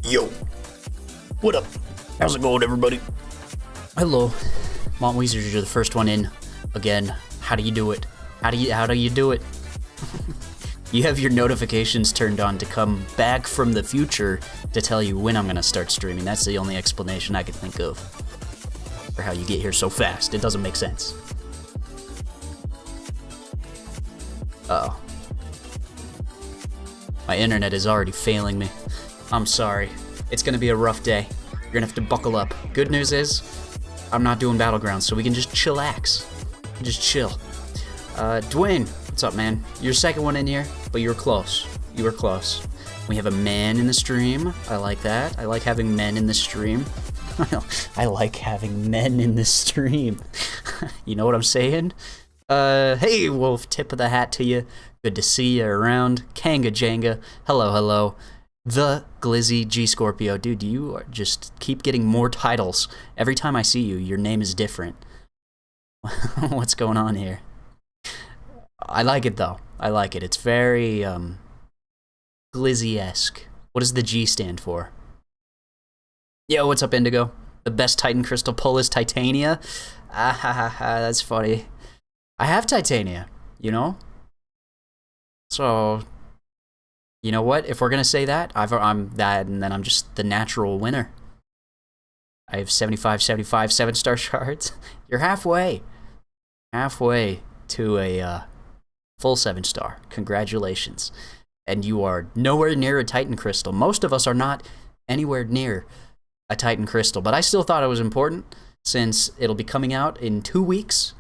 Yo, what up? How's it going, everybody? Hello, Mont Weezers, you're the first one in. Again, how do you do it? How do you do it? You have your notifications turned on to come back from the future to tell you when I'm gonna start streaming. That's the only explanation I can think of for how you get here so fast. It doesn't make sense. Uh-oh. My internet is already failing me. I'm sorry. It's gonna be a rough day. You're gonna have to buckle up. Good news is, I'm not doing Battlegrounds, so we can just chillax. Just chill. Dwayne, what's up, man? You're the second one in here, but you were close. You were close. We have a man in the stream. I like that. I like having men in the stream. I like having men in the stream. You know what I'm saying? Hey, Wolf, tip of the hat to you. Good to see you around. Kanga Janga, hello, hello. The Glizzy G Scorpio, dude, you are just keep getting more titles. Every time I see you, your name is different. What's going on here? I like it, though. I like it. It's very, Glizzy-esque. What does the G stand for? Yo, what's up, Indigo? The best Titan crystal pull is Titania? Ah, ha, ha, ha, that's funny. I have Titania, you know? So, you know what? If we're gonna say that, I'm that, and then I'm just the natural winner. I have 75, 7-star shards. You're halfway. Halfway to a full 7-star. Congratulations. And you are nowhere near a Titan crystal. Most of us are not anywhere near a Titan crystal, but I still thought it was important since it'll be coming out in 2 weeks.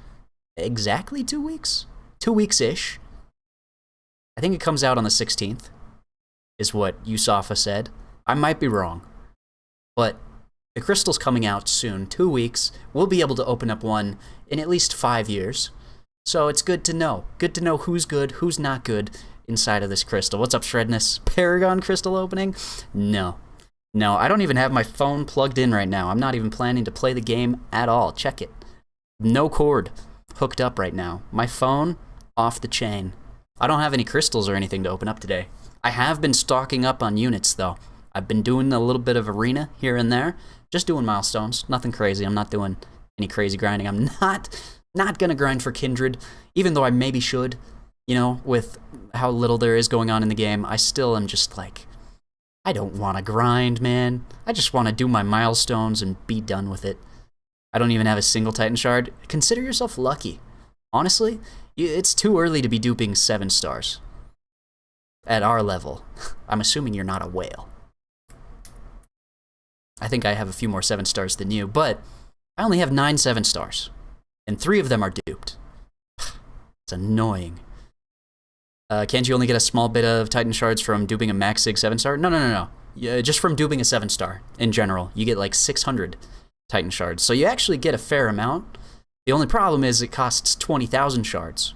Exactly 2 weeks? 2 weeks-ish. I think it comes out on the 16th, is what Yusafa said. I might be wrong, but the crystal's coming out soon, 2 weeks. We'll be able to open up one in at least 5 years. So it's good to know. Good to know who's good, who's not good inside of this crystal. What's up, Shredness? Paragon crystal opening? No. No, I don't even have my phone plugged in right now. I'm not even planning to play the game at all. Check it. No cord hooked up right now. My phone, off the chain. I don't have any crystals or anything to open up today. I have been stocking up on units, though. I've been doing a little bit of arena here and there. Just doing milestones. Nothing crazy. I'm not doing any crazy grinding. I'm not gonna grind for Kindred, even though I maybe should. You know, with how little there is going on in the game, I still am just like, I don't want to grind, man. I just want to do my milestones and be done with it. I don't even have a single Titan shard. Consider yourself lucky. Honestly, it's too early to be duping 7 stars. At our level. I'm assuming you're not a whale. I think I have a few more 7 stars than you, but I only have 9 7 stars. And 3 of them are duped. It's annoying. Can't you only get a small bit of Titan shards from duping a max sig 7-star? No. Yeah, just from duping a 7-star in general. You get like 600 Titan shards. So you actually get a fair amount. The only problem is it costs 20,000 shards.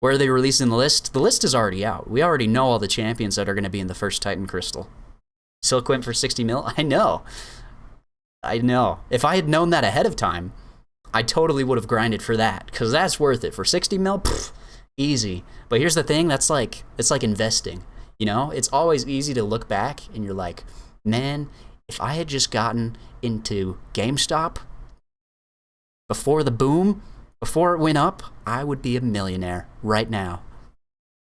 Where are they releasing the list? The list is already out. We already know all the champions that are going to be in the first Titan crystal. Silk went for 60 mil? I know. If I had known that ahead of time, I totally would have grinded for that, because that's worth it. For 60 mil, pff, easy. But here's the thing, it's like investing, you know? It's always easy to look back and you're like, man, if I had just gotten into GameStop before the boom, before it went up, I would be a millionaire right now.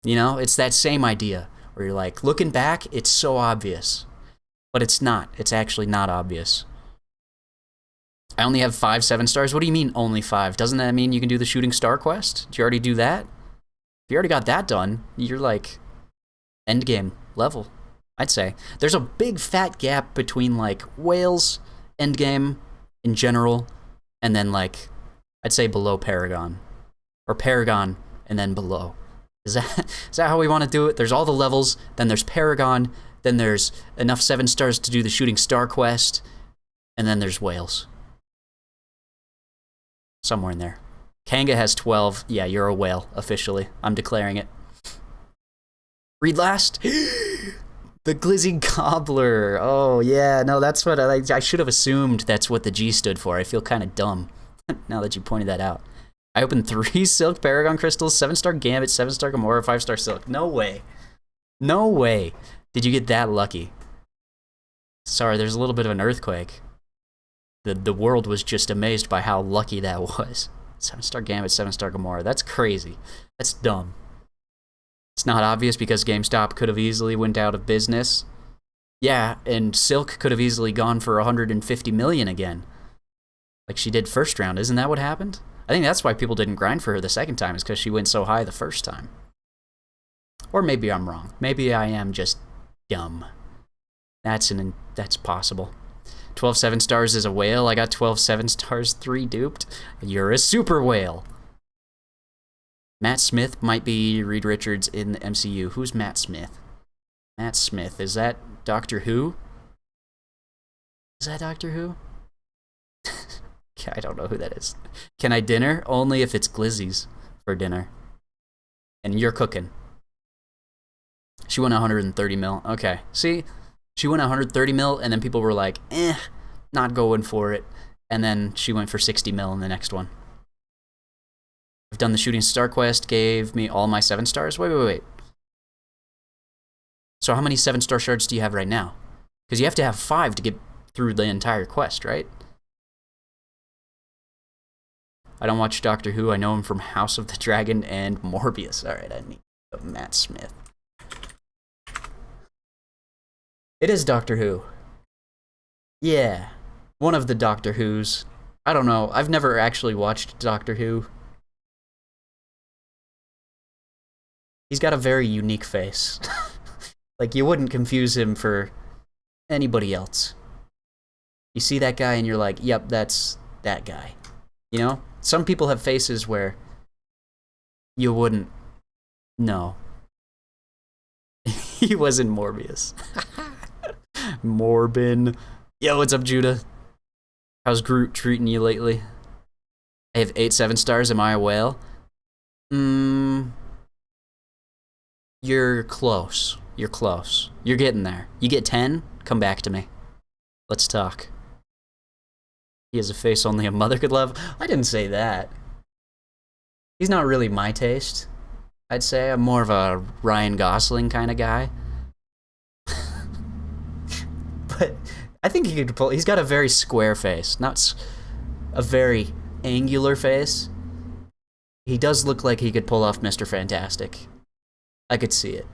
You know, it's that same idea where you're like, looking back, it's so obvious. But it's not. It's actually not obvious. I only have 5 7-stars. What do you mean only 5? Doesn't that mean you can do the shooting star quest? Did you already do that? If you already got that done, you're like endgame level, I'd say. There's a big fat gap between like whales, endgame in general, and then like I'd say below Paragon. Or Paragon and then below. Is that how we want to do it? There's all the levels, then there's Paragon, then there's enough 7 stars to do the shooting star quest, and then there's whales. Somewhere in there. Kanga has 12. Yeah, you're a whale, officially. I'm declaring it. Read last. The Glizzy Gobbler. Oh, yeah. No, that's what I should have assumed that's what the G stood for. I feel kind of dumb now that you pointed that out. I opened 3 Silk Paragon Crystals, 7-star Gambit, 7-star Gamora, 5-star Silk. No way. No way did you get that lucky. Sorry, there's a little bit of an earthquake. The world was just amazed by how lucky that was. 7-star Gambit, 7-star Gamora. That's crazy. That's dumb. It's not obvious because GameStop could have easily went out of business. Yeah, and Silk could have easily gone for 150 million again. Like she did first round. Isn't that what happened? I think that's why people didn't grind for her the second time, is because she went so high the first time. Or maybe I'm wrong. Maybe I am just dumb. That's possible. 12 7-stars is a whale. I got 12 7-stars, 3 duped. You're a super whale. Matt Smith might be Reed Richards in the MCU. Who's Matt Smith? Matt Smith. Is that Doctor Who? Is that Doctor Who? I don't know who that is. Can I dinner? Only if it's Glizzy's for dinner. And you're cooking. She won 130 mil. Okay. See? She went 130 mil, and then people were like, not going for it. And then she went for 60 mil in the next one. I've done the Shooting Star quest, gave me all my 7 stars. Wait. So how many 7-star shards do you have right now? Because you have to have 5 to get through the entire quest, right? I don't watch Doctor Who. I know him from House of the Dragon and Morbius. Alright, I need Matt Smith. It is Doctor Who. Yeah. One of the Doctor Who's. I don't know. I've never actually watched Doctor Who. He's got a very unique face. Like, you wouldn't confuse him for anybody else. You see that guy and you're like, yep, that's that guy. You know? Some people have faces where you wouldn't know. He was in Morbius. Morbin. Yo, what's up, Judah? How's Groot treating you lately? I have 8 7-stars. Am I a whale? You're close. You're close. You're getting there. You get 10, come back to me. Let's talk. He has a face only a mother could love. I didn't say that. He's not really my taste, I'd say. I'm more of a Ryan Gosling kind of guy. But I think he could pull. He's got a very square face, not a very angular face. He does look like he could pull off Mr. Fantastic. I could see it.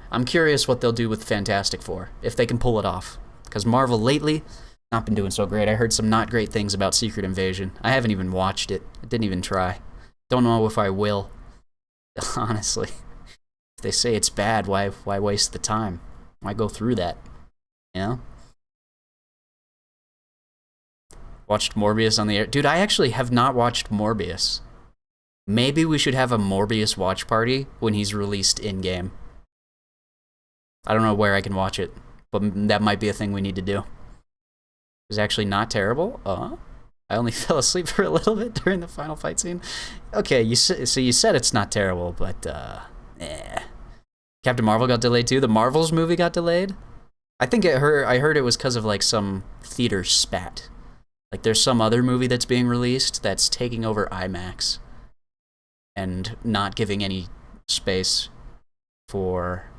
I'm curious what they'll do with Fantastic Four, if they can pull it off. Because Marvel lately, not been doing so great. I heard some not great things about Secret Invasion. I haven't even watched it. I didn't even try. Don't know if I will. Honestly. If they say it's bad, why waste the time? Why go through that? You know? Watched Morbius on the air. Dude, I actually have not watched Morbius. Maybe we should have a Morbius watch party when he's released in-game. I don't know where I can watch it, but that might be a thing we need to do. It was actually not terrible. I only fell asleep for a little bit during the final fight scene. Okay, so you said it's not terrible, but Captain Marvel got delayed too. The Marvels movie got delayed. I heard it was because of like some theater spat. Like there's some other movie that's being released that's taking over IMAX and not giving any space for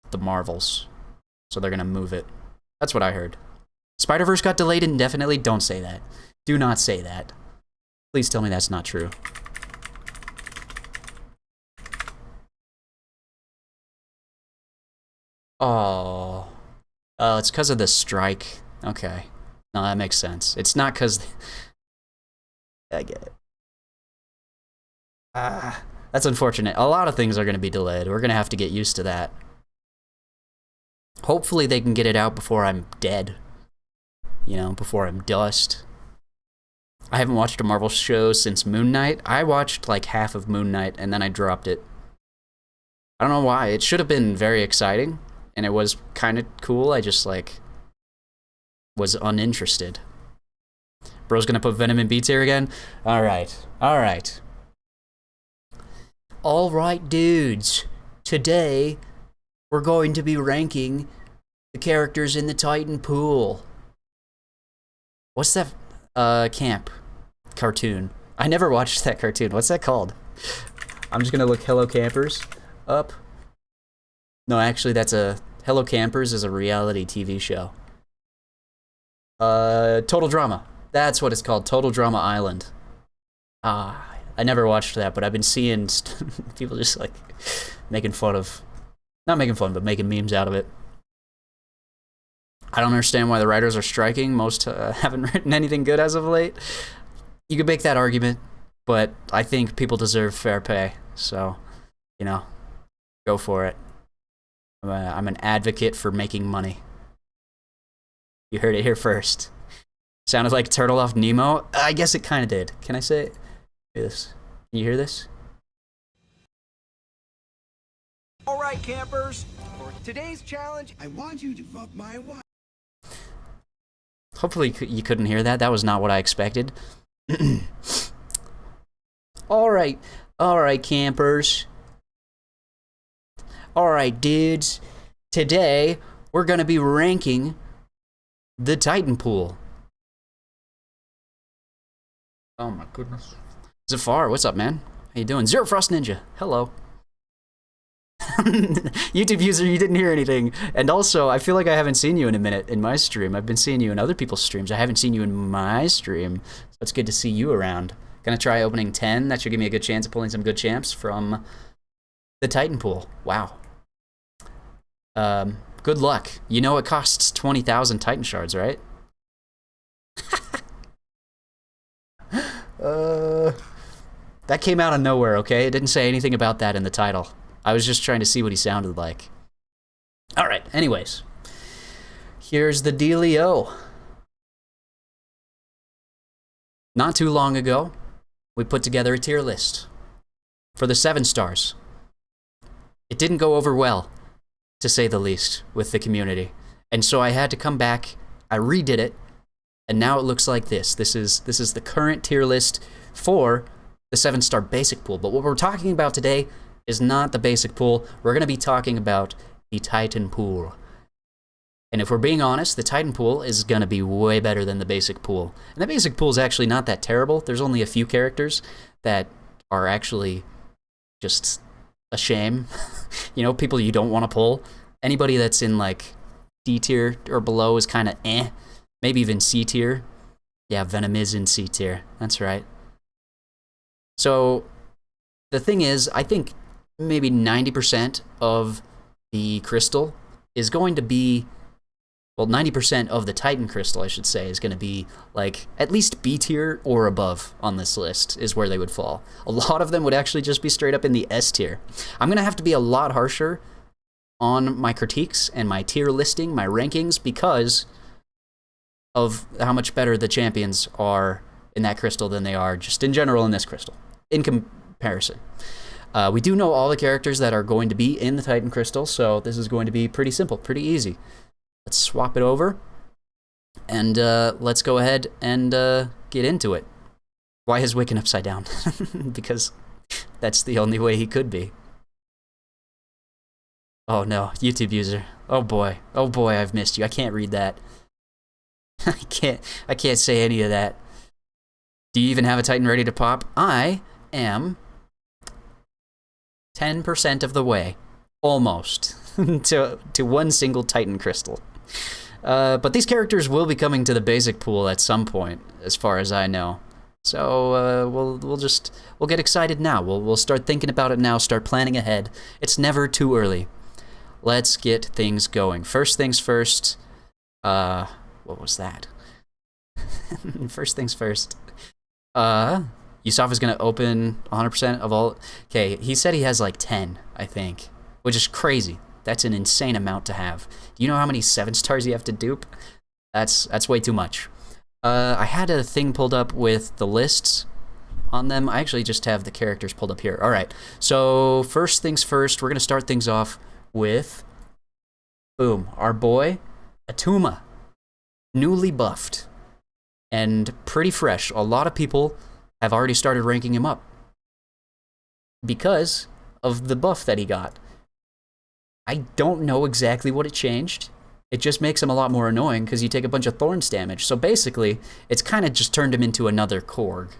the Marvels. So they're gonna move it. That's what I heard. Spider-Verse got delayed indefinitely? Don't say that. Do not say that. Please tell me that's not true. Oh. It's because of the strike. Okay. No, that makes sense. It's not because... I get it. That's unfortunate. A lot of things are going to be delayed. We're going to have to get used to that. Hopefully they can get it out before I'm dead. You know, before I'm dust. I haven't watched a Marvel show since Moon Knight. I watched like half of Moon Knight and then I dropped it. I don't know why. It should have been very exciting and it was kind of cool. I just like was uninterested. Bro's gonna put Venom in B tier again? Alright. Alright. Alright, dudes. Today, we're going to be ranking the characters in the Titan pool. What's that camp cartoon? I never watched that cartoon. What's that called? I'm just gonna look Hello Campers up. No, actually that's a Hello Campers is a reality TV show. Total Drama. That's what it's called. Total Drama Island. I never watched that, but I've been seeing people just like making fun of, not making fun, but making memes out of it. I don't understand why the writers are striking. Most haven't written anything good as of late. You could make that argument, but I think people deserve fair pay. So, you know, go for it. I'm an advocate for making money. You heard it here first. Sounded like Turtle off Nemo. I guess it kind of did. Can I say it? This. Can you hear this? All right, campers. For today's challenge, I want you to fuck my wife. Hopefully you couldn't hear that. That was not what I expected. All right, campers. All right, dudes. Today we're gonna be ranking the Titan pool. Oh my goodness. Zafar, what's up, man? How you doing? Zero Frost Ninja, hello. YouTube user, you didn't hear anything. And also, I feel like I haven't seen you in a minute in my stream. I've been seeing you in other people's streams. I haven't seen you in my stream. So it's good to see you around. Gonna try opening 10. That should give me a good chance of pulling some good champs from the Titan pool. Wow. Good luck. You know it costs 20,000 Titan shards, right? That came out of nowhere, okay? It didn't say anything about that in the title. I was just trying to see what he sounded like. Alright, anyways. Here's the dealio. Not too long ago, we put together a tier list for the 7 stars. It didn't go over well, to say the least, with the community. And so I had to come back, I redid it, and now it looks like this. This is the current tier list for the 7-star basic pool. But what we're talking about today is not the basic pool. We're going to be talking about the Titan pool. And if we're being honest, the Titan pool is going to be way better than the basic pool. And the basic pool is actually not that terrible. There's only a few characters that are actually just a shame. You know, people you don't want to pull. Anybody that's in like D tier or below is kind of eh. Maybe even C tier. Yeah, Venom is in C tier. That's right. So the thing is, I think maybe 90% of the crystal is going to be, well, 90% of the Titan crystal, I should say, is going to be like at least B tier or above on this list is where they would fall. A lot of them would actually just be straight up in the S tier. I'm going to have to be a lot harsher on my critiques and my tier listing, my rankings, because of how much better the champions are in that crystal than they are just in general in this crystal, in comparison. We do know all the characters that are going to be in the Titan crystal, so this is going to be pretty simple, pretty easy. Let's swap it over, and let's go ahead and get into it. Why is Wiccan upside down? Because that's the only way he could be. Oh no, YouTube user. Oh boy, I've missed you. I can't read that. I can't say any of that. Do you even have a Titan ready to pop? I am 10% of the way, almost, to one single Titan crystal. But these characters will be coming to the basic pool at some point, as far as I know. So we'll get excited now. We'll start thinking about it now. Start planning ahead. It's never too early. Let's get things going. First things first. What was that? First things first. Yusuf is going to open 100% of all. Okay, he said he has like 10, I think, which is crazy. That's an insane amount to have. Do you know how many 7 stars you have to dupe? That's way too much. I had a thing pulled up with the lists on them. I actually just have the characters pulled up here. All right, so first things first, we're going to start things off with, boom, our boy, Atuma. Newly buffed and pretty fresh. A lot of people have already started ranking him up because of the buff that he got. I don't know exactly what it changed. It just makes him a lot more annoying because you take a bunch of thorns damage. So basically, it's kind of just turned him into another Korg.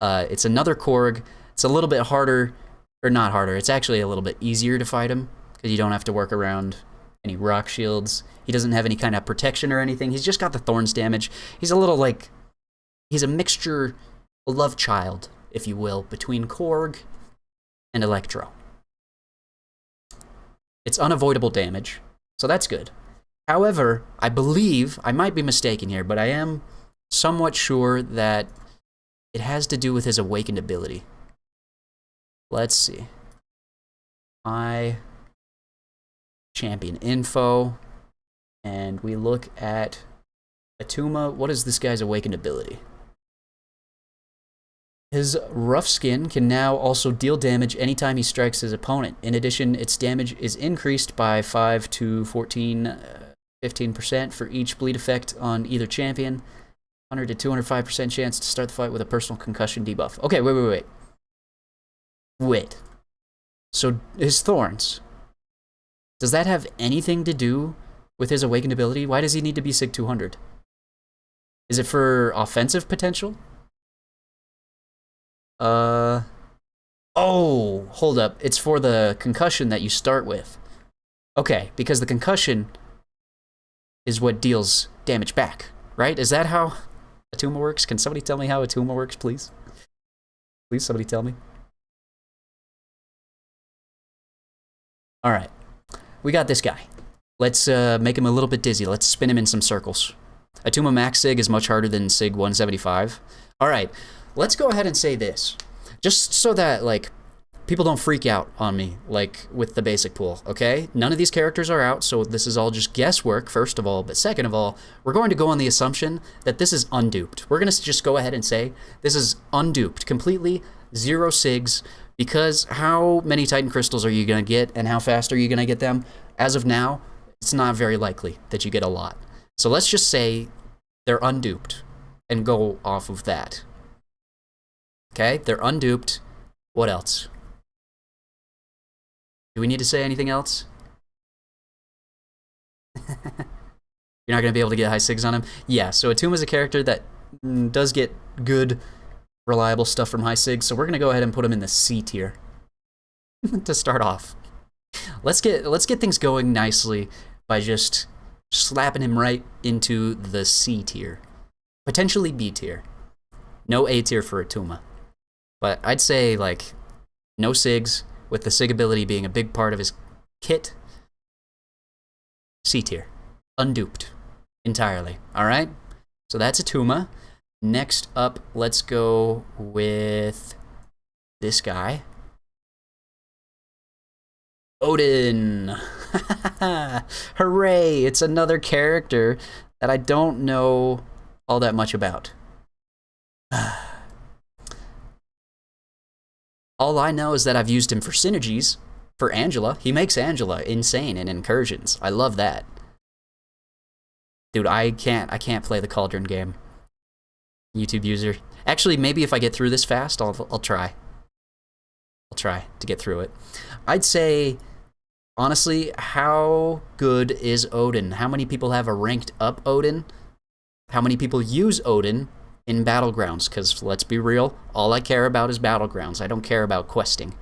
It's another Korg. It's a little bit harder, or not harder. It's actually a little bit easier to fight him because you don't have to work around any rock shields. He doesn't have any kind of protection or anything. He's just got the thorns damage. He's a little like, he's a mixture, a love child, if you will, between Korg and Electro. It's unavoidable damage, so that's good. However, I believe, I might be mistaken here, but I am somewhat sure that it has to do with his awakened ability. Let's see. My champion info, and we look at Attuma. What is this guy's awakened ability? His rough skin can now also deal damage anytime he strikes his opponent. In addition, its damage is increased by 5 to 15% for each bleed effect on either champion. 100 to 205% chance to start the fight with a personal concussion debuff. Okay, wait. So his thorns, does that have anything to do with his awakened ability? Why does he need to be Sig 200? Is it for offensive potential? Oh, hold up. It's for the concussion that you start with. Okay, because the concussion is what deals damage back, right? Is that how Attuma works? Can somebody tell me how Attuma works, please? Please, somebody tell me. All right, we got this guy. Let's make him a little bit dizzy. Let's spin him in some circles. Attuma Max Sig is much harder than Sig 175. All right, let's go ahead and say this, just so that, like, people don't freak out on me, like, with the basic pool, okay? None of these characters are out, so this is all just guesswork, first of all, but second of all, we're going to go on the assumption that this is unduped. We're going to just go ahead and say this is unduped, completely 0 Sigs, because how many Titan Crystals are you going to get, and how fast are you going to get them? As of now, it's not very likely that you get a lot. So let's just say they're unduped, and go off of that. Okay, they're unduped. What else? Do we need to say anything else? You're not going to be able to get high Sigs on him? Yeah, so Attuma's a character that does get good, reliable stuff from high Sigs, so we're going to go ahead and put him in the C tier to start off. Let's get things going nicely by just slapping him right into the C tier. Potentially B tier. No A tier for Attuma. But I'd say, like, no Sigs, with the Sig ability being a big part of his kit. C tier. Unduped. Entirely. Alright? So that's Attuma. Next up, let's go with this guy. Odin! Hooray! It's another character that I don't know all that much about. All I know is that I've used him for synergies, for Angela. He makes Angela insane in incursions. I love that. Dude, I can't play the Cauldron game. YouTube user. Actually, maybe if I get through this fast, I'll try. I'll try to get through it. I'd say, honestly, how good is Odin? How many people have a ranked up Odin? How many people use Odin in Battlegrounds? Because let's be real, all I care about is Battlegrounds. I don't care about questing,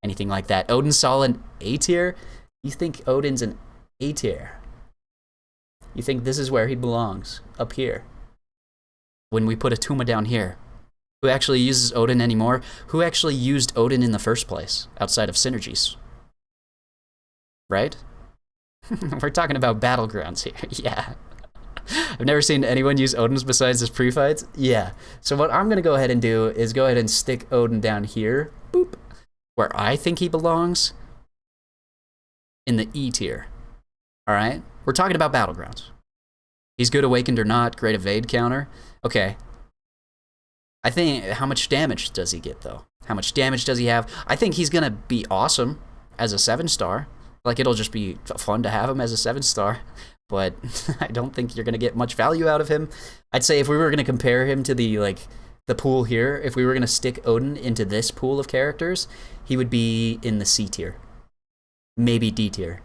anything like that. Odin's solid A tier? You think Odin's an A tier? You think this is where he belongs? Up here? When we put Attuma down here? Who actually uses Odin anymore? Who actually used Odin in the first place, outside of synergies? Right? We're talking about Battlegrounds here. Yeah. I've never seen anyone use Odin's besides his pre-fights. Yeah. So what I'm going to go ahead and do is go ahead and stick Odin down here. Boop. Where I think he belongs. In the E tier. Alright? We're talking about Battlegrounds. He's good awakened or not. Great evade counter. Okay. I think, how much damage does he get, though? How much damage does he have? I think he's going to be awesome as a 7-star. Like, it'll just be fun to have him as a 7-star. But I don't think you're going to get much value out of him. I'd say if we were going to compare him to the pool here, if we were going to stick Odin into this pool of characters, he would be in the C tier. Maybe D tier.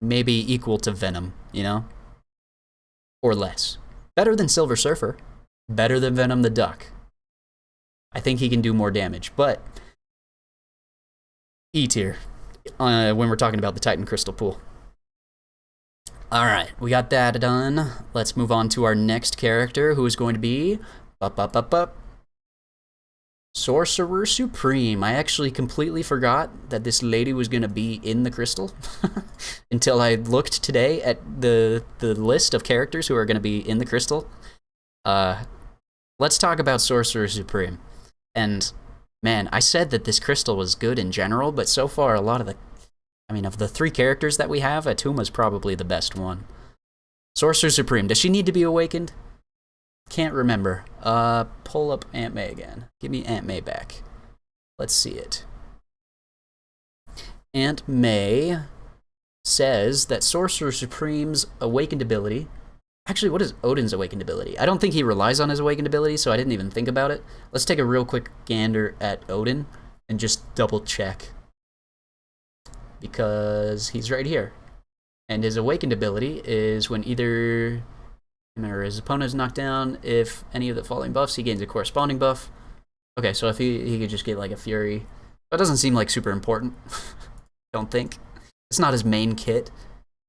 Maybe equal to Venom, you know? Or less. Better than Silver Surfer. Better than Venom the Duck. I think he can do more damage, but E tier when we're talking about the Titan Crystal pool. Alright, we got that done. Let's move on to our next character, who is going to be Sorcerer Supreme. I actually completely forgot that this lady was going to be in the crystal until I looked today at the list of characters who are going to be in the crystal. Let's talk about Sorcerer Supreme. And man, I said that this crystal was good in general, but so far a lot of of the 3 characters that we have, Atuma's probably the best one. Sorcerer Supreme, does she need to be awakened? Can't remember. Pull up Aunt May again. Give me Aunt May back. Let's see it. Aunt May says that Sorcerer Supreme's awakened ability... Actually, what is Odin's awakened ability? I don't think he relies on his awakened ability, so I didn't even think about it. Let's take a real quick gander at Odin and just double check. Because he's right here. And his awakened ability is when either him or his opponent is knocked down, if any of the following buffs, he gains a corresponding buff. Okay, so if he could just get like a Fury. That doesn't seem like super important. Don't think. It's not his main kit.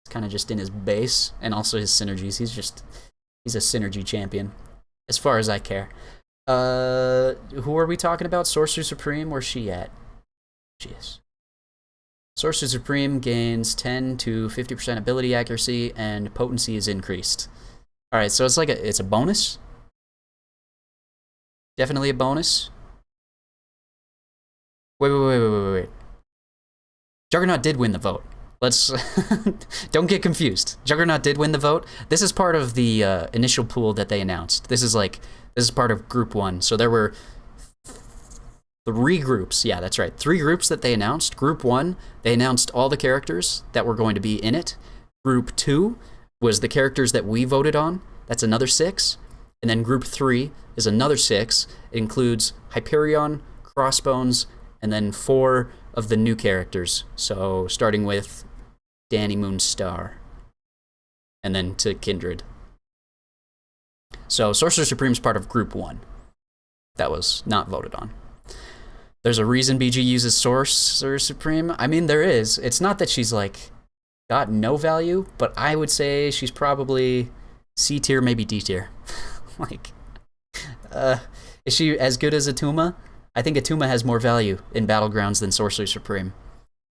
It's kind of just in his base, and also his synergies. He's a synergy champion, as far as I care. Who are we talking about? Sorcerer Supreme, where's she at? She is. Sorcerer Supreme gains 10 to 50% ability accuracy, and potency is increased. Alright, so it's a bonus? Definitely a bonus? Wait. Juggernaut did win the vote. Let's... Don't get confused. Juggernaut did win the vote. This is part of the initial pool that they announced. This is part of Group 1. So there were 3 groups. Yeah, that's right. 3 groups that they announced. Group 1, they announced all the characters that were going to be in it. Group 2 was the characters that we voted on. That's another 6. And then Group 3 is another 6. It includes Hyperion, Crossbones, and then 4 of the new characters. So starting with Danny Moonstar. And then to Kindred. So Sorcerer Supreme's part of Group 1. That was not voted on. There's a reason BG uses Sorcerer Supreme. I mean, there is. It's not that she's, like, got no value, but I would say she's probably C tier, maybe D tier. Like, is she as good as Atuma? I think Atuma has more value in Battlegrounds than Sorcerer Supreme.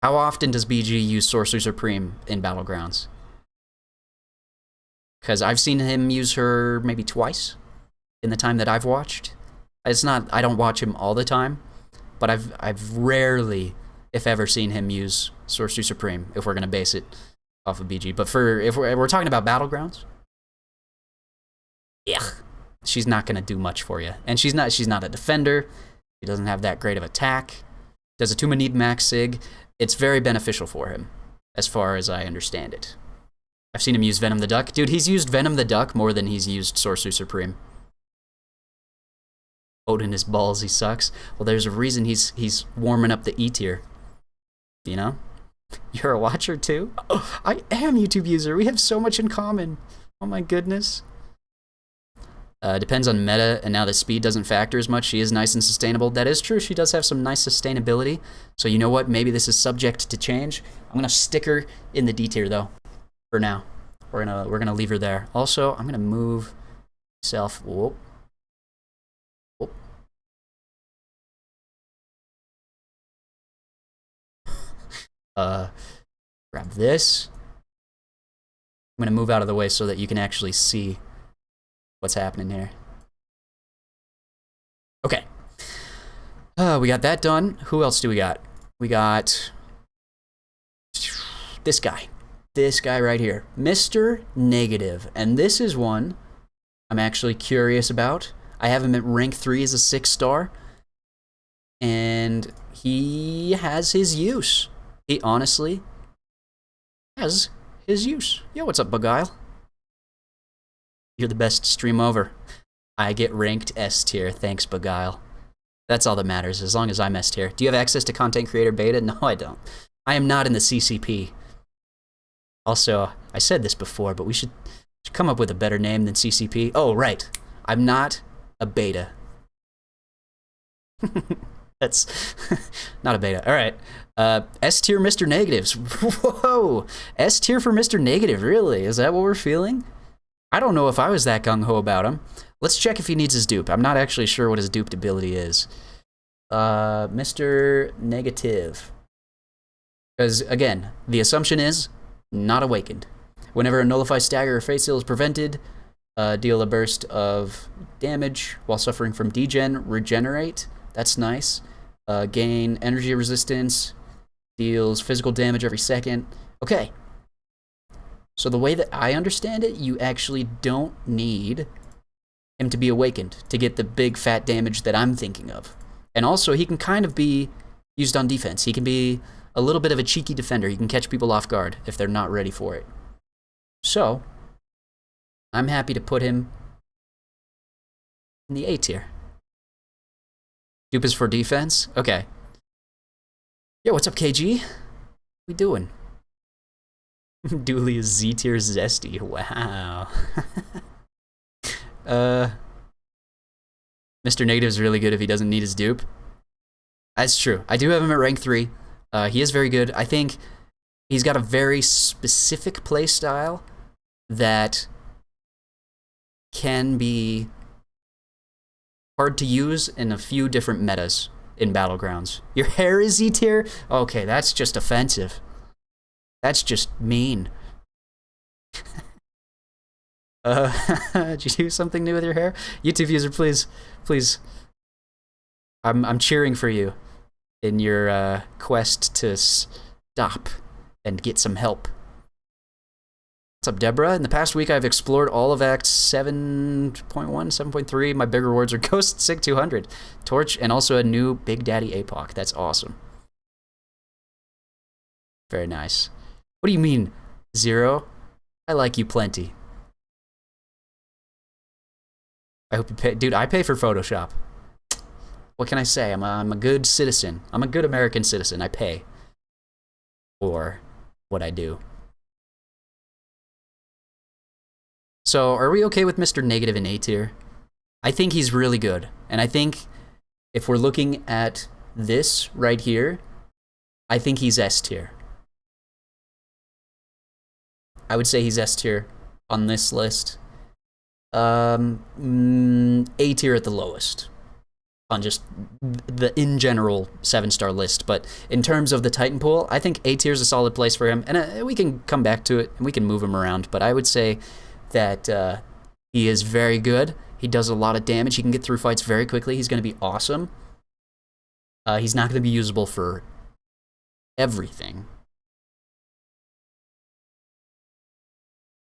How often does BG use Sorcerer Supreme in Battlegrounds? Because I've seen him use her maybe twice in the time that I've watched. It's not, I don't watch him all the time, but I've rarely, if ever, seen him use Sorcerer Supreme, if we're going to base it off of BG. But if we're talking about Battlegrounds, yeah, she's not going to do much for you. And she's not a defender. She doesn't have that great of attack. Does Atuma need max sig? It's very beneficial for him, as far as I understand it. I've seen him use Venom the Duck. Dude, he's used Venom the Duck more than he's used Sorcerer Supreme. Odin is balls, he sucks. Well, there's a reason he's warming up the E tier. You know? You're a watcher too? Oh, I am a YouTube user. We have so much in common. Oh my goodness. Depends on meta, and now that speed doesn't factor as much, she is nice and sustainable. That is true, she does have some nice sustainability. So you know what, maybe this is subject to change. I'm gonna stick her in the D tier though, for now. We're gonna leave her there. Also, I'm gonna move myself, whoop. Whoop. Grab this. I'm gonna move out of the way so that you can actually see what's happening here. Okay. We got that done. Who else do we got? We got this guy. This guy right here. Mr. Negative. And this is one I'm actually curious about. I have him at rank 3 as a 6-star. And he has his use. He honestly has his use. Yo, what's up, Beguile? You're the best stream over. I get ranked S tier. Thanks, Beguile. That's all that matters, as long as I'm S tier. Do you have access to Content Creator Beta? No, I don't. I am not in the CCP. Also, I said this before, but we should come up with a better name than CCP. Oh, right. I'm not a beta. That's not a beta. All right. S tier Mr. Negatives. Whoa. S tier for Mr. Negative, really? Is that what we're feeling? I don't know if I was that gung-ho about him. Let's check if he needs his dupe. I'm not actually sure what his duped ability is. Mr. Negative. Because, again, the assumption is not awakened. Whenever a nullify, stagger, or face seal is prevented, deal a burst of damage while suffering from degen. Regenerate. That's nice. Gain energy resistance. Deals physical damage every second. Okay. So the way that I understand it, you actually don't need him to be awakened to get the big fat damage that I'm thinking of. And also, he can kind of be used on defense. He can be a little bit of a cheeky defender. He can catch people off guard if they're not ready for it. So, I'm happy to put him in the A tier. Dupe is for defense? Okay. Yo, what's up, KG? What we doing? Dooley is Z tier zesty. Wow. Mr. Negative's really good if he doesn't need his dupe. That's true. I do have him at rank 3. He is very good. I think he's got a very specific play style that can be hard to use in a few different metas in Battlegrounds. Your hair is Z tier? Okay, that's just offensive. That's just mean. Did you do something new with your hair? YouTube user, please, please. I'm cheering for you in your quest to stop and get some help. What's up, Deborah? In the past week, I've explored all of Act 7.1, 7.3. My big rewards are Ghost Sig 200, Torch, and also a new Big Daddy APOC. That's awesome. Very nice. What do you mean, 0? I like you plenty. I hope you pay. Dude, I pay for Photoshop. What can I say? I'm a good citizen. I'm a good American citizen. I pay for what I do. So, are we okay with Mr. Negative in A tier? I think he's really good. And I think if we're looking at this right here, I think he's S tier. I would say he's S tier on this list. A tier at the lowest on just the in general 7-star list. But in terms of the Titan pool, I think A tier is a solid place for him. And we can come back to it and we can move him around. But I would say that he is very good. He does a lot of damage. He can get through fights very quickly. He's going to be awesome. He's not going to be usable for everything.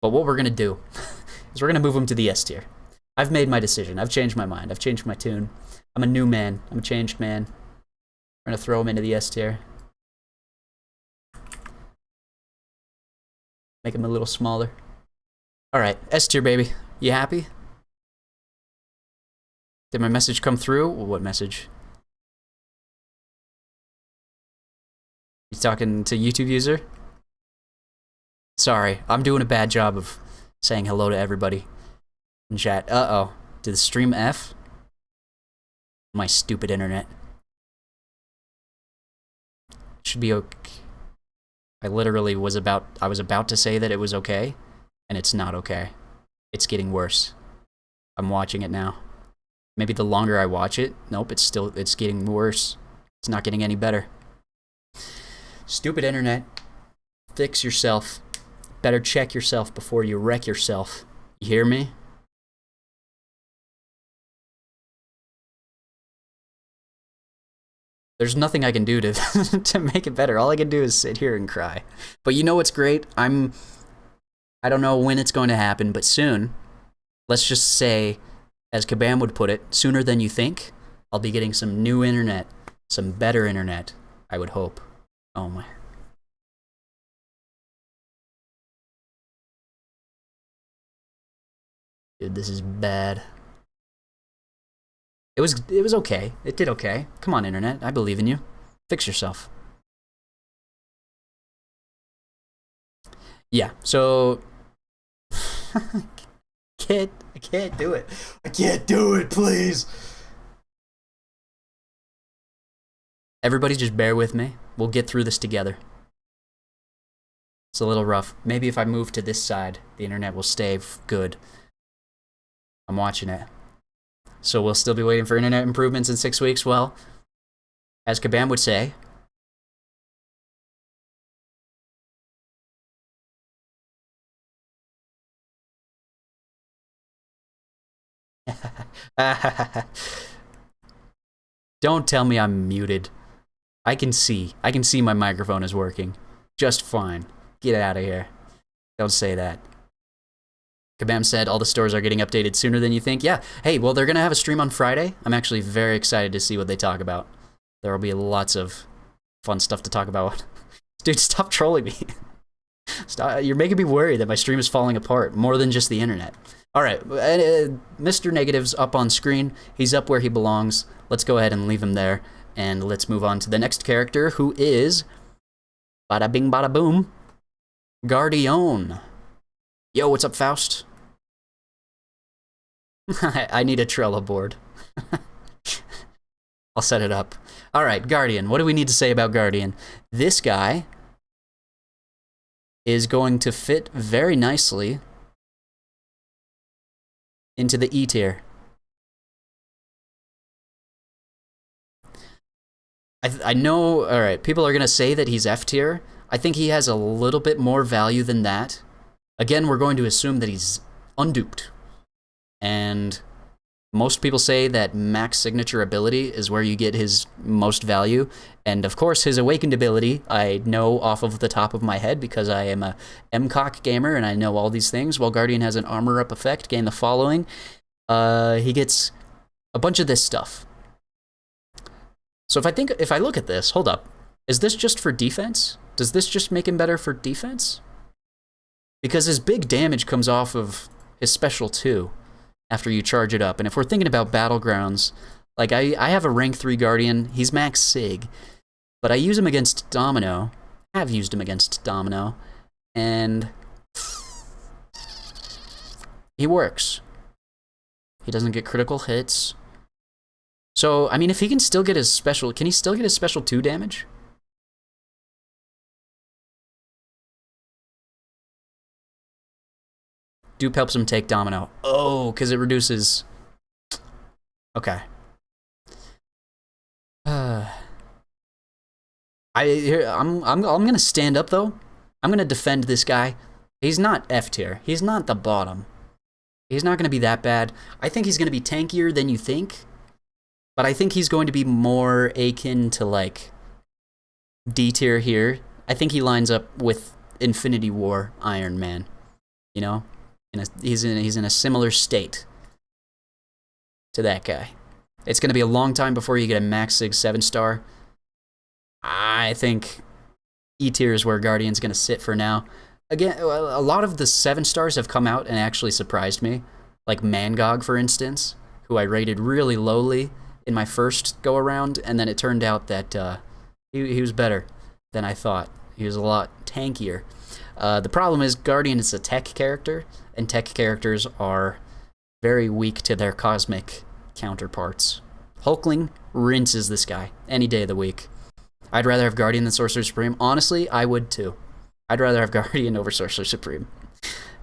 But what we're going to do is we're going to move him to the S tier. I've made my decision. I've changed my mind. I've changed my tune. I'm a new man. I'm a changed man. We're going to throw him into the S tier. Make him a little smaller. All right, S tier, baby. You happy? Did my message come through? What message? You talking to YouTube user? Sorry, I'm doing a bad job of saying hello to everybody in chat. Uh-oh. Did the stream F? My stupid internet. Should be okay. I literally was about to say that it was okay, and it's not okay. It's getting worse. I'm watching it now. Maybe the longer I watch it, nope, it's getting worse. It's not getting any better. Stupid internet. Fix yourself. Better check yourself before you wreck yourself. You hear me? There's nothing I can do to to make it better. All I can do is sit here and cry. But you know what's great? I don't know when it's going to happen, but soon. Let's just say, as Kabam would put it, sooner than you think, I'll be getting some new internet, some better internet, I would hope. Oh my. Dude, this is bad. It was okay. It did okay. Come on, internet. I believe in you. Fix yourself. Yeah, so I can't do it. I can't do it, please. Everybody just bear with me. We'll get through this together. It's a little rough. Maybe if I move to this side, the internet will stay good. I'm watching it. So we'll still be waiting for internet improvements in 6 weeks? Well, as Kabam would say, don't tell me I'm muted. I can see my microphone is working just fine. Get out of here. Don't say that. Kabam said all the stores are getting updated sooner than you think. Yeah. Hey, well, they're going to have a stream on Friday. I'm actually very excited to see what they talk about. There will be lots of fun stuff to talk about. Dude, stop trolling me. Stop. You're making me worried that my stream is falling apart more than just the internet. All right. Mr. Negative's up on screen. He's up where he belongs. Let's go ahead and leave him there. And let's move on to the next character, who is... Bada bing, bada boom. Guardian. Yo, what's up, Faust? I need a Trello board. I'll set it up. All right, Guardian. What do we need to say about Guardian? This guy is going to fit very nicely into the E tier. I know, all right, people are going to say that he's F tier. I think he has a little bit more value than that. Again, we're going to assume that he's unduped. And most people say that max signature ability is where you get his most value. And of course, his awakened ability, I know off of the top of my head because I am a MCOC gamer and I know all these things. While Guardian has an armor up effect, gain the following. He gets a bunch of this stuff. So if I look at this, hold up. Is this just for defense? Does this just make him better for defense? Because his big damage comes off of his special 2 after you charge it up. And if we're thinking about Battlegrounds, like I have a rank 3 Guardian. He's max sig. But I use him against Domino. I have used him against Domino. And he works. He doesn't get critical hits. So, I mean, if he can still get his special... Can he still get his special 2 damage? Dupe helps him take Domino. Oh, because it reduces... Okay. I'm gonna stand up, though. I'm gonna defend this guy. He's not F tier. He's not the bottom. He's not gonna be that bad. I think he's gonna be tankier than you think. But I think he's going to be more akin to, like, D tier here. I think he lines up with Infinity War Iron Man. You know? He's in a similar state to that guy. It's going to be a long time before you get a max sig 7-star. I think E tier is where Guardian's going to sit for now. Again, a lot of the 7-stars have come out and actually surprised me. Like Mangog, for instance, who I rated really lowly in my first go-around, and then it turned out that he was better than I thought. He was a lot tankier. The problem is Guardian is a tech character, and tech characters are very weak to their cosmic counterparts. Hulkling rinses this guy any day of the week. I'd rather have Guardian than Sorcerer Supreme. Honestly, I would too. I'd rather have Guardian over Sorcerer Supreme.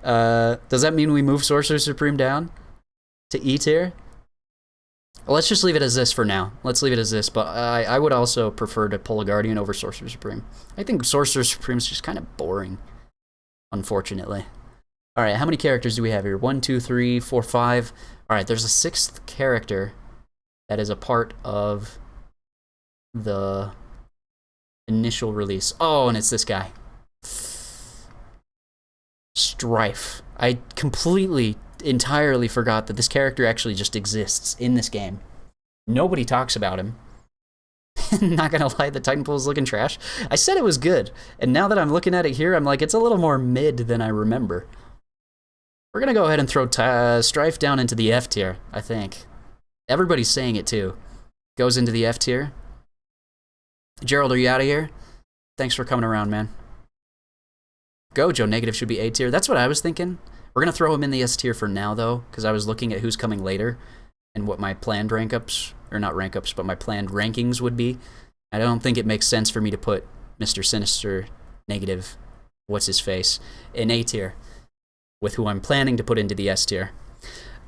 Does that mean we move Sorcerer Supreme down to E tier? Well, let's just leave it as this for now. Let's leave it as this, but I would also prefer to pull a Guardian over Sorcerer Supreme. I think Sorcerer Supreme is just kind of boring, unfortunately. All right, how many characters do we have here? 1, 2, 3, 4, 5. All right, there's a 6th character that is a part of the initial release. Oh, and it's this guy. Strife. I completely... entirely forgot that this character actually just exists in this game. Nobody talks about him. Not gonna lie, the Titanfall is looking trash. I said it was good, and now that I'm looking at it here, I'm like, it's a little more mid than I remember. We're gonna go ahead and throw Strife down into the F tier, I think. Everybody's saying it too. Goes into the F tier. Gerald, are you out of here? Thanks for coming around, man. Gojo Negative should be A tier. That's what I was thinking. We're going to throw him in the S tier for now, though, because I was looking at who's coming later and what my planned rank ups, or not rank ups, but my planned rankings would be. I don't think it makes sense for me to put Mr. Sinister negative, what's his face, in A tier, with who I'm planning to put into the S tier.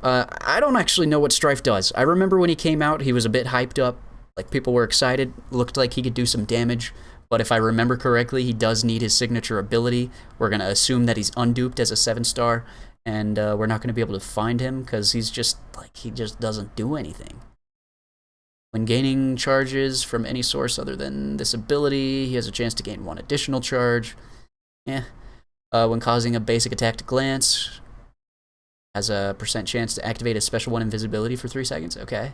I don't actually know what Strife does. I remember when he came out, he was a bit hyped up. Like, people were excited. Looked like he could do some damage. But if I remember correctly, he does need his signature ability. We're going to assume that he's unduped as a 7-star. And we're not going to be able to find him because he's just, like, he just doesn't do anything. When gaining charges from any source other than this ability, he has a chance to gain 1 additional charge. When causing a basic attack to glance, has a % chance to activate a special 1 invisibility for 3 seconds. Okay.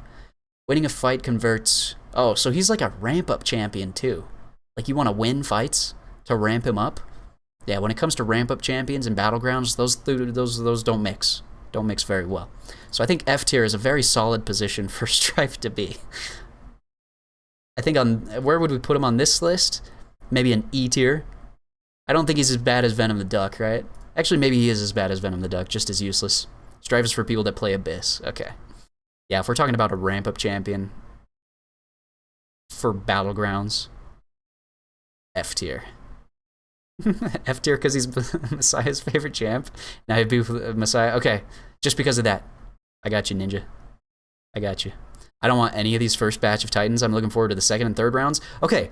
Winning a fight converts... Oh, so he's like a ramp-up champion, too. Like, you want to win fights to ramp him up? Yeah, when it comes to ramp-up champions and Battlegrounds, those don't mix. Don't mix very well. So I think F tier is a very solid position for Strife to be. I think where would we put him on this list? Maybe an E tier. I don't think he's as bad as Venom the Duck, right? Actually, maybe he is as bad as Venom the Duck, just as useless. Strife is for people that play Abyss. Okay. Yeah, if we're talking about a ramp-up champion for Battlegrounds, F tier. F tier because he's Messiah's favorite champ. Now I beef with Messiah. Okay, just because of that. I got you, Ninja. I got you. I don't want any of these first batch of Titans. I'm looking forward to the 2nd and 3rd rounds. Okay,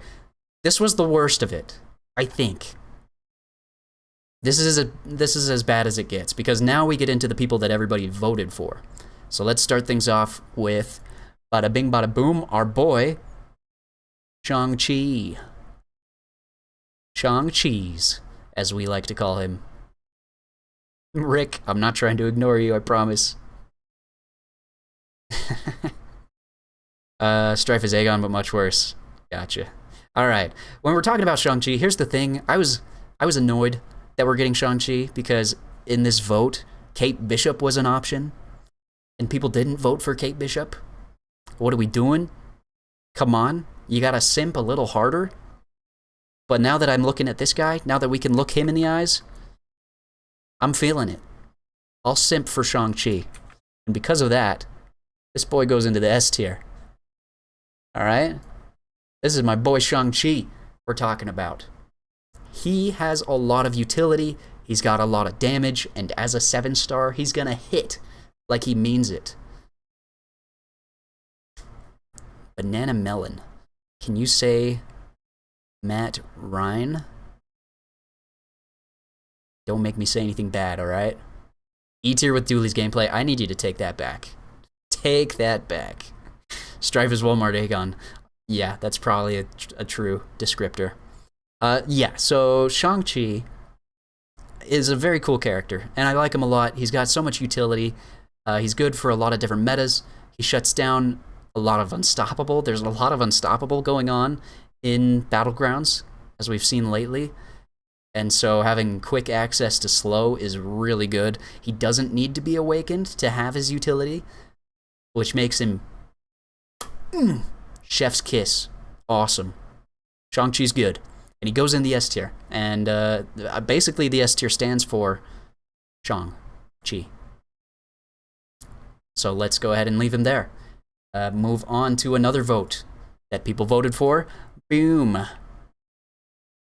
this was the worst of it, I think. This is as bad as it gets, because now we get into the people that everybody voted for. So let's start things off with bada bing bada boom, our boy, Shang-Chi. Shang-Chi's, as we like to call him. Rick, I'm not trying to ignore you, I promise. Strife is Aegon, but much worse. Gotcha. Alright, when we're talking about Shang-Chi, here's the thing. I was annoyed that we're getting Shang-Chi because in this vote, Kate Bishop was an option. And people didn't vote for Kate Bishop. What are we doing? Come on, you gotta simp a little harder. But now that I'm looking at this guy, now that we can look him in the eyes, I'm feeling it. I'll simp for Shang-Chi. And because of that, this boy goes into the S tier. Alright? This is my boy Shang-Chi we're talking about. He has a lot of utility, he's got a lot of damage, and as a 7-star, he's gonna hit like he means it. Banana Melon. Can you say Matt Ryan? Don't make me say anything bad, alright? E tier with Dooley's gameplay. I need you to take that back. Take that back. Strife is Walmart Aegon. Yeah, that's probably a true descriptor. Yeah, so Shang-Chi is a very cool character, and I like him a lot. He's got so much utility. He's good for a lot of different metas. He shuts down a lot of Unstoppable. There's a lot of Unstoppable going on in Battlegrounds, as we've seen lately. And so having quick access to slow is really good. He doesn't need to be awakened to have his utility, which makes him chef's kiss. Awesome. Shang-Chi's good. And he goes in the S tier. And basically the S tier stands for Shang-Chi. So let's go ahead and leave him there. Move on to another vote that people voted for. Boom.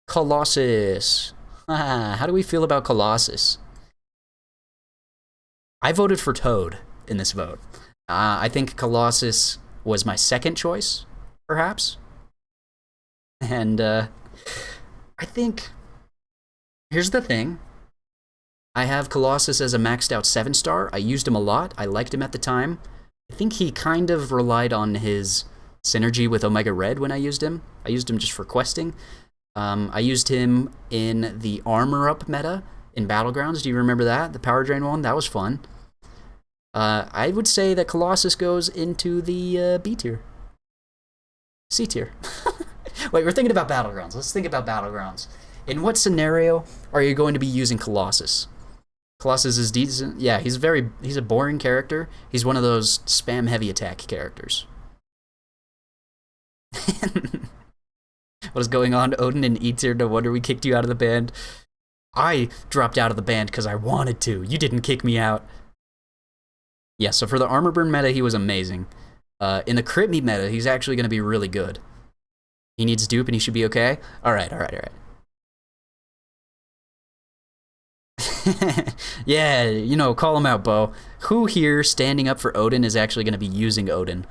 Colossus. How do we feel about Colossus? I voted for Toad in this vote. I think Colossus was my second choice, perhaps. And I think, here's the thing. I have Colossus as a maxed out 7-star. I used him a lot. I liked him at the time. I think he kind of relied on his synergy with Omega Red when I used him. I used him just for questing. I used him in the Armor Up meta in Battlegrounds. Do you remember that? The Power Drain one? That was fun. I would say that Colossus goes into the B tier. C tier. Wait, we're thinking about Battlegrounds. Let's think about Battlegrounds. In what scenario are you going to be using Colossus? Colossus is decent. Yeah, he's a boring character. He's one of those spam heavy attack characters. What is going on, Odin and E tier? No wonder we kicked you out of the band. I dropped out of the band because I wanted to. You didn't kick me out. Yeah, so for the Armor Burn meta, he was amazing. In the Crit Meat meta, he's actually going to be really good. He needs dupe and he should be okay? Alright. Yeah, you know, call him out, Bo. Who here standing up for Odin is actually going to be using Odin?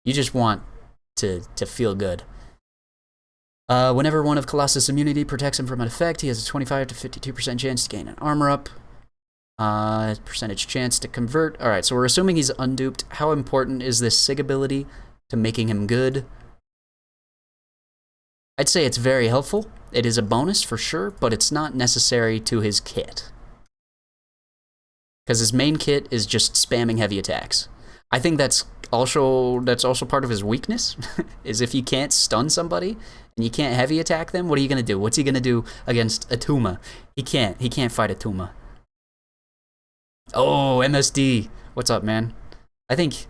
You just want to feel good. Whenever one of Colossus' immunity protects him from an effect, he has a 25 to 52% chance to gain an armor up. Percentage chance to convert. Alright, so we're assuming he's unduped. How important is this Sig ability to making him good? I'd say it's very helpful. It is a bonus for sure, but it's not necessary to his kit. Because his main kit is just spamming heavy attacks. I think that's also part of his weakness, is if you can't stun somebody and you can't heavy attack them, what are you gonna do? What's he gonna do against Atuma? He can't fight Atuma. Oh, MSD. What's up, man? I think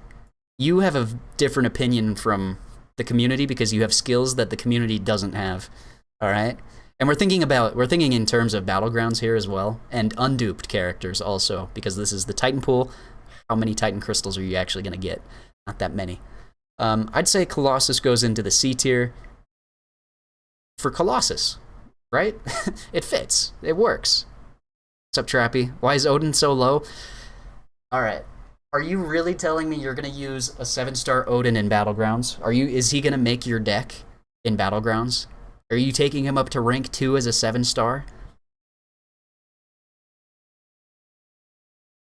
you have a different opinion from the community because you have skills that the community doesn't have. All right? And we're thinking in terms of battlegrounds here as well, and unduped characters also, because this is the Titan pool. How many Titan crystals are you actually going to get? Not that many. I'd say Colossus goes into the C tier for Colossus, right? It fits. It works. What's up, Trappy? Why is Odin so low? All right. Are you really telling me you're going to use a 7-star Odin in Battlegrounds? Is he going to make your deck in Battlegrounds? Are you taking him up to rank 2 as a 7-star?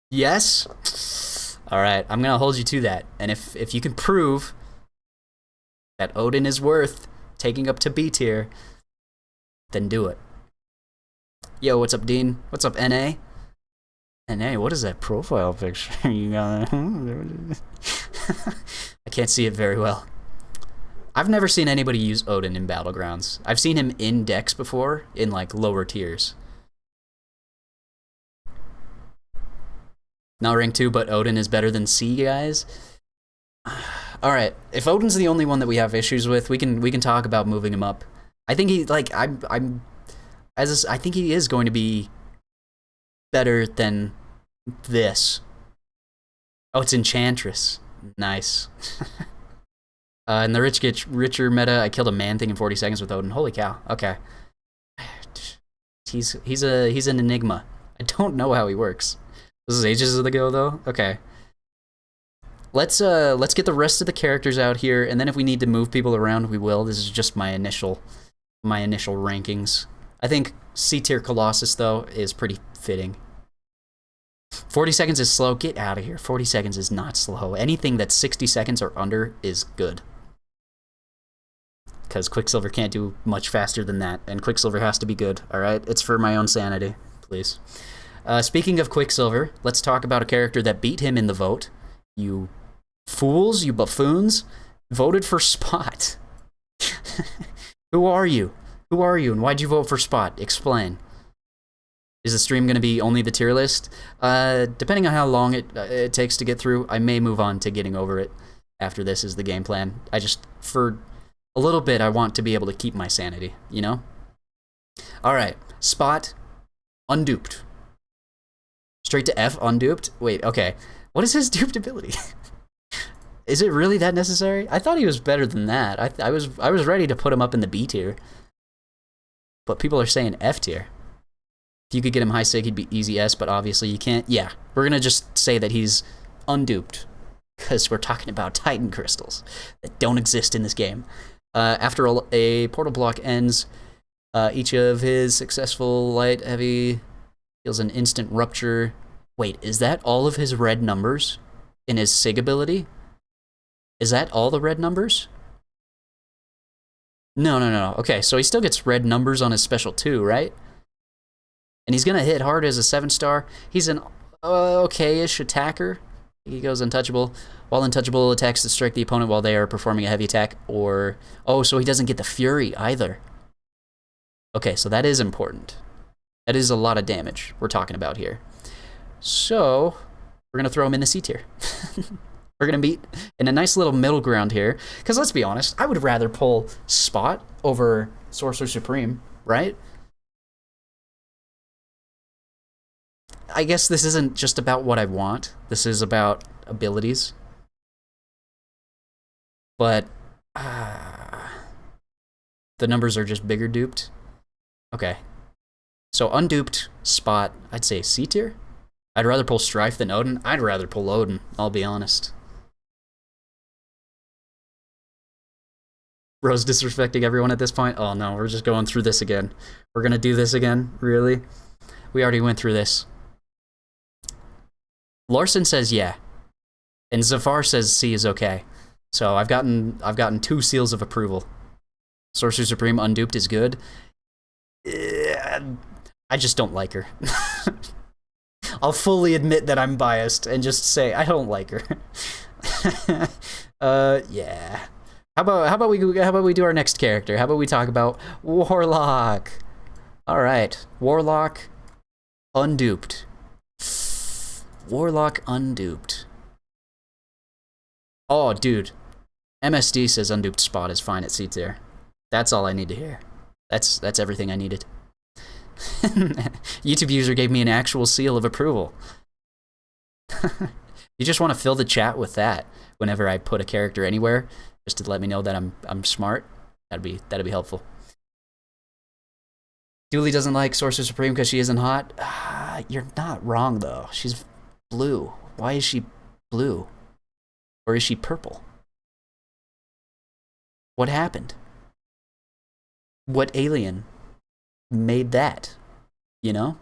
Yes? Alright, I'm going to hold you to that. And if you can prove that Odin is worth taking up to B tier, then do it. Yo, what's up, Dean? What's up, NA? NA, what is that profile picture you got? I can't see it very well. I've never seen anybody use Odin in Battlegrounds. I've seen him in decks before, in like lower tiers. Not rank 2, but Odin is better than C, guys. Alright, if Odin's the only one that we have issues with, we can talk about moving him up. I think he I think he is going to be better than this. Oh, it's Enchantress. Nice. In the rich get richer meta, I killed a man thing in 40 seconds with Odin. Holy cow. Okay. He's an enigma. I don't know how he works. This is ages ago though. Okay. Let's get the rest of the characters out here, and then if we need to move people around, we will. This is just my initial rankings. I think C tier Colossus though is pretty fitting. 40 seconds is slow. Get out of here. 40 seconds is not slow. Anything that's 60 seconds or under is good. Because Quicksilver can't do much faster than that, and Quicksilver has to be good, alright? It's for my own sanity, please. Speaking of Quicksilver, let's talk about a character that beat him in the vote. You fools, you buffoons, voted for Spot. Who are you? Who are you, and why'd you vote for Spot? Explain. Is the stream going to be only the tier list? Depending on how long it takes to get through, I may move on to getting over it after this is the game plan. For a little bit, I want to be able to keep my sanity, you know? Alright, Spot, unduped. Straight to F, unduped? Wait, okay. What is his duped ability? Is it really that necessary? I thought he was better than that. I was ready to put him up in the B tier. But people are saying F tier. If you could get him high sig, he'd be easy S, but obviously you can't. Yeah, we're going to just say that he's unduped. Because we're talking about Titan crystals that don't exist in this game. After a portal block ends, each of his successful light, heavy deals an instant rupture. Wait, is that all of his red numbers in his sig ability? Is that all the red numbers? No. Okay, so he still gets red numbers on his special too, right? And he's going to hit hard as a 7-star. He's an okay-ish attacker. He goes untouchable. While untouchable, attacks to strike the opponent while they are performing a heavy attack, or... Oh, so he doesn't get the Fury either. Okay, so that is important. That is a lot of damage we're talking about here. So, we're going to throw him in the C tier. We're going to be in a nice little middle ground here. Because let's be honest, I would rather pull Spot over Sorcerer Supreme, right? I guess this isn't just about what I want. This is about abilities. But The numbers are just bigger duped. Okay. So unduped spot, I'd say C tier. I'd rather pull Strife than Odin. I'd rather pull Odin, I'll be honest. Rose disrespecting everyone at this point. Oh no, we're just going through this again. We're gonna do this again? Really? We already went through this. Larson says yeah. And Zafar says C is okay. So I've gotten 2 seals of approval. Sorcerer Supreme unduped is good. I just don't like her. I'll fully admit that I'm biased and just say I don't like her. Yeah. How about we do our next character? How about we talk about Warlock? All right, Warlock unduped. Warlock unduped. Oh, dude. MSD says unduped spot is fine at C tier. That's all I need to hear. That's everything I needed. YouTube user gave me an actual seal of approval. You just want to fill the chat with that whenever I put a character anywhere, just to let me know that I'm smart. That'd be helpful. Dooley doesn't like Sorcerer Supreme because she isn't hot. You're not wrong though. She's blue. Why is she blue? Or is she purple? What happened? What alien made that? You know?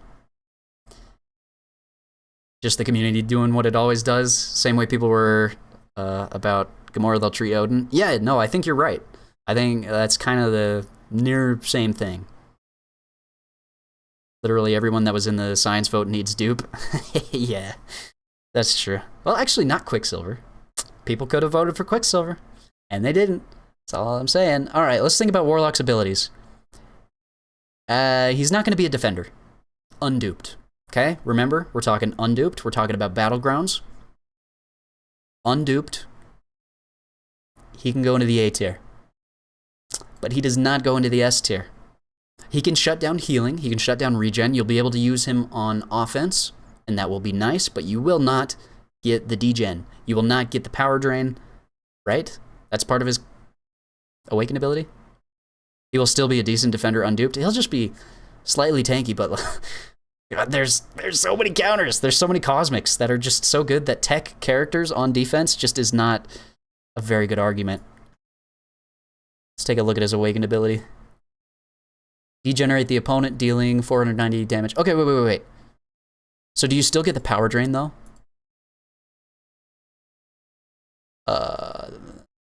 Just the community doing what it always does. Same way people were about Gamora, they'll treat Odin. Yeah, no, I think you're right. I think that's kind of the near same thing. Literally everyone that was in the science vote needs dupe. Yeah, that's true. Well, actually, not Quicksilver. People could have voted for Quicksilver, and they didn't. That's all I'm saying. All right, let's think about Warlock's abilities. He's not going to be a defender. Unduped. Okay, remember, we're talking unduped. We're talking about Battlegrounds. Unduped. He can go into the A tier. But he does not go into the S tier. He can shut down healing. He can shut down regen. You'll be able to use him on offense, and that will be nice, but you will not get the degen. You will not get the power drain, right? That's part of his awakened ability. He will still be a decent defender unduped. He'll just be slightly tanky, but God, there's so many counters. There's so many cosmics that are just so good that tech characters on defense just is not a very good argument. Let's take a look at his awakened ability. Degenerate the opponent, dealing 490 damage. Okay, wait. So do you still get the power drain, though?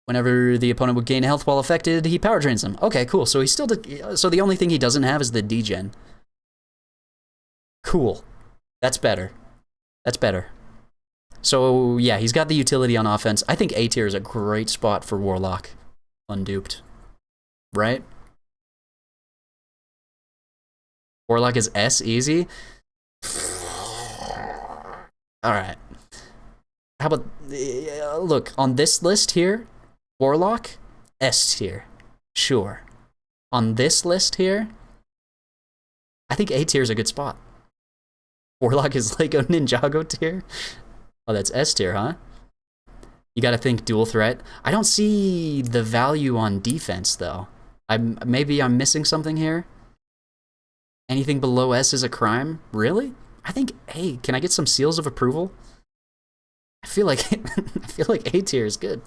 Whenever the opponent would gain health while affected, he power drains them. Okay, cool. So he's still so the only thing he doesn't have is the degen. Cool. That's better. That's better. So yeah, he's got the utility on offense. I think A tier is a great spot for Warlock. Unduped. Right? Warlock is S easy? Alright. How about... look, on this list here, Warlock, S tier. Sure. On this list here, I think A tier is a good spot. Warlock is like a Ninjago tier? Oh, that's S tier, huh? You gotta think dual threat. I don't see the value on defense, though. Maybe I'm missing something here. Anything below S is a crime? Really? I think, hey, can I get some seals of approval? I feel like A tier is good.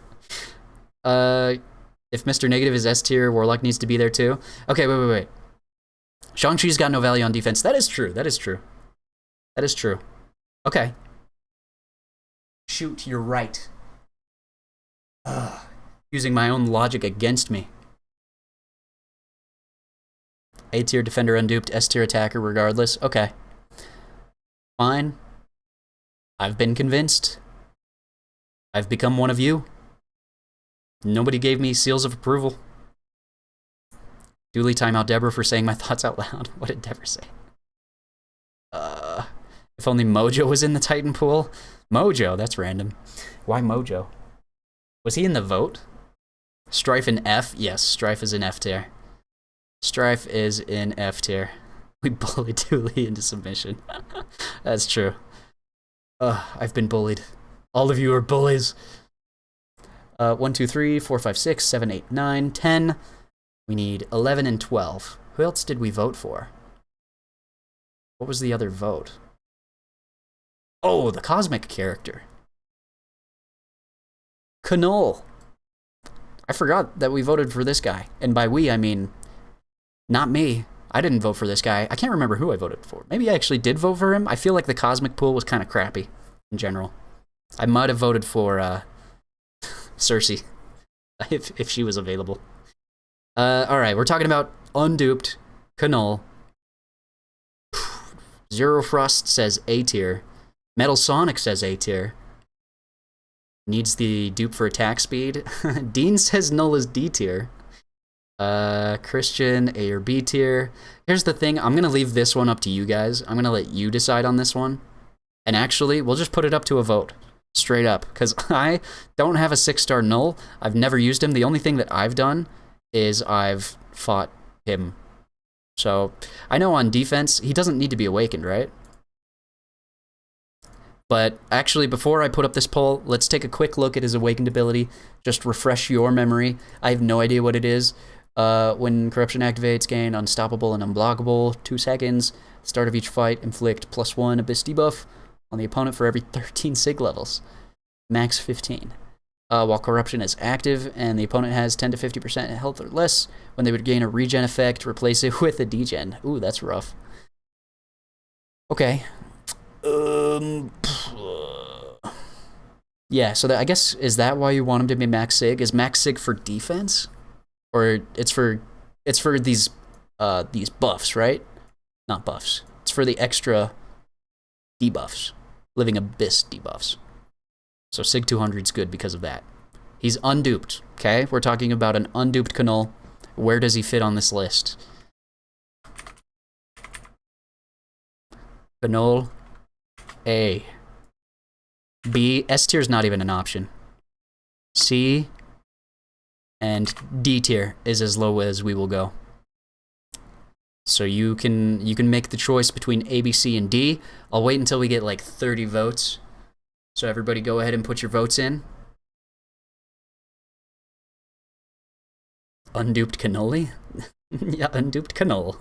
If Mr. Negative is S tier, Warlock needs to be there too. Okay, wait. Shang-Chi's got no value on defense. That is true. Okay. Shoot, you're right. Using my own logic against me. A tier defender unduped, S tier attacker regardless. Okay. Fine. I've been convinced. I've become one of you. Nobody gave me seals of approval. Duly timeout Deborah for saying my thoughts out loud. What did Deborah say? If only Mojo was in the Titan pool. Mojo, that's random. Why Mojo? Was he in the vote? Strife in F? Yes, Strife is in F tier. Strife is in F tier. We bullied Dooley into submission. That's true. I've been bullied. All of you are bullies. 1, 2, 3, 4, 5, 6, 7, 8, 9, 10. We need 11 and 12. Who else did we vote for? What was the other vote? Oh, the cosmic character. Knoll. I forgot that we voted for this guy. And by we, I mean, not me. I didn't vote for this guy. I can't remember who I voted for. Maybe I actually did vote for him. I feel like the cosmic pool was kind of crappy in general. I might have voted for Cersei if she was available. All right, we're talking about unduped Knoll. Zero Frost says A tier. Metal Sonic says A tier. Needs the dupe for attack speed. Dean says Null is D tier. Christian, A or B tier. Here's the thing, I'm gonna leave this one up to you guys. I'm gonna let you decide on this one. And actually, we'll just put it up to a vote. Straight up. Because I don't have a 6-star Null. I've never used him. The only thing that I've done is I've fought him. So, I know on defense, he doesn't need to be awakened, right? But actually, before I put up this poll, let's take a quick look at his awakened ability. Just refresh your memory. I have no idea what it is. When corruption activates, gain unstoppable and unblockable. 2 seconds. Start of each fight, inflict +1 abyss debuff on the opponent for every 13 sig levels. Max 15. While corruption is active and the opponent has 10 to 50% health or less, when they would gain a regen effect, replace it with a degen. Ooh, that's rough. Okay. Yeah, so that, I guess, is that why you want him to be max sig? Is max sig for defense? Or it's for these buffs, right? Not buffs. It's for the extra debuffs. Living Abyss debuffs. So Sig 200's good because of that. He's unduped, okay? We're talking about an unduped Knoll. Where does he fit on this list? Knoll, A. B, S tier's not even an option. C, and D tier is as low as we will go. So you can make the choice between A, B, C, and D. I'll wait until we get like 30 votes. So everybody go ahead and put your votes in. Unduped cannoli? Yeah, unduped cannoli.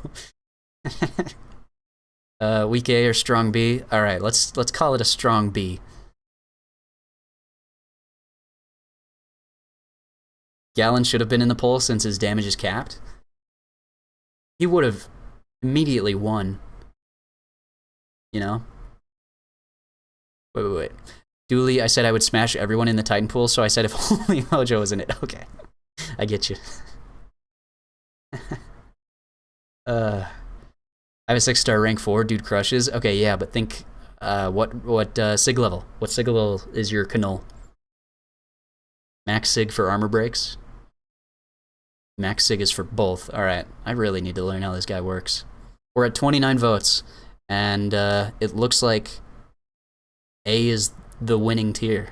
Weak A or strong B? Alright, let's call it a strong B. Gallon should have been in the poll since his damage is capped. He would have immediately won. You know? Wait. Dooley, I said I would smash everyone in the Titan pool, so I said if only Mojo was in it. Okay. I get you. I have a 6-star rank 4, dude crushes. Okay, yeah, but think, what sig level? What sig level is your Knoll? Max sig for armor breaks? Max sig is for both. Alright, I really need to learn how this guy works. We're at 29 votes, and it looks like A is the winning tier.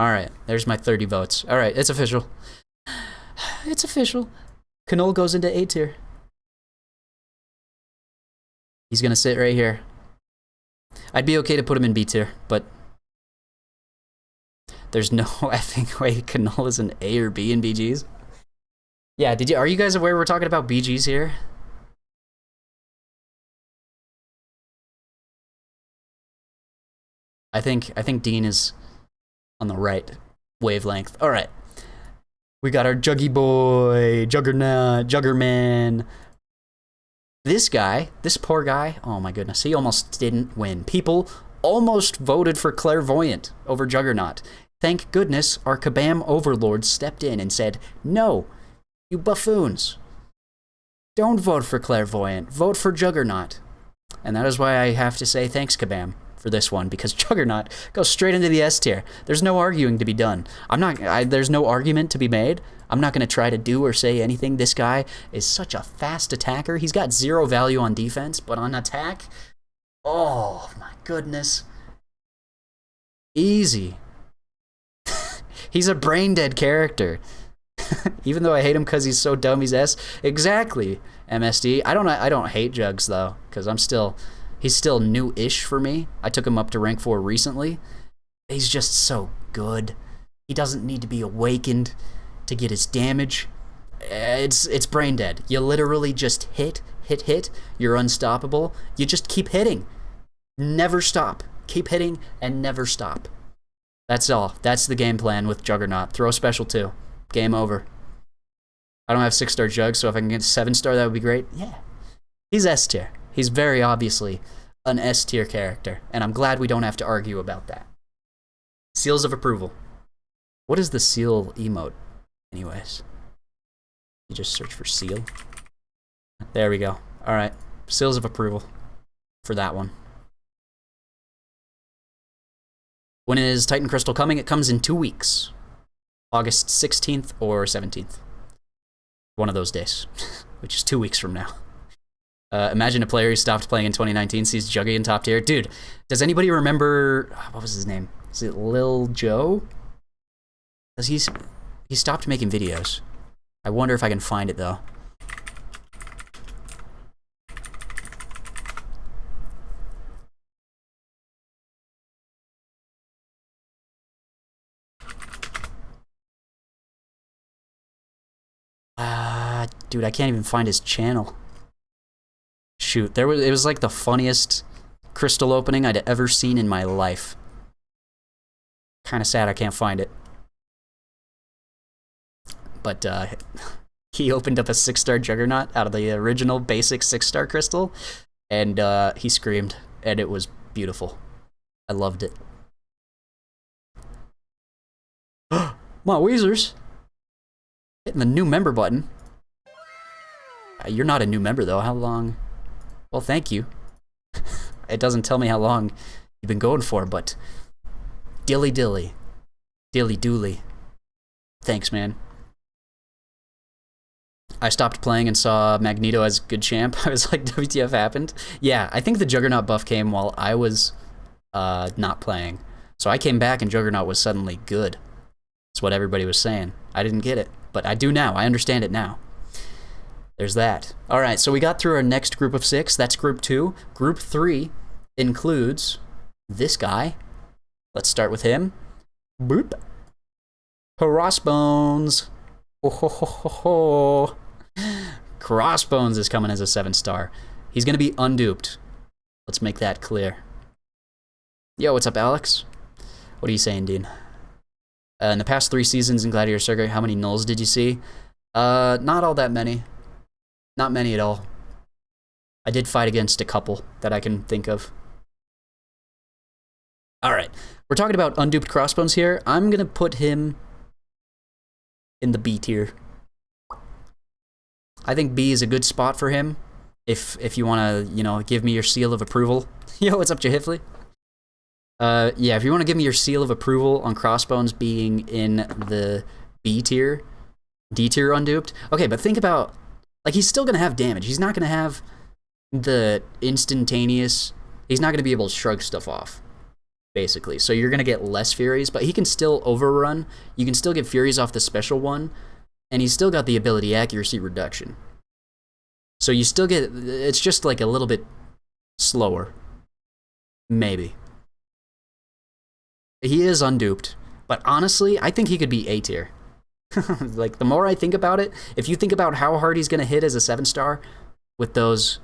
Alright, there's my 30 votes. Alright, it's official. It's official. Knoll goes into A tier. He's gonna sit right here. I'd be okay to put him in B tier, but there's no effing way Knoll is an A or B in BGs. Yeah, are you guys aware we're talking about BGs here? I think Dean is on the right wavelength. All right. We got our Juggy Boy, Juggernaut, Juggerman. This guy, this poor guy, oh my goodness, he almost didn't win. People almost voted for Clairvoyant over Juggernaut. Thank goodness our Kabam overlord stepped in and said, no, you buffoons. Don't vote for Clairvoyant, vote for Juggernaut. And that is why I have to say thanks, Kabam, for this one, because Juggernaut goes straight into the S tier. There's no arguing to be done. There's no argument to be made. I'm not going to try to do or say anything. This guy is such a fast attacker. He's got 0 value on defense, but on attack, oh my goodness. Easy. He's a brain dead character. Even though I hate him because he's so dumb, he's S. Exactly, MSD. I don't hate Jugs though, because he's still new-ish for me. I took him up to rank 4 recently, He's just so good. He doesn't need to be awakened to get his damage. It's brain dead. You literally just hit. You're unstoppable. You just keep hitting. Never stop. Keep hitting and never stop. That's all. That's the game plan with Juggernaut. Throw special 2. Game over. I don't have 6-star Jug, so if I can get 7-star, that would be great. Yeah. He's S tier. He's very obviously an S tier character, and I'm glad we don't have to argue about that. Seals of approval. What is the seal emote, anyways? You just search for seal. There we go. All right. Seals of approval for that one. When is Titan Crystal coming? It comes in 2 weeks. August 16th or 17th. One of those days, which is 2 weeks from now. Imagine a player who stopped playing in 2019 sees Juggy in top tier. Dude, does anybody remember, what was his name? Is it Lil Joe? Because he stopped making videos. I wonder if I can find it, though. Dude, I can't even find his channel. Shoot, it was like the funniest crystal opening I'd ever seen in my life. Kind of sad I can't find it. But he opened up a 6-star Juggernaut out of the original basic 6-star crystal, and he screamed, and it was beautiful. I loved it. My Weezers! Hitting the new member button. You're not a new member, though. How long? Well, thank you. It doesn't tell me how long you've been going for, but dilly dilly. Dilly dooley. Thanks, man. I stopped playing and saw Magneto as good champ. I was like, WTF happened? Yeah, I think the Juggernaut buff came while I was not playing. So I came back and Juggernaut was suddenly good. That's what everybody was saying. I didn't get it, but I do now. I understand it now. There's that. All right, so we got through our next group of 6. That's group 2. Group 3 includes this guy. Let's start with him. Boop. Crossbones. Ho ho ho ho ho. Crossbones is coming as a 7-star. He's going to be unduped. Let's make that clear. Yo, what's up, Alex? What are you saying, Dean? In the past 3 seasons in Gladiator Circuit, how many nulls did you see? Not all that many. Not many at all. I did fight against a couple that I can think of. Alright, we're talking about unduped Crossbones here. I'm gonna put him in the B tier. I think B is a good spot for him. If you wanna, you know, give me your seal of approval. Yo, what's up, Jahifli? Yeah, if you wanna give me your seal of approval on Crossbones being in the B tier, D tier unduped. Okay, but think about, like, he's still gonna have damage. He's not gonna have the instantaneous, he's not gonna be able to shrug stuff off, basically. So you're gonna get less Furies, but he can still overrun. You can still get Furies off the special one, and he's still got the ability accuracy reduction. So you still get, it's just like a little bit slower. Maybe. He is unduped, but honestly, I think he could be A tier. Like, the more I think about it, if you think about how hard he's gonna hit as a 7-star with those...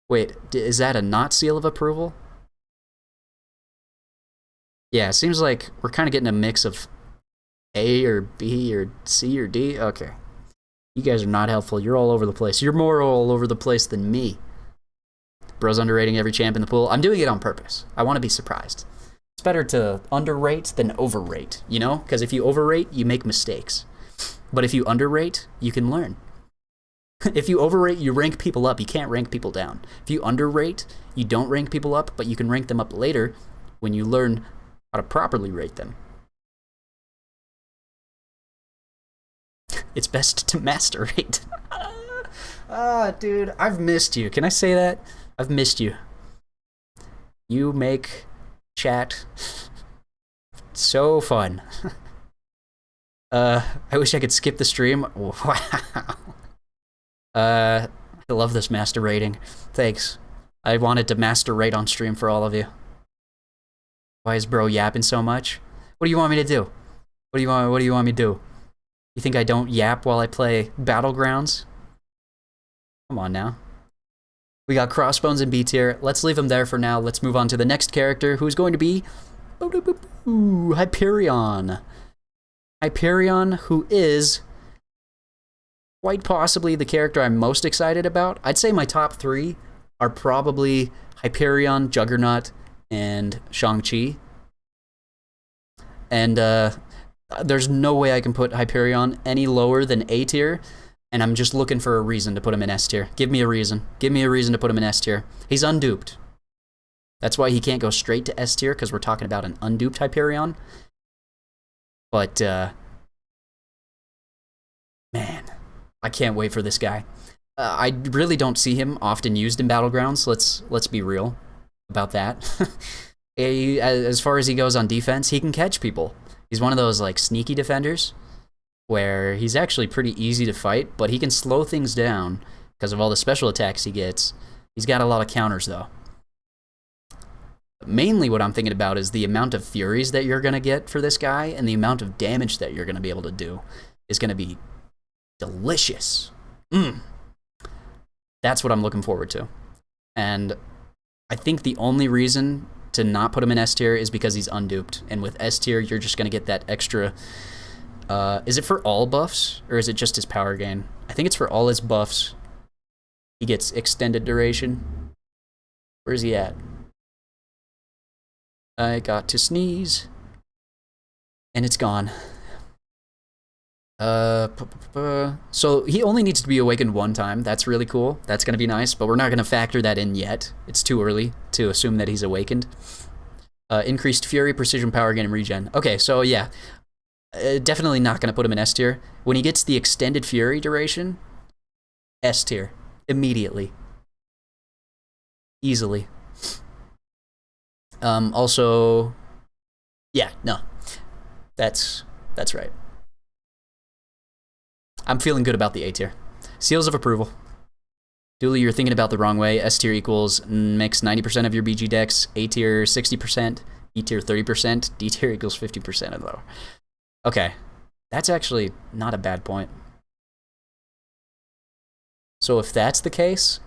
Wait, is that a not seal of approval? Yeah, it seems like we're kind of getting a mix of A or B or C or D. Okay. You guys are not helpful. You're all over the place. You're more all over the place than me. Bro's underrating every champ in the pool. I'm doing it on purpose. I want to be surprised. It's better to underrate than overrate, you know? Because if you overrate, you make mistakes. But if you underrate, you can learn. If you overrate, you rank people up. You can't rank people down. If you underrate, you don't rank people up, but you can rank them up later when you learn how to properly rate them. It's best to master rate. Dude, I've missed you. Can I say that? I've missed you. You make chat so fun. I wish I could skip the stream. Wow. I love this master rating. Thanks. I wanted to master rate on stream for all of you. Why is bro yapping so much? What do you want me to do? What do you want me to do? You think I don't yap while I play Battlegrounds? Come on now. We got Crossbones in B tier. Let's leave him there for now. Let's move on to the next character, who's going to be Hyperion. Hyperion, who is quite possibly the character I'm most excited about. I'd say my top 3 are probably Hyperion, Juggernaut, and Shang-Chi. And there's no way I can put Hyperion any lower than A tier, and I'm just looking for a reason to put him in S tier. Give me a reason. Give me a reason to put him in S tier. He's unduped. That's why he can't go straight to S tier, because we're talking about an unduped Hyperion. But, man, I can't wait for this guy. I really don't see him often used in Battlegrounds. Let's be real about that. As far as he goes on defense, he can catch people. He's one of those like sneaky defenders where he's actually pretty easy to fight, but he can slow things down because of all the special attacks he gets. He's got a lot of counters though. Mainly what I'm thinking about is the amount of Furies that you're going to get for this guy, and the amount of damage that you're going to be able to do is going to be delicious. That's what I'm looking forward to. And I think the only reason to not put him in S tier is because he's unduped. And with S tier, you're just going to get that extra... is it for all buffs, or is it just his power gain? I think it's for all his buffs. He gets extended duration. Where's he at? I got to sneeze. And it's gone. So he only needs to be awakened 1 time. That's really cool. That's going to be nice, but we're not going to factor that in yet. It's too early to assume that he's awakened. Increased Fury, Precision, Power Gain, and Regen. Okay, so yeah. Definitely not going to put him in S tier. When he gets the extended Fury duration, S tier. Immediately. Easily. Also, yeah, no. That's right. I'm feeling good about the A tier. Seals of approval. Dooley, you're thinking about the wrong way. S tier equals mix 90% of your BG decks. A tier 60%. E tier 30%. D tier equals 50% of though. Okay. That's actually not a bad point. So if that's the case,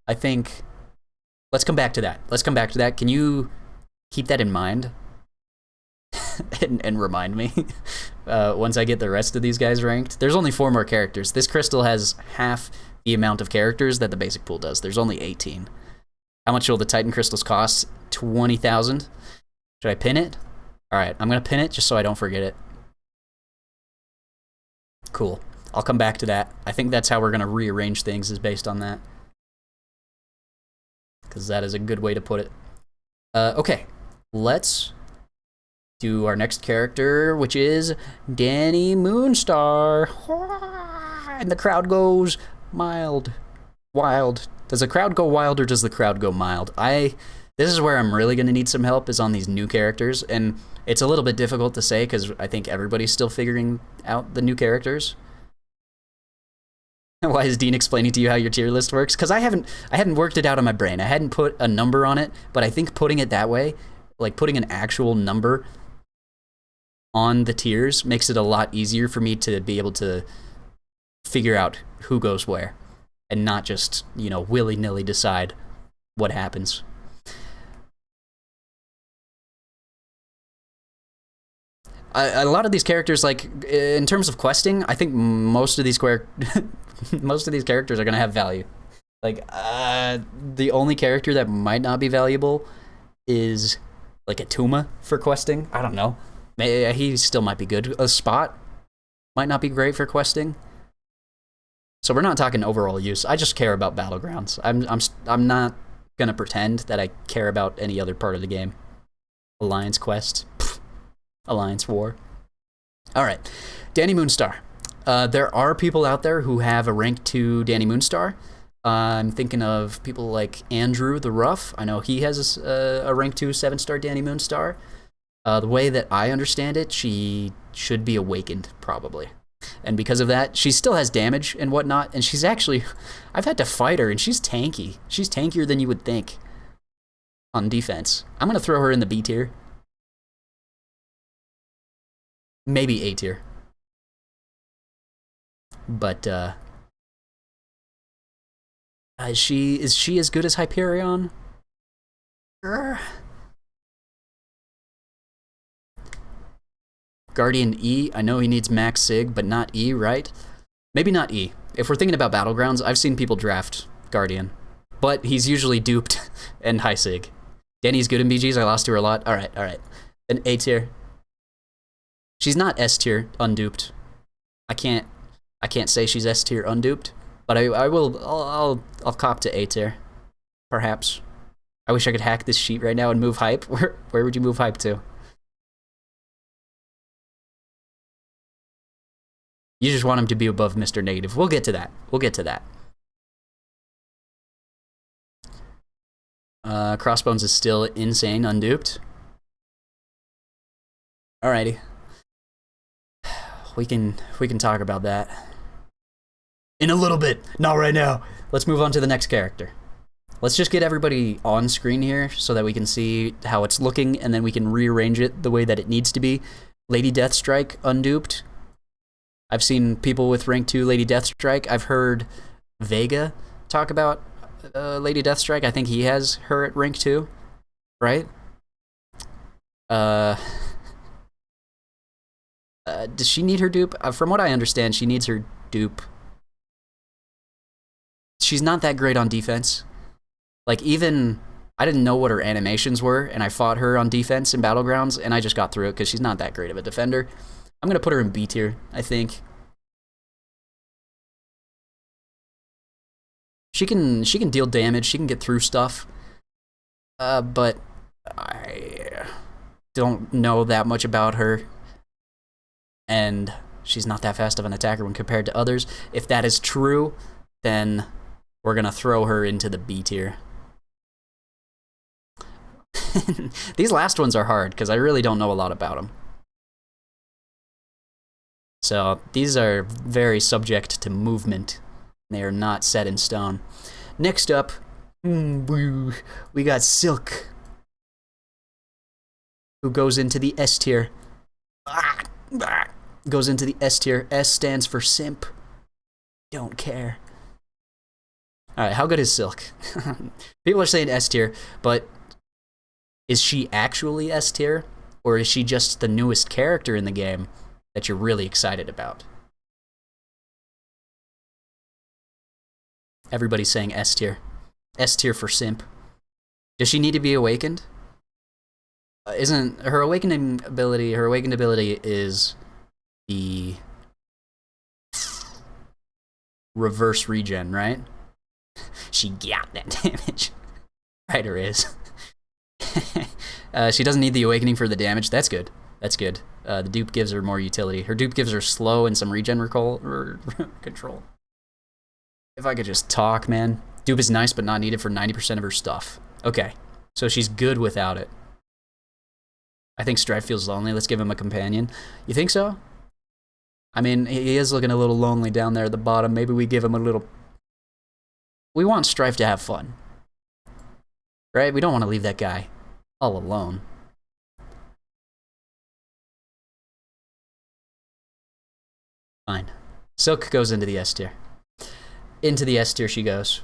I think... Let's come back to that. Can you keep that in mind? and remind me once I get the rest of these guys ranked. There's only 4 more characters. This crystal has half the amount of characters that the basic pool does. There's only 18. How much will the Titan crystals cost? 20,000. Should I pin it? All right, I'm gonna pin it just so I don't forget it. Cool. I'll come back to that. I think that's how we're gonna rearrange things, is based on that, because that is a good way to put it. Okay, let's do our next character, which is Danny Moonstar. And the crowd goes wild. Does the crowd go wild, or does the crowd go mild? This is where I'm really going to need some help, is on these new characters. And it's a little bit difficult to say because I think everybody's still figuring out the new characters. Why is Dean explaining to you how your tier list works? Because I hadn't worked it out in my brain. I hadn't put a number on it, but I think putting it that way, like putting an actual number on the tiers, makes it a lot easier for me to be able to figure out who goes where, and not just, you know, willy-nilly decide what happens. A lot of these characters, like in terms of questing, I think most of these most of these characters are gonna have value. Like the only character that might not be valuable is like a Tuma for questing. I don't know. He still might be good. A Spot might not be great for questing. So we're not talking overall use. I just care about Battlegrounds. I'm not gonna pretend that I care about any other part of the game. Alliance quest. Alliance War. Alright, Danny Moonstar. There are people out there who have a rank 2 Danny Moonstar. I'm thinking of people like Andrew the Rough. I know he has a rank 2 7-star Danny Moonstar. The way that I understand it, she should be awakened, probably. And because of that, she still has damage and whatnot, and she's actually... I've had to fight her, and she's tanky. She's tankier than you would think on defense. I'm going to throw her in the B tier. Maybe A tier. But is she as good as Hyperion? Guardian E, I know he needs max sig, but not E, right? Maybe not E. If we're thinking about Battlegrounds, I've seen people draft Guardian, but he's usually duped and high sig. Danny's good in BGs, I lost to her a lot. Alright. Then A tier. She's not S tier, unduped. I can't say she's S tier unduped, but I'll cop to A tier. Perhaps. I wish I could hack this sheet right now and move hype. Where would you move hype to? You just want him to be above Mr. Negative. We'll get to that. Crossbones is still insane, unduped. Alrighty. We can talk about that in a little bit. Not right now. Let's move on to the next character. Let's just get everybody on screen here so that we can see how it's looking, and then we can rearrange it the way that it needs to be. Lady Deathstrike, unduped. I've seen people with rank 2 Lady Deathstrike. I've heard Vega talk about Lady Deathstrike. I think he has her at rank 2, right? Does she need her dupe? From what I understand, she needs her dupe. She's not that great on defense. Like, even I didn't know what her animations were, and I fought her on defense in Battlegrounds, and I just got through it because she's not that great of a defender. I'm gonna put her in B tier, I think. She can deal damage, she can get through stuff. But I don't know that much about her. And she's not that fast of an attacker when compared to others. If that is true, then we're gonna throw her into the B tier. These last ones are hard because I really don't know a lot about them. So these are very subject to movement. They are not set in stone. Next up, we got Silk, who goes into the S tier. Goes into the S tier. S stands for simp. Don't care. Alright, how good is Silk? People are saying S tier, but is she actually S tier? Or is she just the newest character in the game that you're really excited about? Everybody's saying S tier. S tier for simp. Does she need to be awakened? Isn't her awakening ability? Her awakened ability is the reverse regen, right? She got that damage. Right, or is. She doesn't need the awakening for the damage. That's good. That's good. The dupe gives her more utility. Her dupe gives her slow and some regen control. If I could just talk, man. Dupe is nice, but not needed for 90% of her stuff. Okay, so she's good without it. I think Strife feels lonely. Let's give him a companion. You think so? I mean, he is looking a little lonely down there at the bottom. Maybe we give him a little... We want Strife to have fun. Right? We don't want to leave that guy all alone. Fine. Silk goes into the S tier. Into the S tier she goes.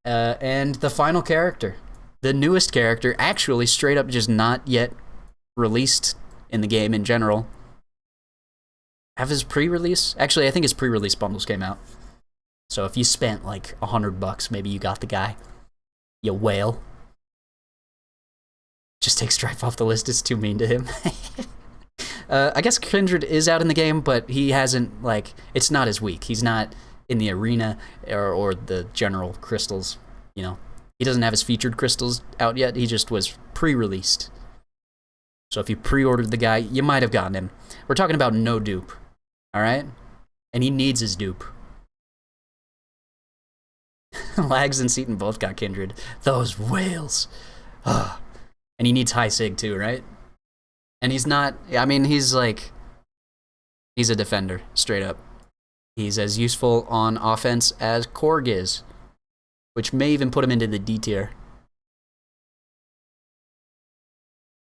And the final character. The newest character, actually straight up just not yet released in the game in general. Have his pre-release? Actually, I think his pre-release bundles came out. So if you spent like $100, maybe you got the guy. You whale. Just take Strife off the list, it's too mean to him. I guess Kindred is out in the game, but he hasn't, like, it's not as weak. He's not in the arena or the general crystals, you know. He doesn't have his featured crystals out yet. He just was pre-released. So if you pre-ordered the guy, you might have gotten him. We're talking about no dupe, all right? And he needs his dupe. Lags and Seaton both got Kindred. Those whales. Ugh. And he needs high sig too, right? And he's not, I mean, he's like, he's a defender, straight up. He's as useful on offense as Korg is, which may even put him into the D tier.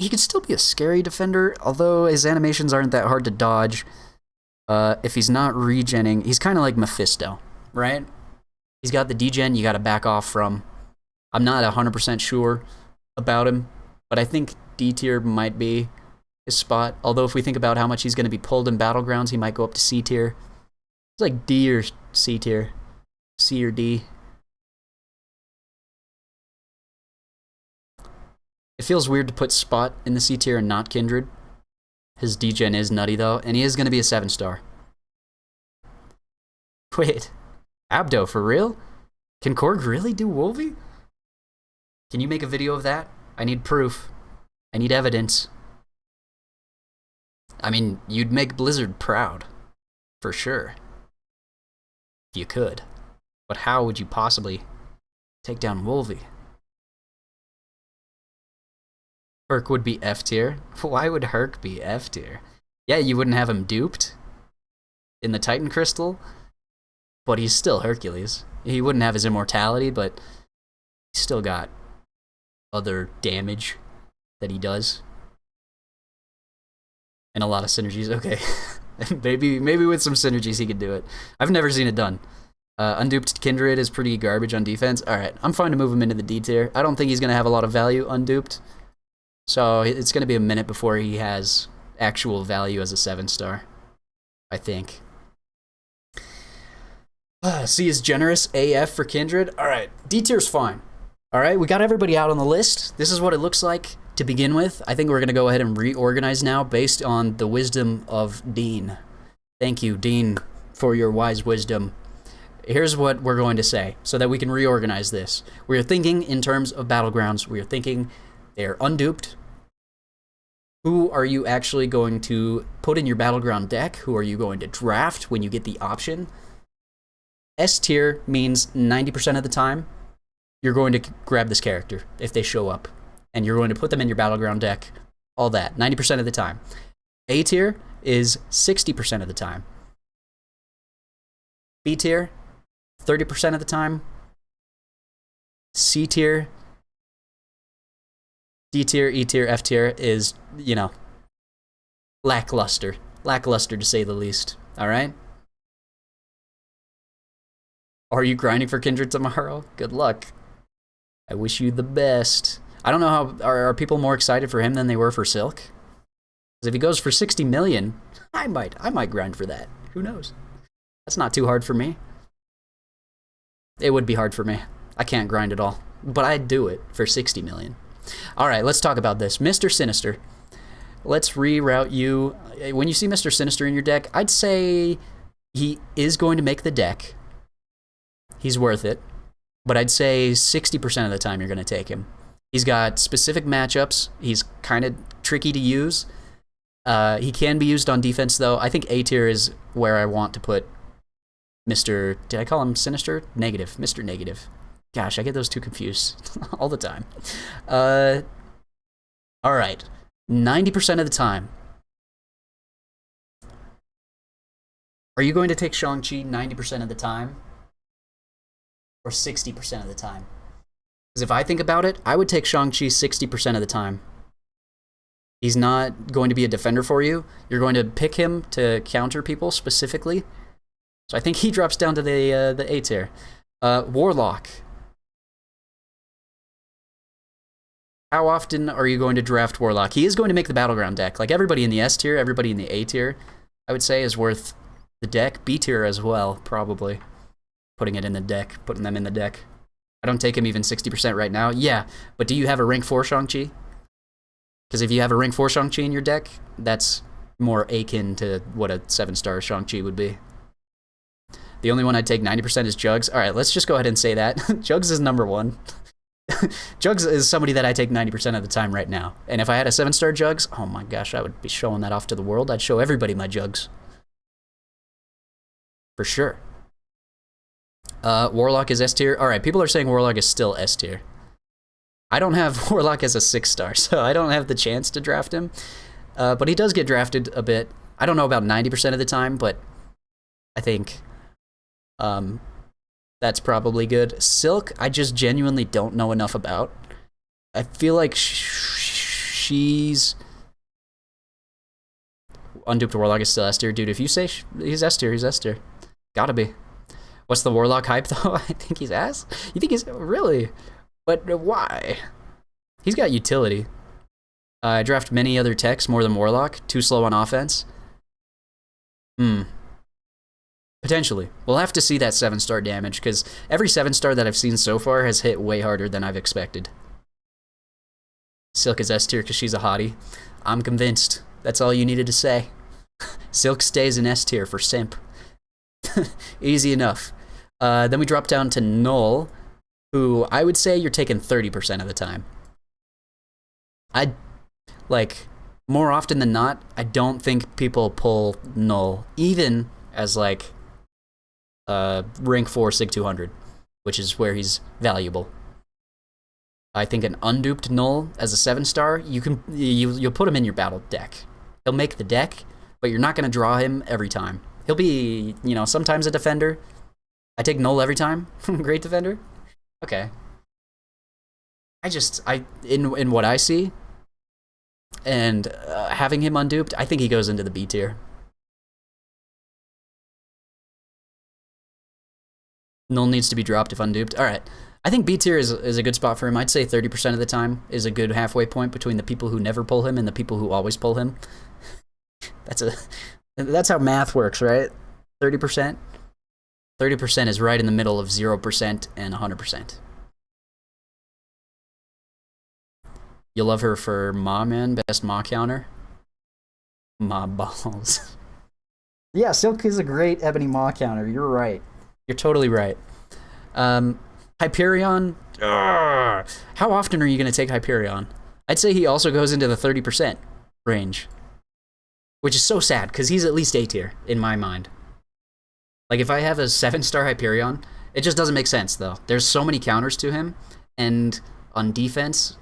he could still be a scary defender, although his animations aren't that hard to dodge. If he's not regenning, he's kind of like Mephisto, right? He's got the degen you got to back off from. I'm not 100% sure about him, but I think D tier might be his spot. Although if we think about how much he's going to be pulled in Battlegrounds, he might go up to C tier. It's like D or C tier. C or D. It feels weird to put Spot in the C tier and not Kindred. His degen is nutty though, and he is going to be a 7-star. Wait, Abdo, for real? Can Korg really do Wolvie? Can you make a video of that? I need proof. I need evidence. I mean, you'd make Blizzard proud. For sure. If you could. But how would you possibly take down Wolvie? Herc would be F tier. Why would Herc be F tier? Yeah, you wouldn't have him duped in the Titan Crystal, but he's still Hercules. He wouldn't have his immortality, but he's still got other damage that he does. And a lot of synergies. Okay. maybe with some synergies he could do it. I've never seen it done. Unduped Kindred is pretty garbage on defense. Alright, I'm fine to move him into the D tier. I don't think he's going to have a lot of value unduped. So it's going to be a minute before he has actual value as a 7-star, I think. C is generous AF for Kindred. Alright, D tier's fine. Alright, we got everybody out on the list. This is what it looks like to begin with. I think we're going to go ahead and reorganize now based on the wisdom of Dean. Thank you, Dean, for your wise wisdom. Here's what we're going to say so that we can reorganize this. We are thinking in terms of Battlegrounds. We are thinking they're unduped. Who are you actually going to put in your Battleground deck? Who are you going to draft when you get the option? S tier means 90% of the time you're going to grab this character if they show up. And you're going to put them in your Battleground deck. All that, 90% of the time. A tier is 60% of the time. B tier, 30% of the time. C tier, D tier, E tier, F tier is, you know, lackluster. Lackluster to say the least. Alright? Are you grinding for Kindred tomorrow? Good luck. I wish you the best. I don't know how, are people more excited for him than they were for Silk? Because if he goes for 60 million, I might grind for that. Who knows? That's not too hard for me. It would be hard for me. I can't grind at all. But I'd do it for 60 million. Alright, let's talk about this. Mr. Sinister. Let's reroute you. When you see Mr. Sinister in your deck, I'd say he is going to make the deck. He's worth it. But I'd say 60% of the time you're going to take him. He's got specific matchups. He's kind of tricky to use. He can be used on defense, though. I think A tier is where I want to put Mr. Did I call him Sinister? Negative. Mr. Negative. Gosh, I get those two confused all the time. Alright. 90% of the time. Are you going to take Shang-Chi 90% of the time? Or 60% of the time? Because if I think about it, I would take Shang-Chi 60% of the time. He's not going to be a defender for you. You're going to pick him to counter people specifically. So I think he drops down to the A tier. Warlock. How often are you going to draft Warlock? He is going to make the Battleground deck. Like everybody in the S tier, everybody in the A tier, I would say is worth the deck. B tier as well, probably. Putting it in the deck, putting them in the deck. I don't take him even 60% right now. Yeah, but do you have a rank 4 Shang-Chi? Because if you have a rank 4 Shang-Chi in your deck, that's more akin to what a 7-star Shang-Chi would be. The only one I'd take 90% is Jugs. Alright, let's just go ahead and say that. Jugs is number 1. Jugs is somebody that I take 90% of the time right now. And if I had a 7-star Jugs, oh my gosh, I would be showing that off to the world. I'd show everybody my Jugs. For sure. Warlock is S tier. Alright, people are saying Warlock is still S tier. I don't have Warlock as a 6-star, so I don't have the chance to draft him. But he does get drafted a bit. I don't know about 90% of the time, but I think that's probably good. Silk, I just genuinely don't know enough about. I feel like she's unduped Warlock is still S tier. Dude, if you say he's S tier, he's S tier. Gotta be. What's the Warlock hype, though? I think he's ass. You think he's... Really? But why? He's got utility. I draft many other techs more than Warlock. Too slow on offense. Potentially. We'll have to see that 7-star damage, because every 7-star that I've seen so far has hit way harder than I've expected. Silk is S tier because she's a hottie. I'm convinced. That's all you needed to say. Silk stays in S tier for simp. Easy enough. Then we drop down to Null, who I would say you're taking 30% of the time. More often than not, I don't think people pull Null, even as rank 4 Sig 200, which is where he's valuable. I think an unduped Null as a 7-star, you'll put him in your battle deck. He'll make the deck, but you're not going to draw him every time. He'll be, sometimes a defender. I take Null every time. Great defender. Okay. In what I see, and having him unduped, I think he goes into the B tier. Null needs to be dropped if unduped. All right. I think B tier is a good spot for him. I'd say 30% of the time is a good halfway point between the people who never pull him and the people who always pull him. That's how math works, right? 30%? 30% is right in the middle of 0% and 100%. You love her for Ma, man. Best Ma counter. Ma balls. Yeah, Silk is a great Ebony Ma counter. You're right. You're totally right. Hyperion. How often are you going to take Hyperion? I'd say he also goes into the 30% range. Which is so sad, because he's at least A tier, in my mind. If I have a 7-star Hyperion, it just doesn't make sense, though. There's so many counters to him, and on defense,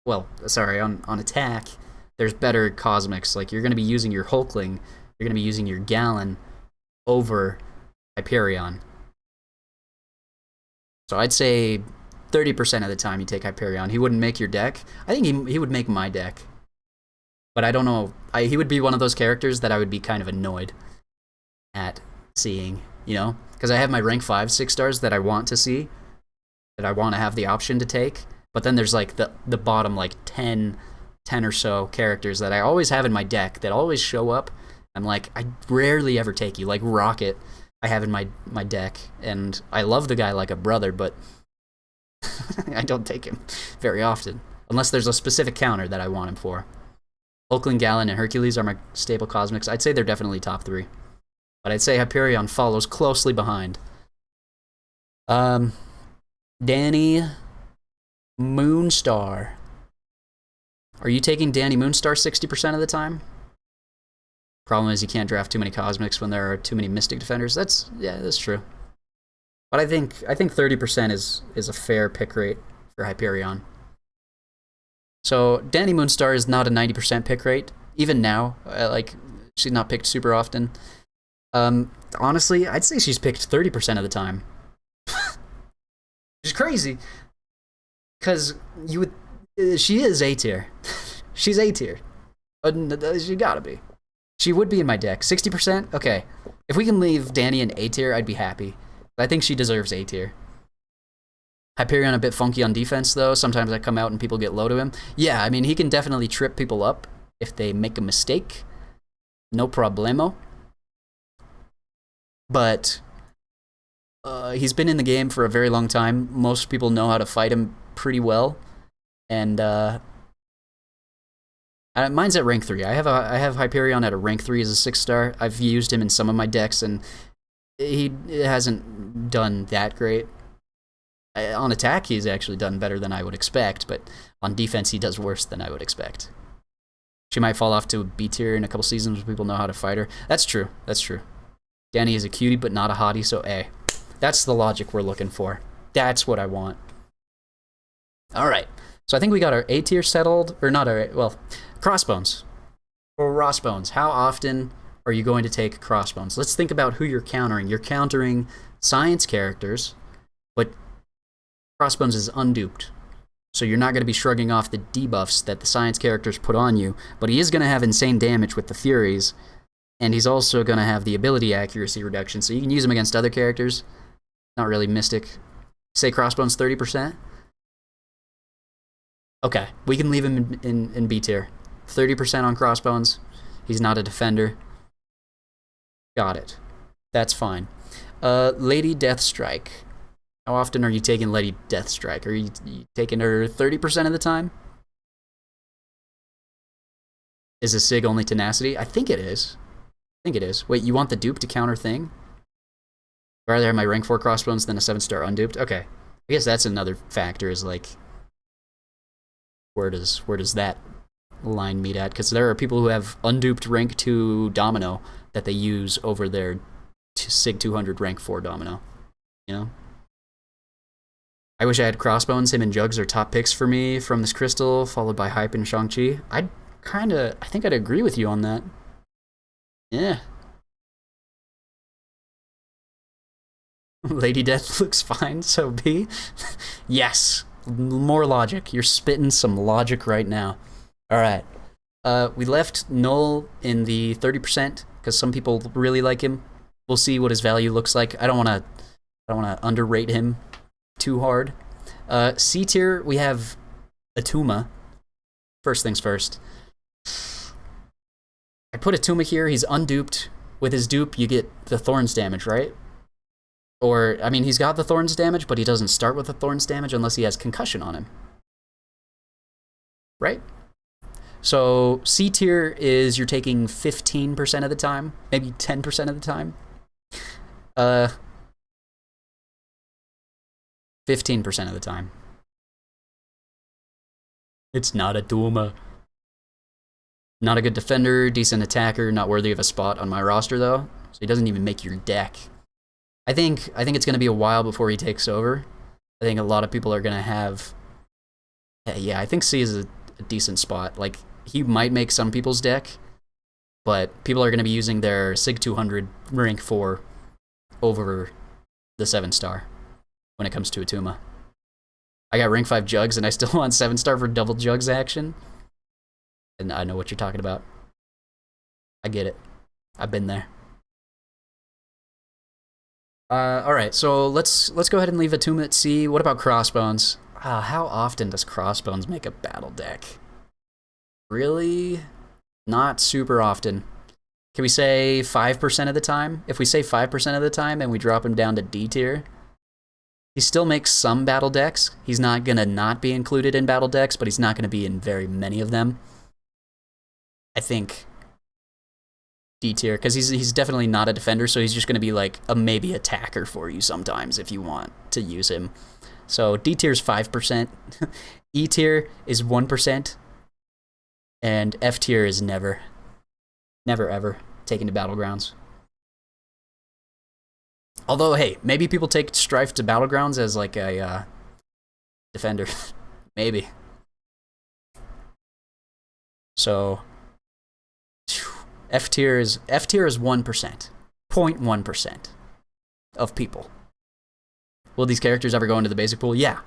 on attack, there's better cosmics. You're going to be using your Hulkling, you're going to be using your Gallon over Hyperion. So I'd say 30% of the time you take Hyperion. He wouldn't make your deck. I think he would make my deck. But I don't know. He would be one of those characters that I would be kind of annoyed at seeing, Because I have my rank 5 6-stars that I want to see, that I want to have the option to take. But then there's the bottom 10 or so characters that I always have in my deck that always show up. I'm I rarely ever take you. Rocket, I have in my deck. And I love the guy like a brother, but I don't take him very often. Unless there's a specific counter that I want him for. Hulkling, Gallon, and Hercules are my staple cosmics. I'd say they're definitely top 3. But I'd say Hyperion follows closely behind. Danny Moonstar. Are you taking Danny Moonstar 60% of the time? Problem is you can't draft too many cosmics when there are too many Mystic Defenders. That's true. But I think 30% is a fair pick rate for Hyperion. So Danny Moonstar is not a 90% pick rate. Even now, she's not picked super often. Honestly, I'd say she's picked 30% of the time. Which is crazy. Because she is A tier. She's A tier. She gotta be. She would be in my deck. 60%? Okay. If we can leave Danny in A tier, I'd be happy. But I think she deserves A tier. Hyperion a bit funky on defense, though. Sometimes I come out and people get low to him. Yeah, he can definitely trip people up if they make a mistake. No problemo. But he's been in the game for a very long time. Most people know how to fight him pretty well. And mine's at rank 3. I have Hyperion at a rank 3 as a 6-star. I've used him in some of my decks, and he hasn't done that great. On attack, he's actually done better than I would expect, but on defense, he does worse than I would expect. She might fall off to a B tier in a couple seasons when people know how to fight her. That's true. Danny is a cutie, but not a hottie, so A. That's the logic we're looking for. That's what I want. All right. So I think we got our A tier settled, or not Crossbones. Or Rossbones. How often are you going to take Crossbones? Let's think about who you're countering. You're countering science characters, but Crossbones is unduped. So you're not going to be shrugging off the debuffs that the science characters put on you, but he is going to have insane damage with the Furies, and he's also going to have the ability accuracy reduction, so you can use him against other characters. Not really Mystic. Say Crossbones 30%? Okay, we can leave him in B tier. 30% on Crossbones. He's not a defender. Got it. That's fine. Lady Deathstrike. How often are you taking Lady Deathstrike? Are you taking her 30% of the time? Is a SIG only tenacity? I think it is. Wait, you want the dupe to counter thing? I'd rather have my rank 4 Crossbones than a 7-star unduped? Okay. I guess that's another factor, is like, where does that line meet at? Because there are people who have unduped rank 2 Domino that they use over their SIG 200 rank 4 Domino. You know? I wish I had Crossbones. Him and Jugs are top picks for me from this crystal, followed by Hype and Shang-Chi. I think I'd agree with you on that. Yeah. Lady Death looks fine, so B. Yes. More logic. You're spitting some logic right now. Alright. We left Null in the 30%, because some people really like him. We'll see what his value looks like. I don't wanna underrate him too hard. C tier, we have Atuma. First things first. I put Atuma here. He's unduped. With his dupe, you get the Thorns damage, right? Or, I mean, he's got the Thorns damage, but he doesn't start with the Thorns damage unless he has Concussion on him. Right? So, C tier is you're taking 15% of the time, maybe 10% of the time. 15% of the time. It's not Atuma. Not a good defender, decent attacker, not worthy of a spot on my roster though. So he doesn't even make your deck. I think it's going to be a while before he takes over. I think a lot of people are going to have... Yeah, I think C is a decent spot. Like, he might make some people's deck, but people are going to be using their SIG 200 rank 4 over the 7-star when it comes to Atuma. I got rank 5 Jugs and I still want 7-star for double Jugs action. And I know what you're talking about. I get it. I've been there. Alright, so let's go ahead and leave Atuma at C. What about Crossbones? How often does Crossbones make a battle deck? Really? Not super often. Can we say 5% of the time? If we say 5% of the time and we drop him down to D tier, he still makes some battle decks. He's not gonna not be included in battle decks, but he's not gonna be in very many of them. I think D tier, because he's definitely not a defender, so he's just going to be like a maybe attacker for you sometimes if you want to use him. So D tier is 5%, E tier is 1%, and F tier is never ever taken to Battlegrounds. Although, hey, maybe people take Strife to Battlegrounds as like a defender. Maybe. So... F tier is 1%, 0.1% of people. Will these characters ever go into the basic pool? Yeah.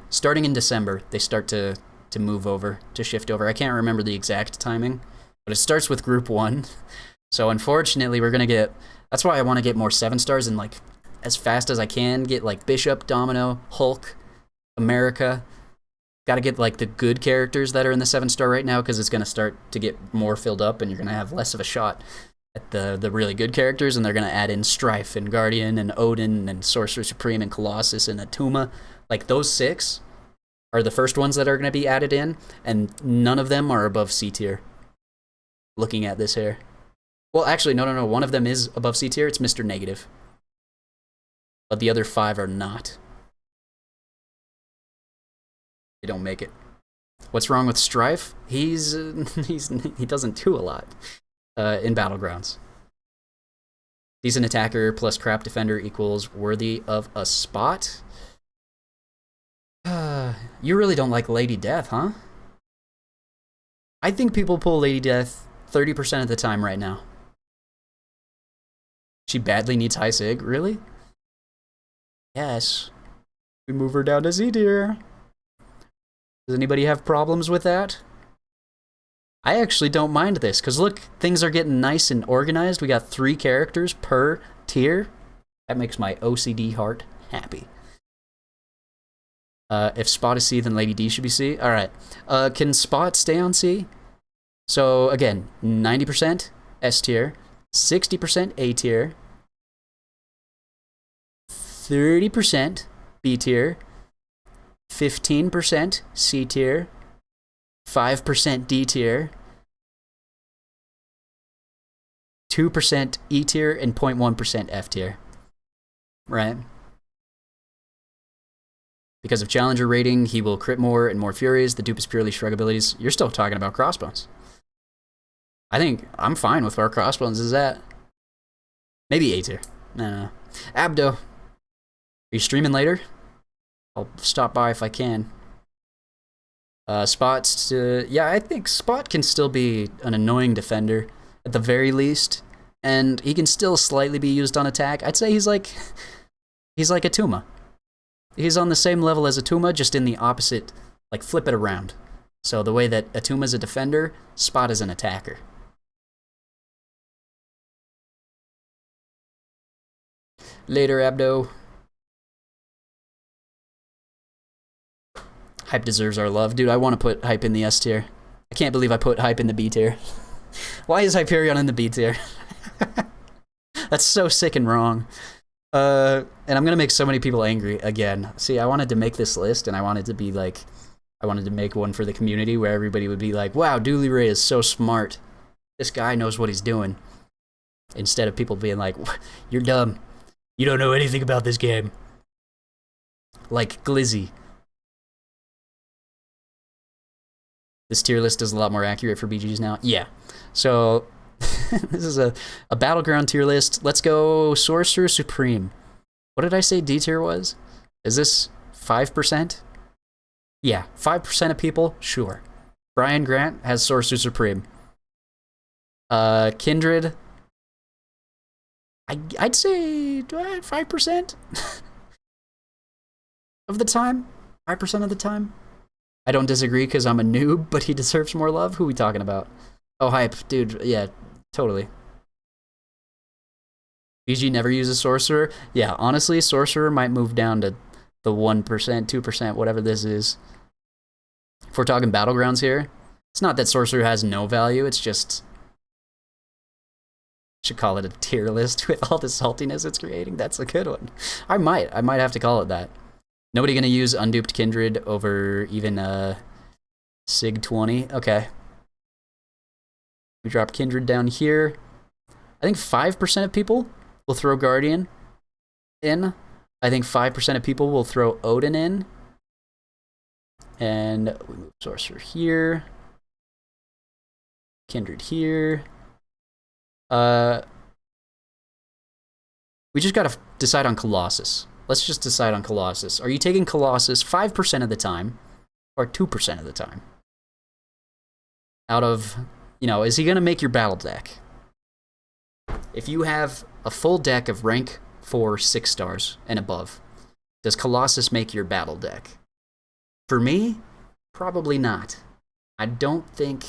Starting in December, they start to move over, to shift over. I can't remember the exact timing, but it starts with Group 1. So unfortunately, we're gonna get. That's why I want to get more 7-stars and like as fast as I can get like Bishop, Domino, Hulk, America. Got to get like the good characters that are in the 7-star right now, because it's going to start to get more filled up and you're going to have less of a shot at the really good characters, and they're going to add in Strife and Guardian and Odin and Sorcerer Supreme and Colossus and Atuma. Like those 6 are the first ones that are going to be added in, and none of them are above C tier. Looking at this here. Well, actually, no. One of them is above C tier. It's Mr. Negative. But the other 5 are not. They don't make it. What's wrong with Strife? He doesn't do a lot in Battlegrounds. Decent attacker plus crap defender equals worthy of a spot. You really don't like Lady Death, huh? I think people pull Lady Death 30% of the time right now. She badly needs high sig, really? Yes. We move her down to Z tier. Does anybody have problems with that? I actually don't mind this, because look, things are getting nice and organized. We got 3 characters per tier. That makes my OCD heart happy. If Spot is C, then Lady D should be C. Alright. Can Spot stay on C? So, again, 90% S tier, 60% A tier, 30% B tier, 15% C tier, 5% D tier, 2% E tier, and 0.1% F tier. Right? Because of Challenger rating, he will crit more and more Furies. The dupe is purely shrug abilities. You're still talking about Crossbones. I think I'm fine with where Crossbones is at. Maybe A tier. No. Abdo. Are you streaming later? I'll stop by if I can. Spot's yeah, I think Spot can still be an annoying defender at the very least, and he can still slightly be used on attack. I'd say he's like Atuma. He's on the same level as Atuma, just in the opposite, like flip it around. So the way that Atuma's a defender, Spot is an attacker. Later, Abdo. Hype deserves our love. Dude, I want to put Hype in the S tier. I can't believe I put Hype in the B tier. Why is Hyperion in the B tier? That's so sick and wrong. And I'm gonna make so many people angry again. See, I wanted to make this list, and I wanted to be like, I wanted to make one for the community where everybody would be like, wow, Dooley Ray is so smart. This guy knows what he's doing. Instead of people being like, you're dumb. You don't know anything about this game. Like Glizzy. This tier list is a lot more accurate for BGs now. Yeah. So, this is a Battleground tier list. Let's go Sorcerer Supreme. What did I say D tier was? Is this 5%? Yeah, 5% of people? Sure. Brian Grant has Sorcerer Supreme. Kindred. I'd say 5% of the time. 5% of the time. I don't disagree because I'm a noob, but he deserves more love. Who are we talking about? Oh, Hype. Dude, yeah, totally. BG never uses Sorcerer. Yeah, honestly, Sorcerer might move down to the 1%, 2%, whatever this is. If we're talking Battlegrounds here, it's not that Sorcerer has no value, it's just... should call it a tier list with all the saltiness it's creating. That's a good one. I might have to call it that. Nobody gonna use Unduped Kindred over even Sig 20. Okay. We drop Kindred down here. I think 5% of people will throw Guardian in. I think 5% of people will throw Odin in. And we move Sorcerer here. Kindred here. We just gotta decide on Colossus. Let's just decide on Colossus. Are you taking Colossus 5% of the time or 2% of the time? Out of, you know, is he gonna make your battle deck? If you have a full deck of rank 4 6 stars and above, does Colossus make your battle deck? For me, probably not. I don't think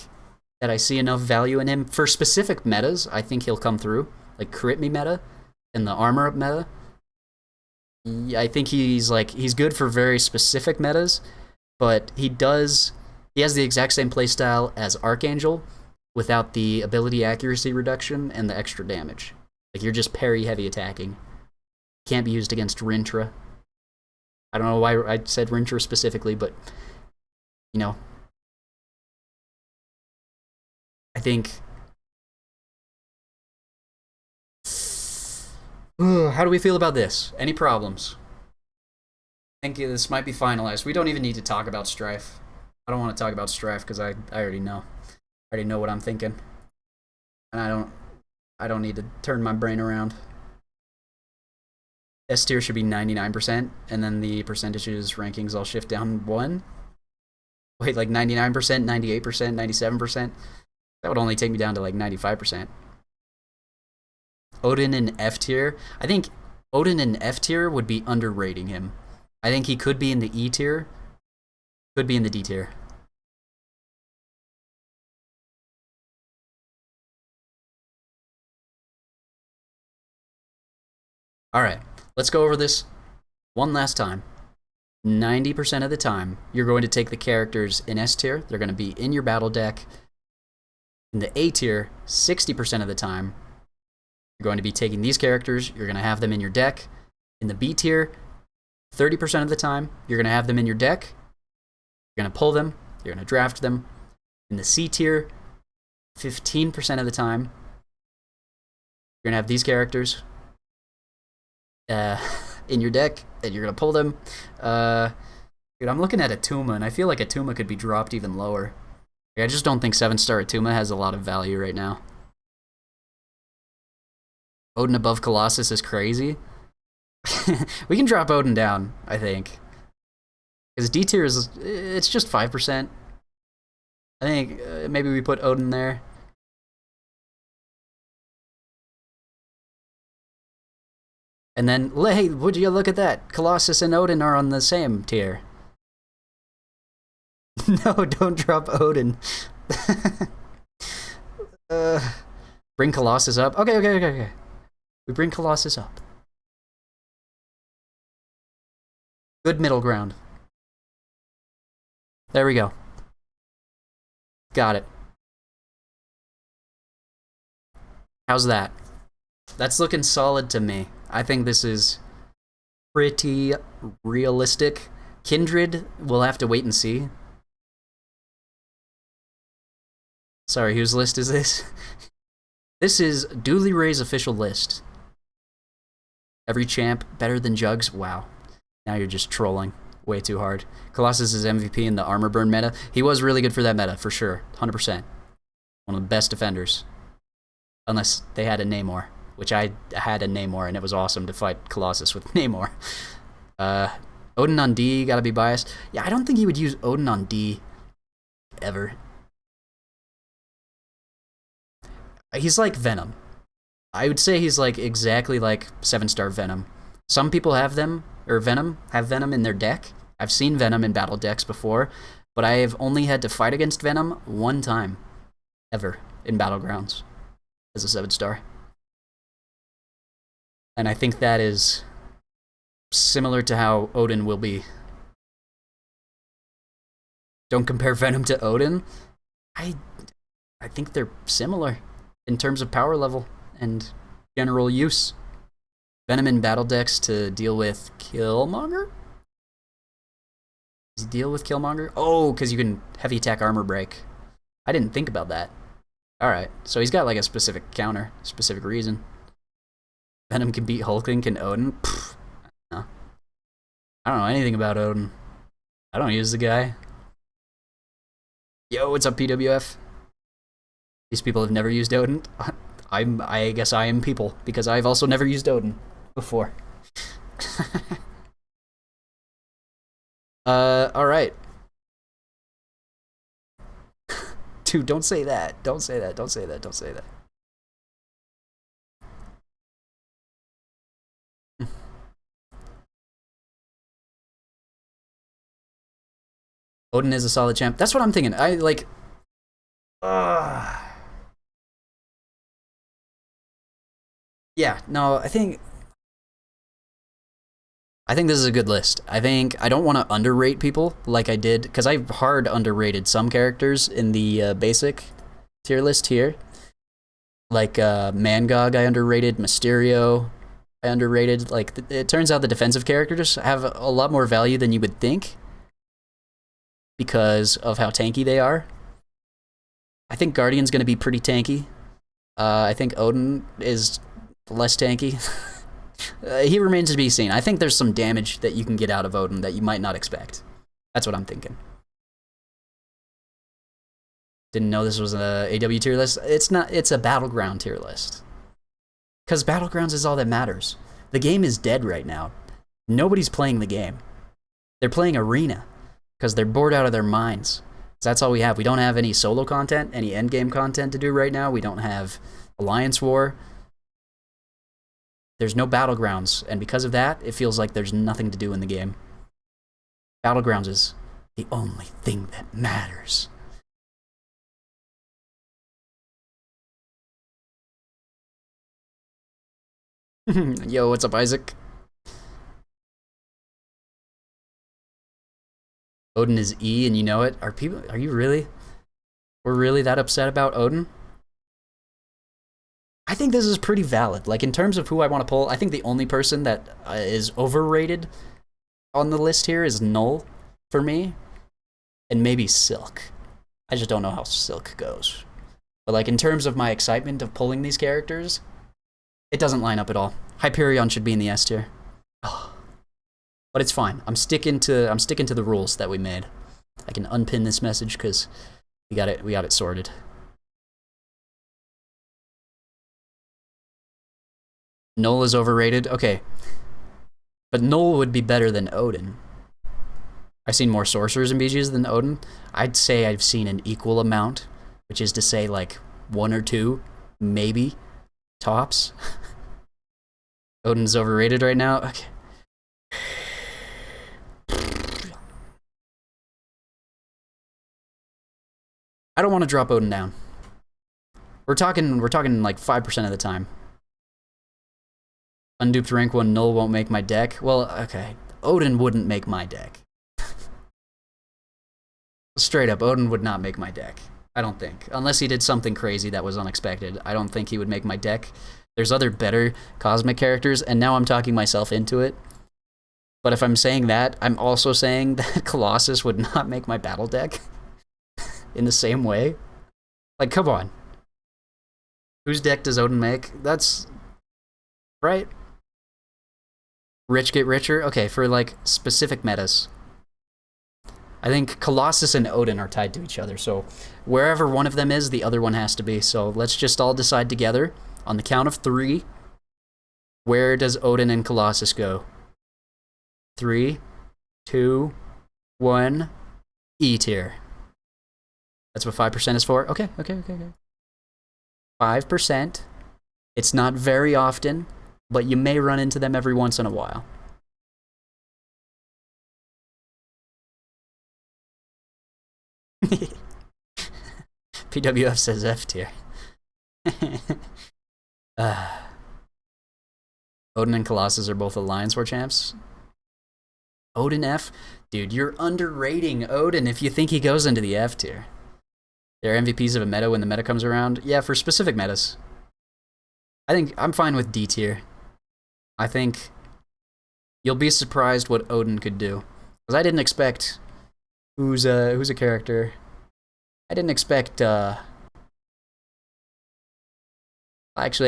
that I see enough value in him. For specific metas, I think he'll come through. Like crit me meta and the armor up meta. I think he's good for very specific metas, but he has the exact same playstyle as Archangel without the ability accuracy reduction and the extra damage. Like you're just parry heavy attacking. Can't be used against Rintra. I don't know why I said Rintra specifically, but you know, I think... how do we feel about this? Any problems? I think this might be finalized. We don't even need to talk about Strife. I don't want to talk about Strife because I already know. I already know what I'm thinking. And I don't need to turn my brain around. S tier should be 99%, and then the percentages rankings I'll shift down 1. Wait, like 99%, 98%, 97%? That would only take me down to like 95%. Odin in F tier. I think Odin in F tier would be underrating him. I think he could be in the E tier. Could be in the D tier. Alright, let's go over this one last time. 90% of the time, you're going to take the characters in S tier. They're going to be in your battle deck. In the A tier, 60% of the time, you're going to be taking these characters. You're going to have them in your deck. In the B tier, 30% of the time, you're going to have them in your deck. You're going to pull them. You're going to draft them. In the C tier, 15% of the time, you're going to have these characters in your deck, and you're going to pull them. Dude, I'm looking at Atuma, and I feel like Atuma could be dropped even lower. I just don't think 7-star Atuma has a lot of value right now. Odin above Colossus is crazy. We can drop Odin down, I think. Because D tier is, it's just 5%. I think maybe we put Odin there. And then, hey, would you look at that? Colossus and Odin are on the same tier. No, don't drop Odin. Bring Colossus up. Okay. We bring Colossus up. Good middle ground. There we go. Got it. How's that? That's looking solid to me. I think this is pretty realistic. Kindred, we'll have to wait and see. Sorry, whose list is this? This is Dooley Ray's official list. Every champ better than Jugs? Wow. Now you're just trolling way too hard. Colossus is MVP in the armor burn meta. He was really good for that meta, for sure. 100%. One of the best defenders. Unless they had a Namor, which I had a Namor, and it was awesome to fight Colossus with Namor. Odin on D, gotta be biased. Yeah, I don't think he would use Odin on D ever. He's like Venom. I would say he's like exactly like 7-star Venom. Some people have them, or Venom, have Venom in their deck. I've seen Venom in battle decks before, but I have only had to fight against Venom one time, ever, in Battlegrounds, as a 7-star. And I think that is similar to how Odin will be. Don't compare Venom to Odin. I think they're similar in terms of power level and general use. Venom in battle decks to deal with Killmonger? Does he deal with Killmonger? Oh, because you can heavy attack armor break. I didn't think about that. Alright, so he's got like a specific counter, specific reason. Venom can beat Hulk and can Odin? Pfft, no. I don't know anything about Odin. I don't use the guy. Yo, what's up, PWF? These people have never used Odin. I guess I am people, because I've also never used Odin before. Alright. Dude, don't say that. Don't say that. Don't say that. Don't say that. Odin is a solid champ. That's what I'm thinking. I like. Yeah. No. I think this is a good list. I don't want to underrate people like I did, because I've hard underrated some characters in the basic tier list here. Like Mangog, I underrated. Mysterio, I underrated. Like it turns out the defensive characters have a lot more value than you would think, because of how tanky they are. I think Guardian's going to be pretty tanky. I think Odin is less tanky. He remains to be seen. I think there's some damage that you can get out of Odin that you might not expect. That's what I'm thinking. Didn't know this was a AW tier list. It's not. It's a Battleground tier list. Because Battlegrounds is all that matters. The game is dead right now. Nobody's playing the game. They're playing Arena because they're bored out of their minds. So that's all we have. We don't have any solo content, any endgame content to do right now. We don't have Alliance War. There's no Battlegrounds, and because of that, it feels like there's nothing to do in the game. Battlegrounds is The only thing that matters. Yo, what's up, Isaac? Odin is E and you know it? Are you really? We're really that upset about Odin? I think this is pretty valid. Like, in terms of who I want to pull, I think the only person that is overrated on the list here is Null, for me. And maybe Silk. I just don't know how Silk goes. But, like, in terms of my excitement of pulling these characters, it doesn't line up at all. Hyperion should be in the S tier. Oh. But it's fine. I'm sticking to the rules that we made. I can unpin this message because we got it sorted. Null is overrated. Okay. But Null would be better than Odin. I've seen more sorcerers and BGs than Odin. I'd say I've seen an equal amount, which is to say like 1 or 2, maybe, tops. Odin's overrated right now. Okay. I don't want to drop Odin down. We're talking like 5% of the time. Unduped rank 1 Null won't make my deck. Well, okay. Odin wouldn't make my deck. Straight up, Odin would not make my deck. I don't think. Unless he did something crazy that was unexpected. I don't think he would make my deck. There's other better cosmic characters, and now I'm talking myself into it. But if I'm saying that, I'm also saying that Colossus would not make my battle deck. In the same way. Like, come on. Whose deck does Odin make? That's... right? Rich get richer? Okay, for, like, specific metas. I think Colossus and Odin are tied to each other, so wherever one of them is, the other one has to be. So let's just all decide together, on the count of 3, where does Odin and Colossus go? 3, 2, 1, E tier. That's what 5% is for? Okay. 5%. It's not very often, but you may run into them every once in a while. PWF says F tier. Odin and Colossus are both Alliance War champs. Odin F? Dude, you're underrating Odin if you think he goes into the F tier. They're MVPs of a meta when the meta comes around. Yeah, for specific metas. I think I'm fine with D tier. I think you'll be surprised what Odin could do. Because I didn't expect... Who's a character? I didn't expect, Actually,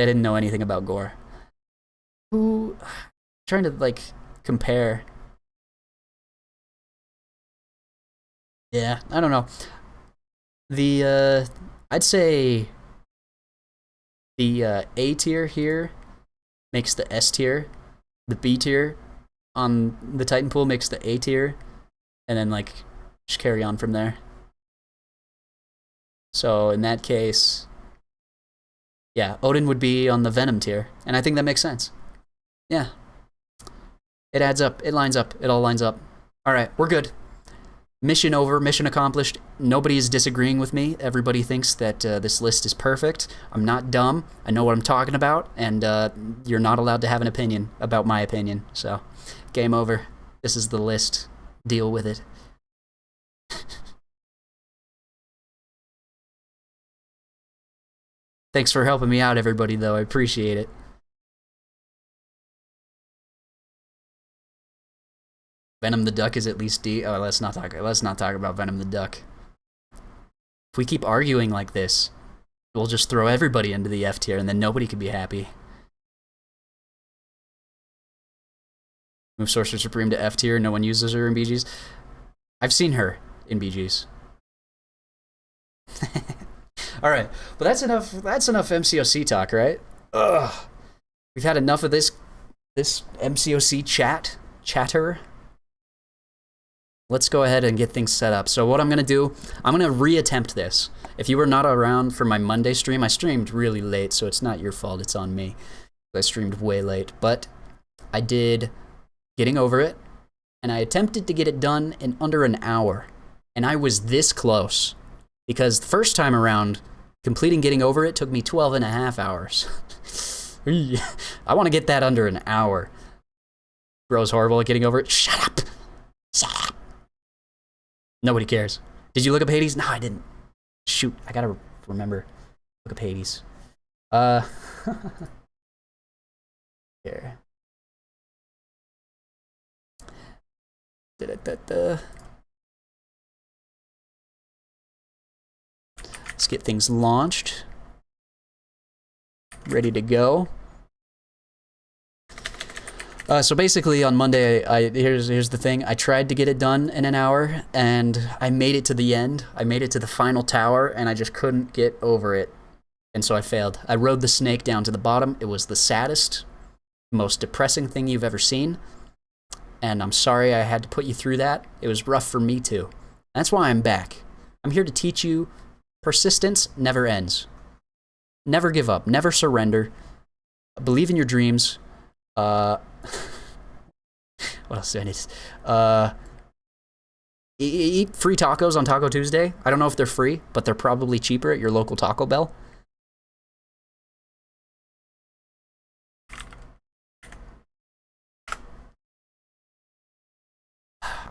I didn't know anything about Gore. Who... I'm trying to, like, compare. Yeah, I don't know. I'd say the A tier here makes the S tier. The B tier on the Titan pool makes the A tier. And then, like, just carry on from there. So, in that case, yeah, Odin would be on the Venom tier. And I think that makes sense. Yeah. It adds up. It lines up. It all lines up. Alright, we're good. Mission over. Mission accomplished. Nobody is disagreeing with me. Everybody thinks that this list is perfect. I'm not dumb. I know what I'm talking about. And you're not allowed to have an opinion about my opinion. So, game over. This is the list. Deal with it. Thanks for helping me out, everybody, though. I appreciate it. Venom the Duck is at least D. Oh, let's not talk about Venom the Duck. If we keep arguing like this, we'll just throw everybody into the F tier, and then nobody could be happy. Move Sorcerer Supreme to F tier. No one uses her in BGs. I've seen her in BGs. All right, but that's enough. That's enough MCOC talk, right? Ugh. We've had enough of this MCOC chatter. Let's go ahead and get things set up. So what I'm gonna do, I'm gonna reattempt this. If you were not around for my Monday stream, I streamed really late, so it's not your fault. It's on me. I streamed way late, but I did Getting Over It, and I attempted to get it done in under an hour. And I was this close. Because the first time around, completing getting over it took me 12 and a half hours. I want to get that under an hour. Bro's horrible at getting over it. Shut up! Shut up! Nobody cares. Did you look up Hades? No, I didn't. Shoot, I gotta remember. Look up Hades. Here. Let's get things launched. Ready to go. So basically on Monday, here's the thing. I tried to get it done in an hour, and I made it to the end. I made it to the final tower, and I just couldn't get over it. And so I failed. I rode the snake down to the bottom. It was the saddest, most depressing thing you've ever seen. And I'm sorry I had to put you through that. It was rough for me too. That's why I'm back. I'm here to teach you persistence never ends. Never give up. Never surrender. Believe in your dreams. What else do I need? Eat free tacos on Taco Tuesday. I don't know if they're free, but they're probably cheaper at your local Taco Bell.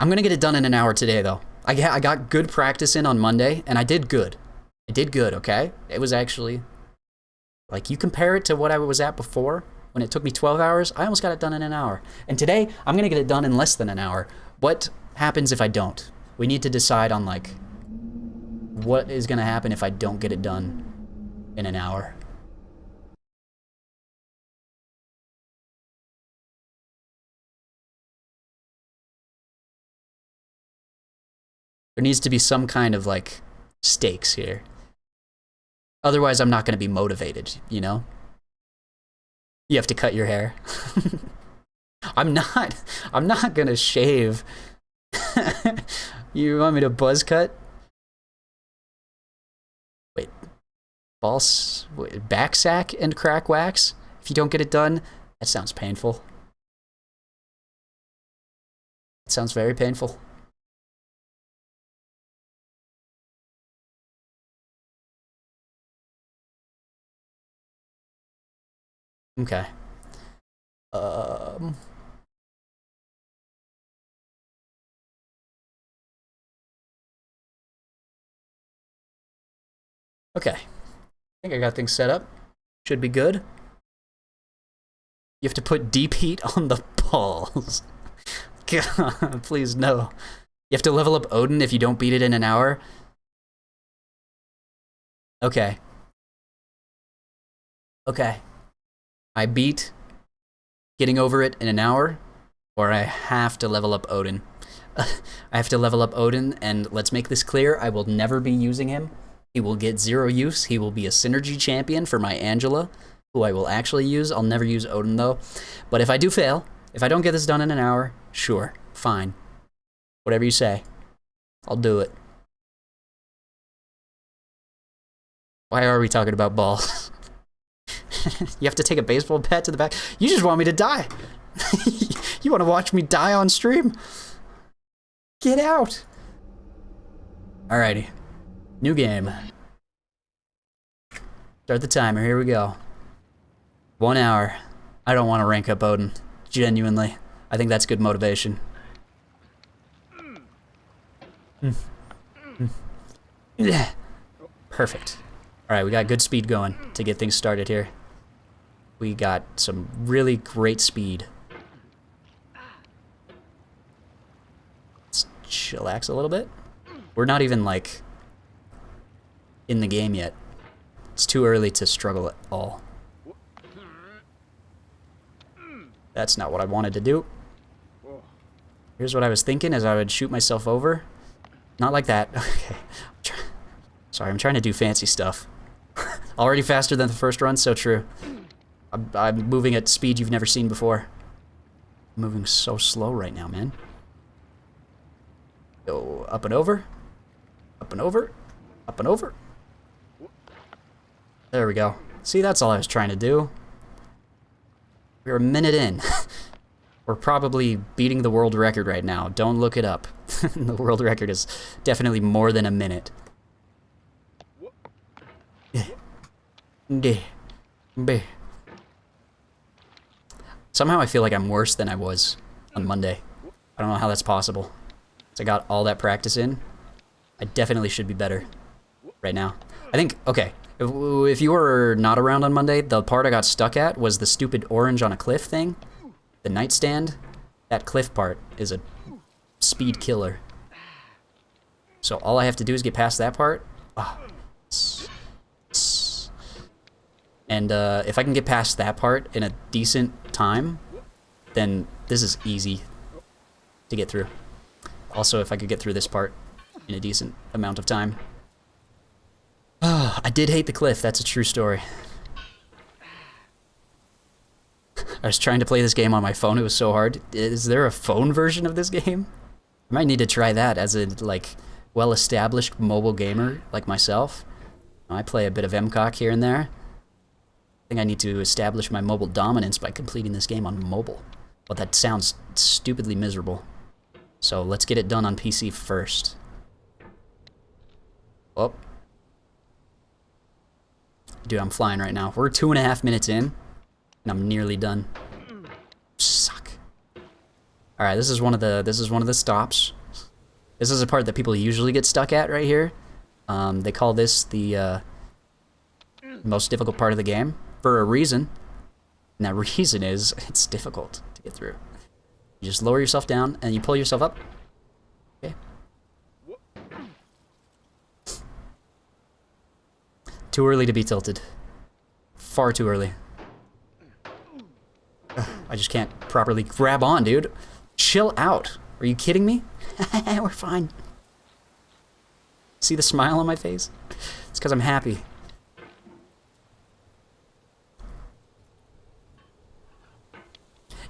I'm gonna get it done in an hour today, though. I got good practice in on Monday, and I did good. I did good, okay? It was actually, like, you compare it to what I was at before, when it took me 12 hours, I almost got it done in an hour. And today, I'm gonna get it done in less than an hour. What happens if I don't? We need to decide on, like, what is gonna happen if I don't get it done in an hour. There needs to be some kind of, like, stakes here. Otherwise, I'm not going to be motivated, you know? You have to cut your hair. I'm not going to shave. You want me to buzz cut? Wait. Back sack and crack wax? If you don't get it done? That sounds painful. It sounds very painful. Okay. Okay. I think I got things set up. Should be good. You have to put deep heat on the balls. God, please no. You have to level up Odin if you don't beat it in an hour. Okay. Okay. I beat getting over it in an hour, or I have to level up Odin. I have to level up Odin, and let's make this clear, I will never be using him. He will get 0 use. He will be a synergy champion for my Angela, who I will actually use. I'll never use Odin, though. But if I do fail, if I don't get this done in an hour, sure, fine. Whatever you say, I'll do it. Why are we talking about balls? You have to take a baseball bat to the back. You just want me to die. You want to watch me die on stream? Get out. Alrighty. New game. Start the timer. Here we go. 1 hour. I don't want to rank up Odin. Genuinely. I think that's good motivation. Perfect. Alright, we got good speed going to get things started here. We got some really great speed. Let's chillax a little bit. We're not even, like, in the game yet. It's too early to struggle at all. That's not what I wanted to do. Here's what I was thinking, is I would shoot myself over. Not like that. Okay. Sorry, I'm trying to do fancy stuff. Already faster than the first run, so true. I'm moving at speed you've never seen before. I'm moving so slow right now, man. Go up and over. Up and over. Up and over. There we go. See, that's all I was trying to do. We're a minute in. We're probably beating the world record right now. Don't look it up. The world record is definitely more than a minute. Somehow I feel like I'm worse than I was on Monday. I don't know how that's possible. So I got all that practice in. I definitely should be better right now. I think, okay, if you were not around on Monday, the part I got stuck at was the stupid orange on a cliff thing. The nightstand. That cliff part is a speed killer. So all I have to do is get past that part. And if I can get past that part in a decent time, then this is easy to get through. Also, if I could get through this part in a decent amount of time. I did hate the cliff, that's a true story. I was trying to play this game on my phone, it was so hard. Is there a phone version of this game? I might need to try that as a, like, well-established mobile gamer like myself. I play a bit of MCOC here and there. I think I need to establish my mobile dominance by completing this game on mobile. But that sounds stupidly miserable. So let's get it done on PC first. Oh. Dude, I'm flying right now. We're 2.5 minutes in, and I'm nearly done. Suck. All right, this is one of the stops. This is a part that people usually get stuck at right here. They call this the most difficult part of the game for a reason, and that reason is it's difficult to get through. You just lower yourself down and you pull yourself up. Okay. Too early to be tilted. Far too early. I just can't properly grab on, dude. Chill out. Are you kidding me? We're fine. See the smile on my face? It's because I'm happy.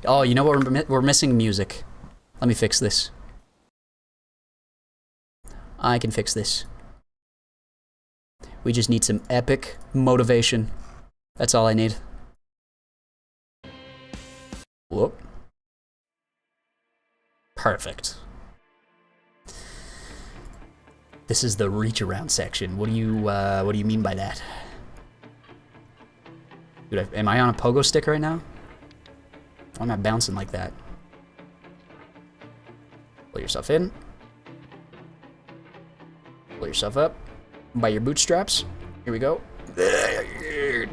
Oh, you know what? We're missing music. Let me fix this. I can fix this. We just need some epic motivation. That's all I need. Whoop. Perfect. This is the reach around section. What do you mean by that? Dude, am I on a pogo stick right now? Why am I bouncing like that? Pull yourself in. Pull yourself up by your bootstraps. Here we go.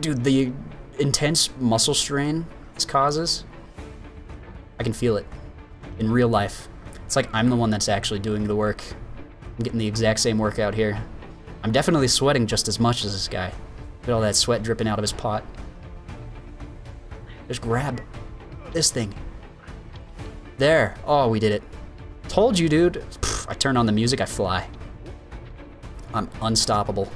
Dude, the intense muscle strain this causes, I can feel it in real life. It's like I'm the one that's actually doing the work. I'm getting the exact same workout here. I'm definitely sweating just as much as this guy. Look at all that sweat dripping out of his pot. Just grab this thing. There. Oh, we did it. Told you, dude. Pff, I turn on the music, I fly. I'm unstoppable.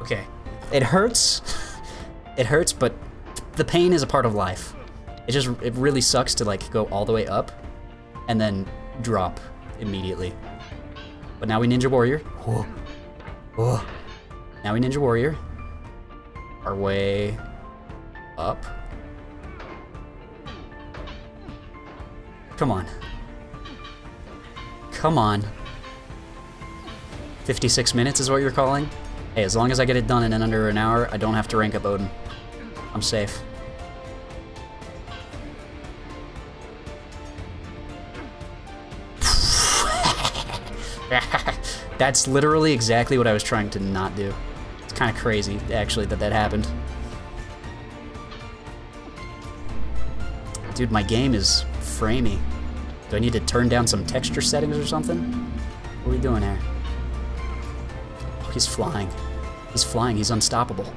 Okay. It hurts. It hurts, but the pain is a part of life. It really sucks to like go all the way up and then drop immediately. But now we Ninja Warrior. Oh. Oh. Now we Ninja Warrior. Our way up. Come on. Come on. 56 minutes is what you're calling? Hey, as long as I get it done in under an hour, I don't have to rank up Odin. I'm safe. That's literally exactly what I was trying to not do. It's kind of crazy, actually, that happened. Dude, my game is framey. Do I need to turn down some texture settings or something? What are we doing here? Oh, he's flying. He's flying. He's unstoppable.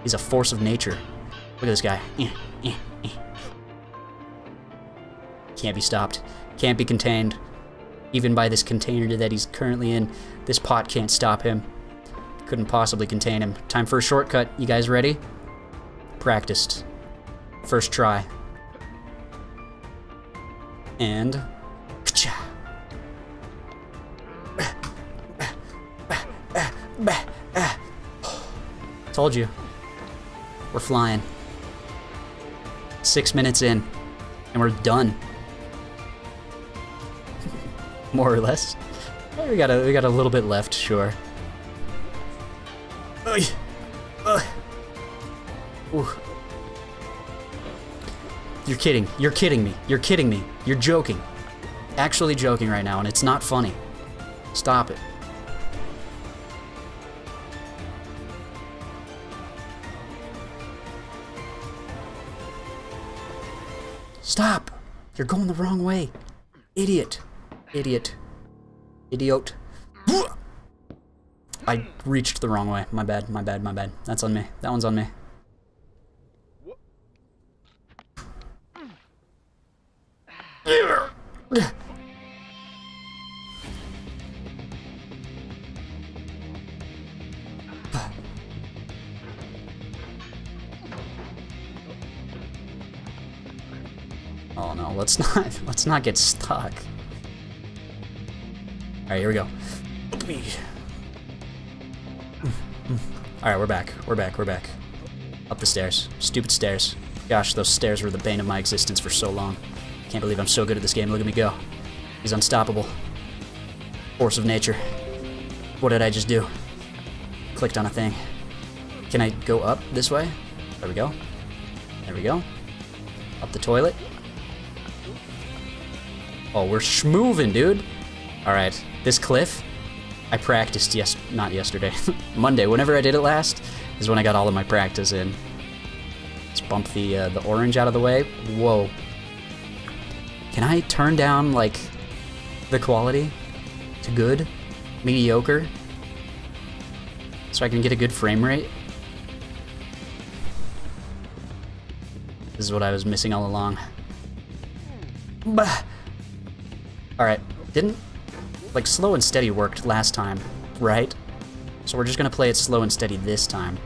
He's a force of nature. Look at this guy. Can't be stopped. Can't be contained. Even by this container that he's currently in, this pot can't stop him. Couldn't possibly contain him. Time for a shortcut. You guys ready? Practiced. First try. And... Told you. We're flying. 6 minutes in, and we're done. More or less. We got a little bit left, sure. Ooh. You're kidding. You're kidding me. You're kidding me. You're joking. Actually joking right now, and it's not funny. Stop it. Stop! You're going the wrong way. Idiot. Idiot. Idiot. I reached the wrong way. My bad, my bad, my bad. That's on me. That one's on me. Oh no, let's not get stuck. Alright, here we go. Alright, we're back. We're back. We're back. Up the stairs. Stupid stairs. Gosh, those stairs were the bane of my existence for so long. Can't believe I'm so good at this game. Look at me go. He's unstoppable. Force of nature. What did I just do? Clicked on a thing. Can I go up this way? There we go. There we go. Up the toilet. Oh, we're schmoovin', dude. Alright, this cliff, I practiced not yesterday, Monday, whenever I did it last, is when I got all of my practice in. Let's bump the orange out of the way. Whoa. Can I turn down, like, the quality to good? Mediocre? So I can get a good frame rate? This is what I was missing all along. Bah! Alright, didn't... Like, slow and steady worked last time, right? So we're just gonna play it slow and steady this time.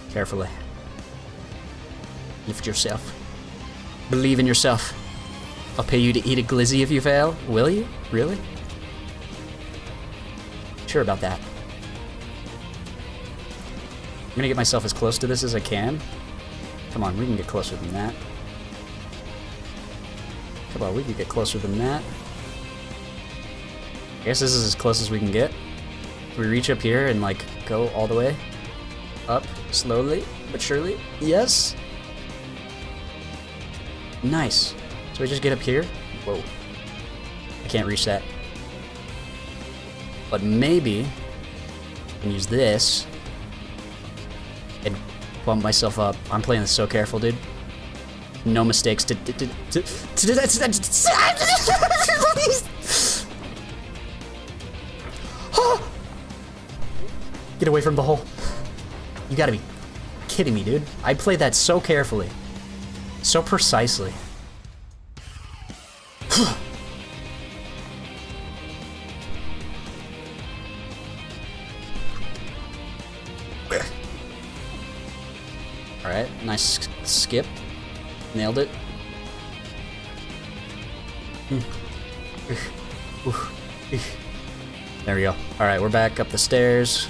Carefully. Lift yourself. Believe in yourself. I'll pay you to eat a glizzy if you fail. Will you? Really? Sure about that. I'm gonna get myself as close to this as I can. Come on, we can get closer than that. Come on, we can get closer than that. I guess this is as close as we can get. We reach up here and, like, go all the way up, slowly but surely. Yes! Nice. So we just get up here. Whoa. I can't reach that. But maybe I can use this and bump myself up. I'm playing this so careful, dude. No mistakes to Get away from the hole. You gotta be kidding me, dude. I played that so carefully. So precisely. Alright, nice skip. Nailed it. There we go. Alright, we're back up the stairs.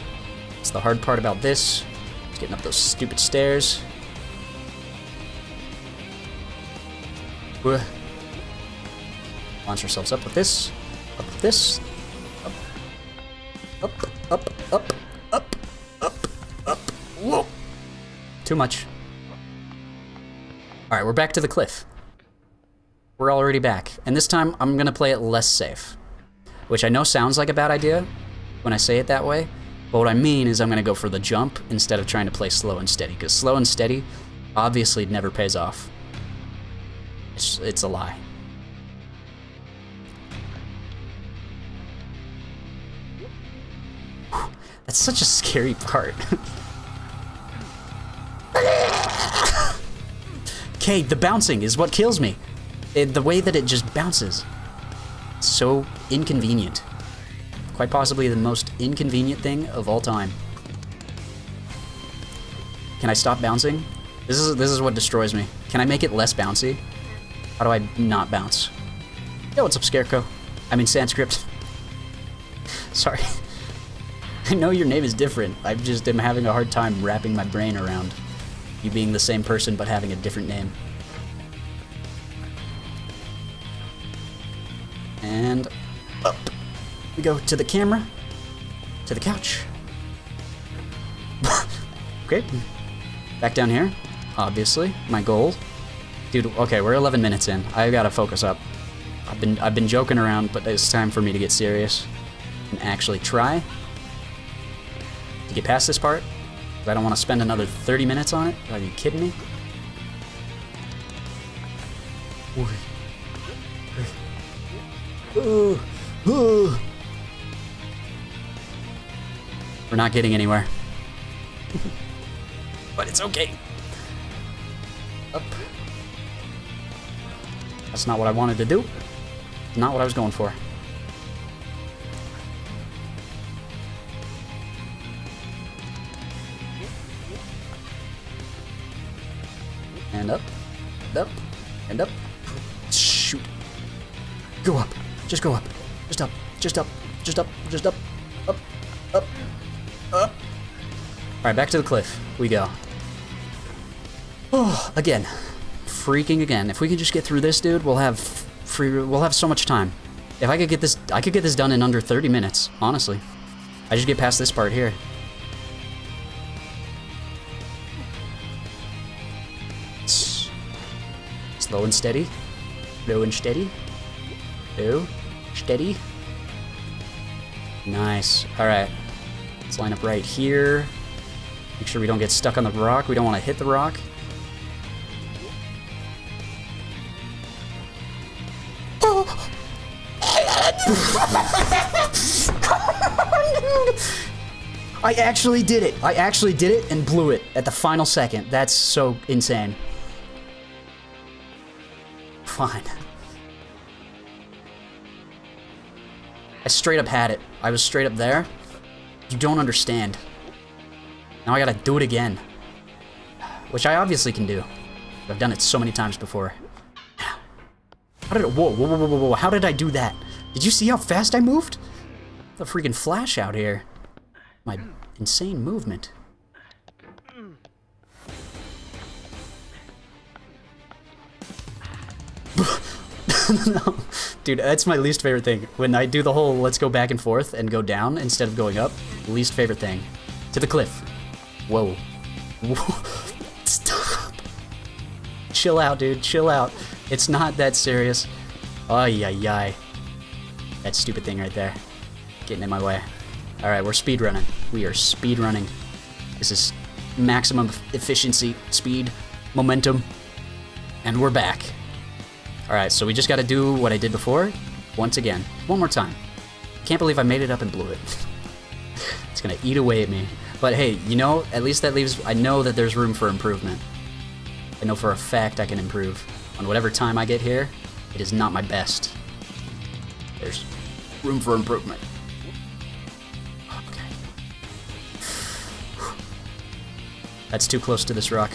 It's the hard part about this. It's getting up those stupid stairs. Launch ourselves up with this. Up with this. Up. Up, up, up, up, up, up. Whoa! Too much. Alright, we're back to the cliff. We're already back. And this time, I'm gonna play it less safe. Which I know sounds like a bad idea when I say it that way. But what I mean is I'm gonna go for the jump instead of trying to play slow and steady. Because slow and steady obviously never pays off. It's a lie. That's such a scary part. Okay, the bouncing is what kills me. The way that it just bounces. So inconvenient. Quite possibly the most inconvenient thing of all time. Can I stop bouncing? This is what destroys me. Can I make it less bouncy? How do I not bounce? Yo, what's up, Scarecrow? I mean, Sanskrit. Sorry. I know your name is different. I just am having a hard time wrapping my brain around you being the same person but having a different name. And up we go to the camera, to the couch. Okay, back down here, obviously, my goal. Dude, okay, we're 11 minutes in. I gotta focus up. I've been joking around, but it's time for me to get serious and actually try to get past this part. I don't want to spend another 30 minutes on it. Are you kidding me? We're not getting anywhere. But it's okay. Up. That's not what I wanted to do. Not what I was going for. And up, and up. Shoot. Go up. Just go up. Just up. Just up. Just up. Just up. Up. Up. Up. Alright, back to the cliff we go. Oh, again. Freaking again. If we can just get through this, dude, we'll have so much time. If I could get this, I could get this done in under 30 minutes, honestly. I just get past this part here. Slow and steady. Slow and steady. Slow. Steady. Nice. Alright. Let's line up right here. Make sure we don't get stuck on the rock. We don't want to hit the rock. I actually did it. I actually did it and blew it at the final second. That's so insane. Fine. I straight up had it. I was straight up there. You don't understand. Now I gotta do it again. Which I obviously can do. I've done it so many times before. How did it, whoa, how did I do that? Did you see how fast I moved? The freaking Flash out here. My insane movement. No. Dude, that's my least favorite thing. When I do the whole let's go back and forth and go down instead of going up, least favorite thing. To the cliff. Whoa. Whoa. Stop. Chill out, dude. Chill out. It's not that serious. Ay, ay, ay. That stupid thing right there. Getting in my way. Alright, we're speedrunning. We are speedrunning. This is maximum efficiency, speed, momentum. And we're back. Alright, so we just gotta do what I did before. Once again. One more time. Can't believe I made it up and blew it. It's gonna eat away at me. But hey, you know, at least that leaves... I know that there's room for improvement. I know for a fact I can improve. On whatever time I get here, it is not my best. There's room for improvement. Okay. That's too close to this rock.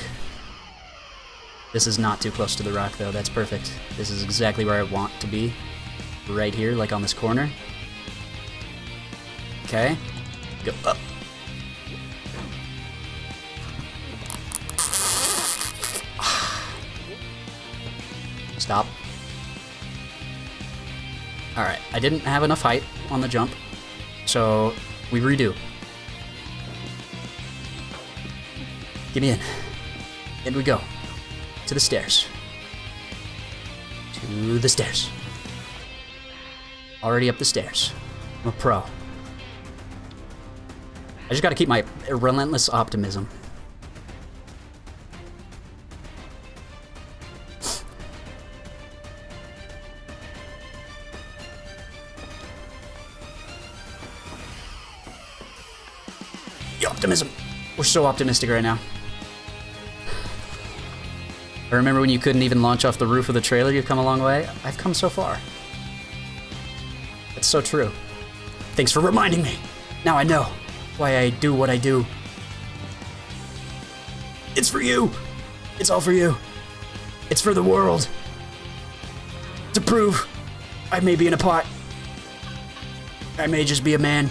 This is not too close to the rock, though. That's perfect. This is exactly where I want to be. Right here, like on this corner. Okay. Go up. Stop. Alright, I didn't have enough height on the jump, so we redo. Get me in. In we go. To the stairs. To the stairs. Already up the stairs. I'm a pro. I just gotta keep my relentless optimism. Optimism. We're so optimistic right now. I remember when you couldn't even launch off the roof of the trailer. You've come a long way. I've come so far. That's so true. Thanks for reminding me. Now I know why I do what I do. It's for you. It's all for you. It's for the world. To prove I may be in a pot. I may just be a man,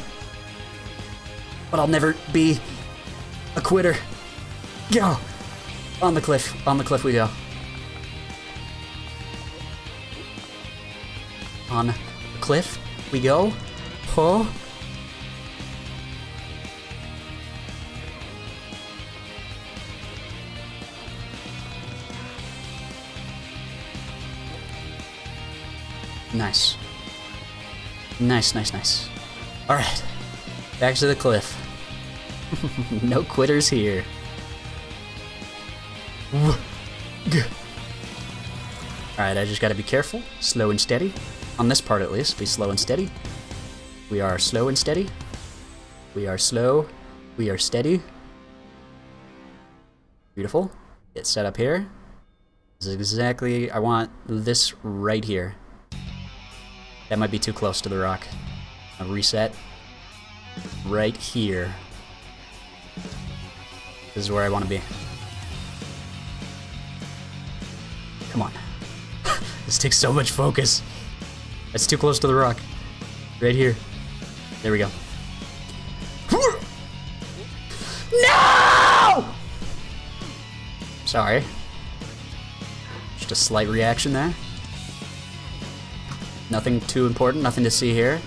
but I'll never be a quitter. Go! On the cliff we go. On the cliff we go. Oh. Nice. Nice. Alright. Back to the cliff. No quitters here. Alright, I just gotta be careful. Slow and steady. On this part at least, be slow and steady. We are slow and steady. We are slow. We are steady. Beautiful. Get set up here. This is exactly... I want this right here. That might be too close to the rock. I'll reset. Right here. This is where I want to be. Come on. This takes so much focus. That's too close to the rock. Right here. There we go. No! Sorry. Just a slight reaction there. Nothing too important, nothing to see here.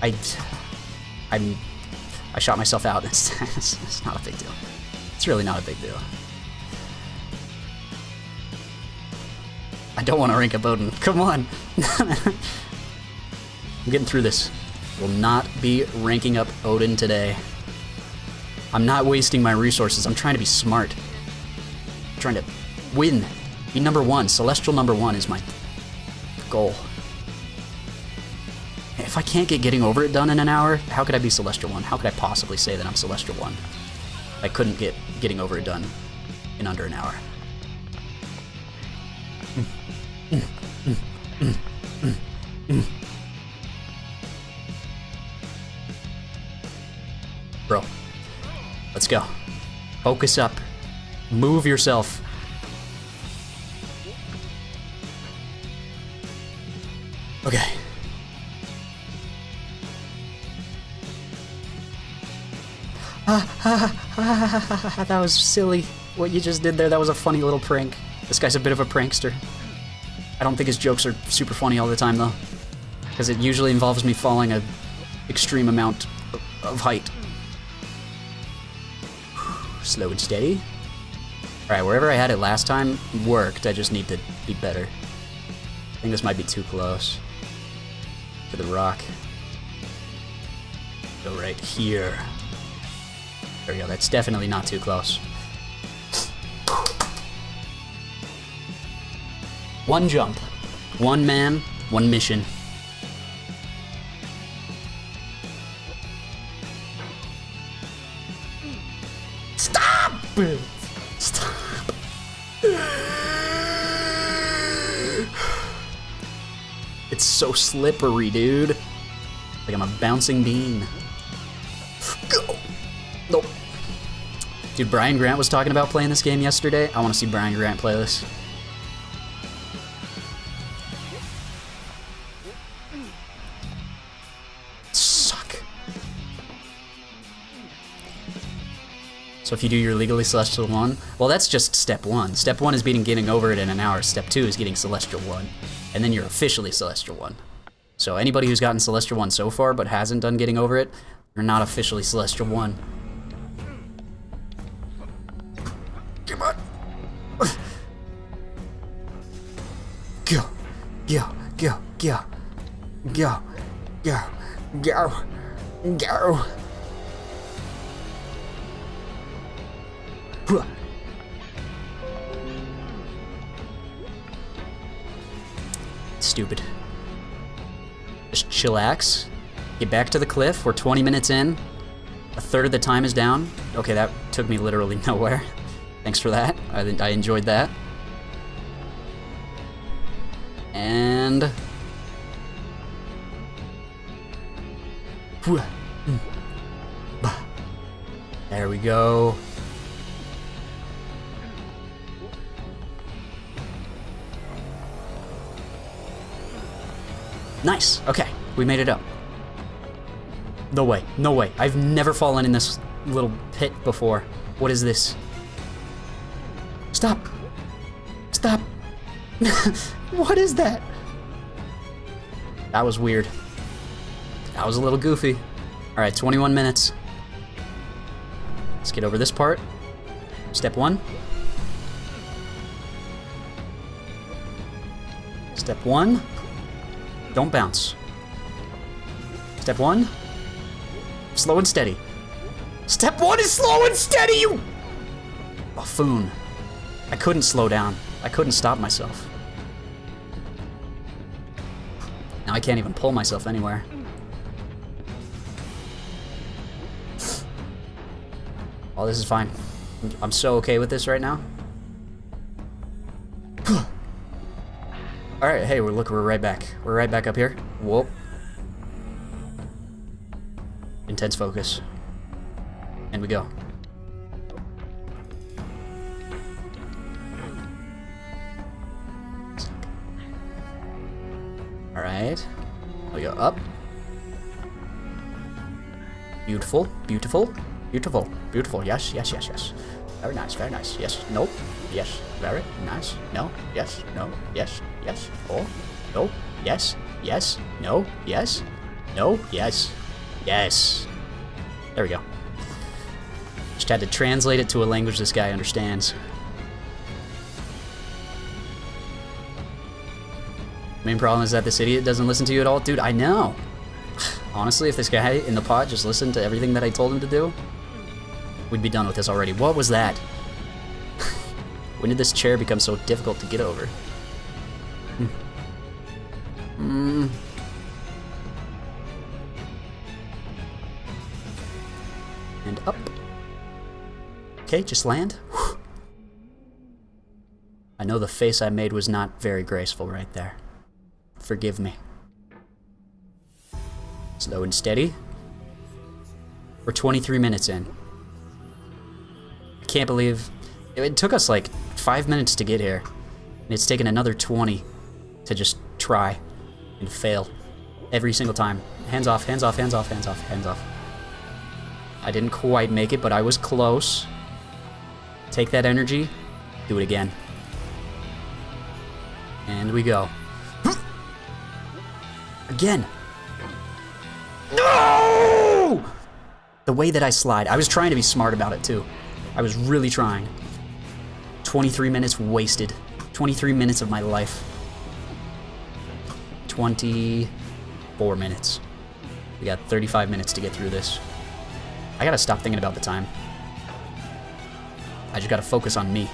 I shot myself out. It's not a big deal. It's really not a big deal. I don't want to rank up Odin. Come on. I'm getting through this. Will not be ranking up Odin today. I'm not wasting my resources. I'm trying to be smart. I'm trying to win. Be number one. Celestial number one is my goal. If I can't get getting over it done in an hour, how could I be Celestial 1? How could I possibly say that I'm Celestial 1? I couldn't get getting over it done in under an hour. Bro, let's go. Focus up. Move yourself. Okay. That was silly. What you just did there, that was a funny little prank. This guy's a bit of a prankster. I don't think his jokes are super funny all the time, though. Because it usually involves me falling an extreme amount of height. Slow and steady. Alright, wherever I had it last time worked. I just need to be better. I think this might be too close to the rock. Go right here. There we go, that's definitely not too close. One jump. One man, one mission. Stop! Stop! It's so slippery, dude. Like I'm a bouncing bean. Go! Nope. Dude, Brian Grant was talking about playing this game yesterday. I want to see Brian Grant play this. Suck. So if you do your legally Celestial 1, well, that's just step 1. Step 1 is getting over it in an hour. Step 2 is getting Celestial 1. And then you're officially Celestial 1. So anybody who's gotten Celestial 1 so far but hasn't done getting over it, you're not officially Celestial 1. Come on. Go. Go. Go. Go. Go. Go. Go. Go. Stupid. Just chillax. Get back to the cliff. We're 20 minutes in. A third of the time is down. Okay, that took me literally nowhere. Thanks for that. I enjoyed that. And... there we go. Nice. Okay, we made it up. No way. No way. I've never fallen in this little pit before. What is this? Stop. Stop. What is that? That was weird. That was a little goofy. All right, 21 minutes. Let's get over this part. Step 1. Step 1. Don't bounce. Step 1. Slow and steady. Step 1 is slow and steady, you buffoon. I couldn't slow down. I couldn't stop myself. Now I can't even pull myself anywhere. Oh, this is fine. I'm so okay with this right now. Alright, hey, look, we're right back. We're right back up here. Whoa. Intense focus. And we go. Alright. We go up. Beautiful, beautiful, beautiful, beautiful. Yes, yes, yes, yes. Very nice, very nice. Yes, no, yes, very nice. No, yes, no, yes, yes. Oh, no, yes, yes, no, yes, no, yes, yes. There we go. Just had to translate it to a language this guy understands. Main problem is that this idiot doesn't listen to you at all. Dude, I know. Honestly, if this guy in the pot just listened to everything that I told him to do, we'd be done with this already. What was that? When did this chair become so difficult to get over? And up. Okay, just land. I know the face I made was not very graceful right there. Forgive me. Slow and steady. We're 23 minutes in. I can't believe it took us like 5 minutes to get here, and it's taken another 20 to just try and fail every single time. Hands off, hands off, hands off, hands off, hands off. I didn't quite make it, but I was close. Take that energy, do it again. And we go. Again. No! The way that I slide, I was trying to be smart about it too. I was really trying. 23 minutes wasted. 23 minutes of my life. 24 minutes. We got 35 minutes to get through this. I gotta stop thinking about the time. I just gotta focus on me.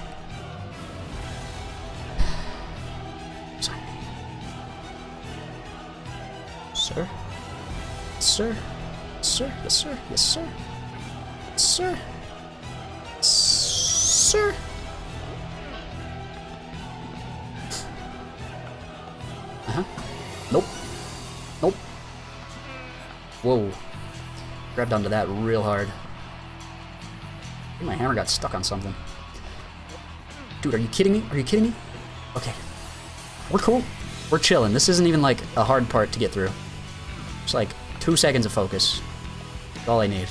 Sir? Sir? Sir? Yes, sir? Yes, sir? Sir? Sir? Uh-huh. Nope. Nope. Whoa. Grabbed onto that real hard. I think my hammer got stuck on something. Dude, are you kidding me? Are you kidding me? Okay. We're cool. We're chilling. This isn't even like a hard part to get through. It's like 2 seconds of focus. That's all I need.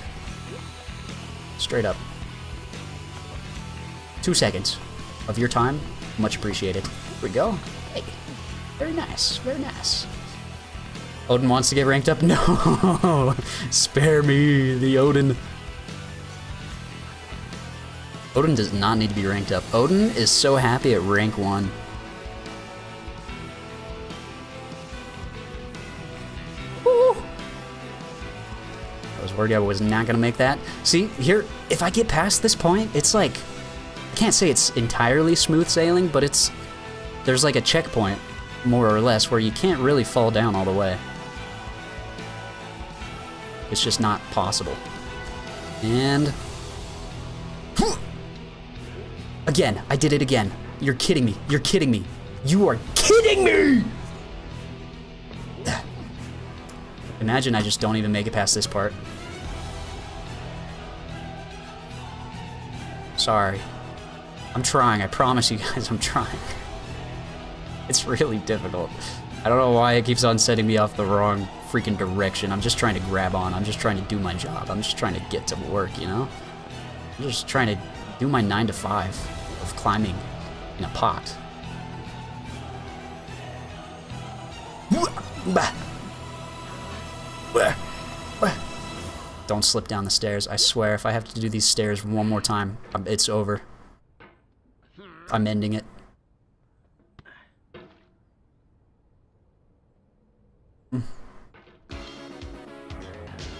Straight up. 2 seconds of your time. Much appreciated. Here we go. Hey. Very nice. Very nice. Odin wants to get ranked up? No! Spare me, the Odin. Odin does not need to be ranked up. Odin is so happy at rank 1. Woo! I was worried I was not gonna make that. See, here, if I get past this point, it's like, I can't say it's entirely smooth sailing, but there's like a checkpoint, more or less, where you can't really fall down all the way. It's just not possible. And... again, I did it again. You're kidding me. You're kidding me. You are kidding me! Imagine I just don't even make it past this part. Sorry. I'm trying. I promise you guys I'm trying. It's really difficult. I don't know why it keeps on setting me off the wrong freaking direction. I'm just trying to grab on. I'm just trying to do my job. I'm just trying to get to work, you know? I'm just trying to do my 9 to 5 of climbing in a pot. Don't slip down the stairs. I swear, if I have to do these stairs one more time, it's over. I'm ending it.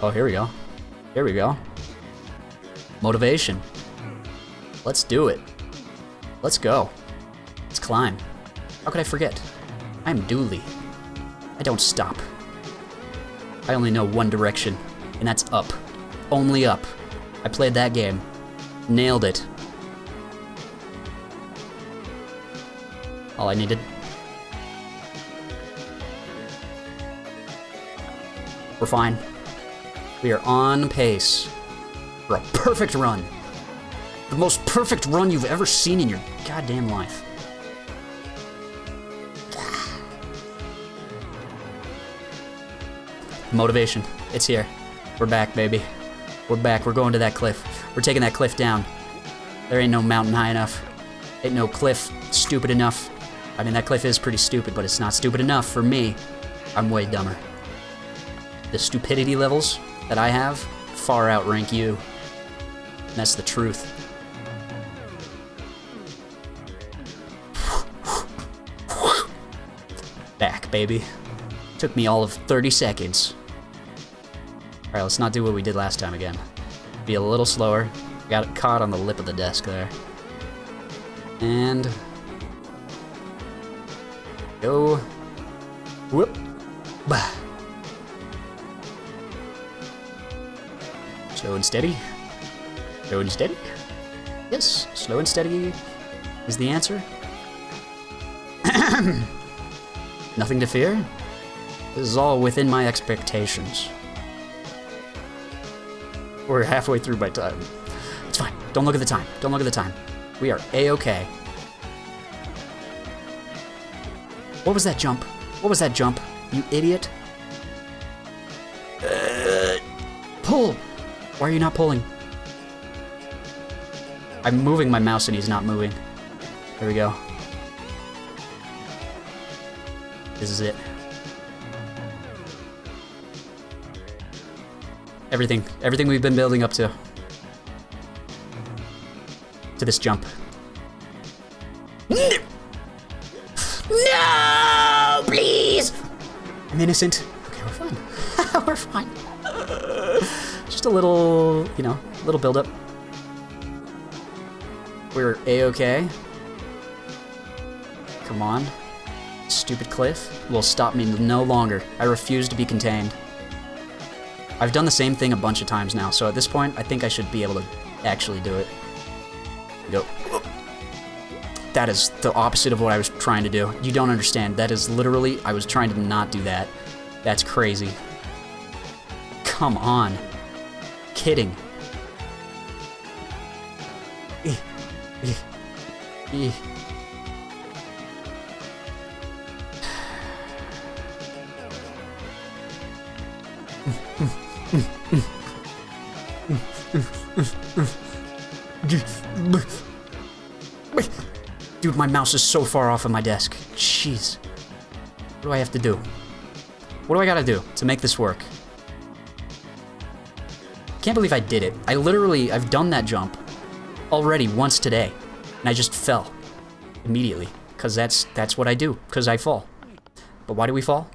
Oh, here we go. Here we go. Motivation. Let's do it. Let's go. Let's climb. How could I forget? I'm Dooley. I don't stop. I only know one direction, and that's up. Only up. I played that game. Nailed it. All I needed. We're fine. We are on pace for a perfect run. The most perfect run you've ever seen in your goddamn life. Motivation. It's here. We're back, baby. We're back. We're going to that cliff. We're taking that cliff down. There ain't no mountain high enough. Ain't no cliff stupid enough. I mean, that cliff is pretty stupid, but it's not stupid enough for me. I'm way dumber. The stupidity levels that I have far outrank you. And that's the truth. Back, baby. Took me all of 30 seconds. Alright, let's not do what we did last time again. Be a little slower. Got caught on the lip of the desk there. And... go. Whoop. Bah. Slow and steady. Slow and steady. Yes, slow and steady is the answer. Nothing to fear. This is all within my expectations. We're halfway through my time. It's fine. Don't look at the time. Don't look at the time. We are A-okay. What was that jump? What was that jump? You idiot. Pull! Why are you not pulling? I'm moving my mouse and he's not moving. There we go. This is it. Everything we've been building up to this jump. No, please! I'm innocent. Okay, we're fine. We're fine. Just a little, you know, little build-up. We're A-okay. Come on. Stupid cliff will stop me no longer. I refuse to be contained. I've done the same thing a bunch of times now, so at this point, I think I should be able to actually do it. Go. That is the opposite of what I was trying to do. You don't understand. That is literally, I was trying to not do that. That's crazy. Come on. Kidding. Dude, my mouse is so far off of my desk. Jeez. What do I have to do? What do I gotta do to make this work? Can't believe I did it. I've done that jump already once today, and I just fell immediately, because that's what I do, because I fall. But why do we fall?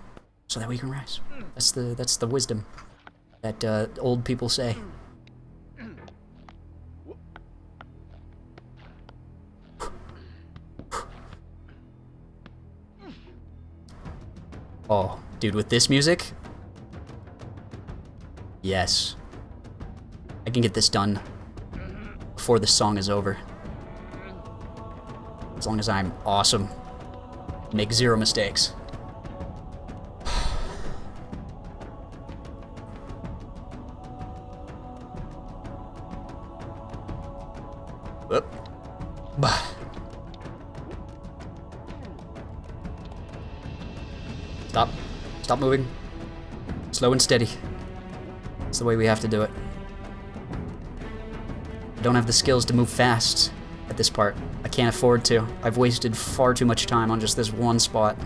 So that we can rise. That's the wisdom that old people say. Oh, dude, with this music? Yes. I can get this done before the song is over. As long as I'm awesome. Make 0 mistakes. Whoop. Bah. Stop. Stop moving. Slow and steady. It's the way we have to do it. I don't have the skills to move fast at this part. I can't afford to. I've wasted far too much time on just this one spot.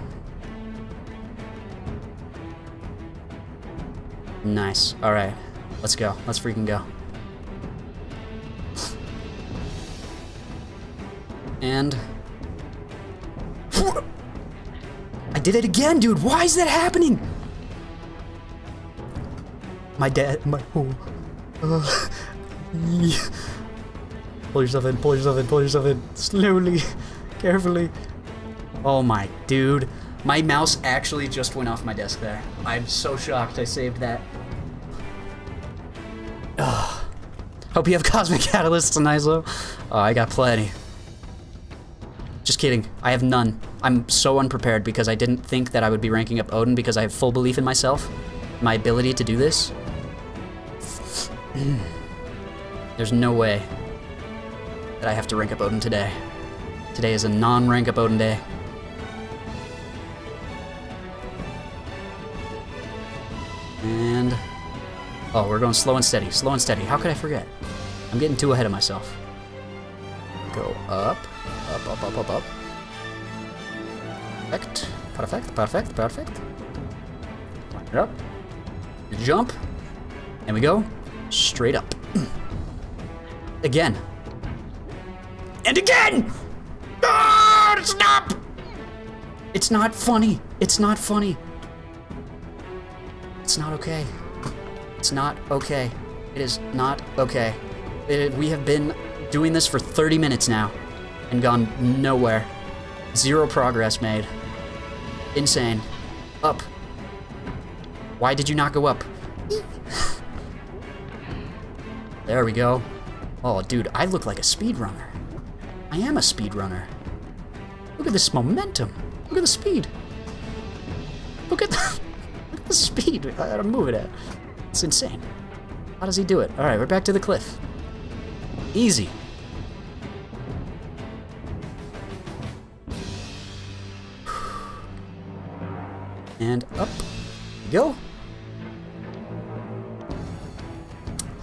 Nice. Alright. Let's go. Let's freaking go. And... I did it again, dude! Why is that happening? My dad... My... Oh. Pull yourself in, pull yourself in, pull yourself in. Slowly. Carefully. Oh my dude. My mouse actually just went off my desk there. I'm so shocked I saved that. Ugh. Hope you have cosmic catalysts, Nizo. Oh, I got plenty. Just kidding. I have none. I'm so unprepared because I didn't think that I would be ranking up Odin because I have full belief in myself. My ability to do this. There's no way that I have to rank up Odin today. Today is a non-rank up Odin day. And... oh, we're going slow and steady. Slow and steady. How could I forget? I'm getting too ahead of myself. Go up. Up, up, up, up, up. Perfect. Perfect, perfect, perfect. Line it up. Jump. And we go straight up. Again. And again! Ah, stop! It's not funny. It's not funny. It's not okay. It's not okay. It is not okay. We have been doing this for 30 minutes now and gone nowhere. Zero progress made. Insane. Up. Why did you not go up? There we go. Oh, dude, I look like a speedrunner. I am a speedrunner. Look at this momentum. Look at the speed. Look at the speed I'm moving at. It's insane. How does he do it? All right, we're back to the cliff. Easy. And up we go.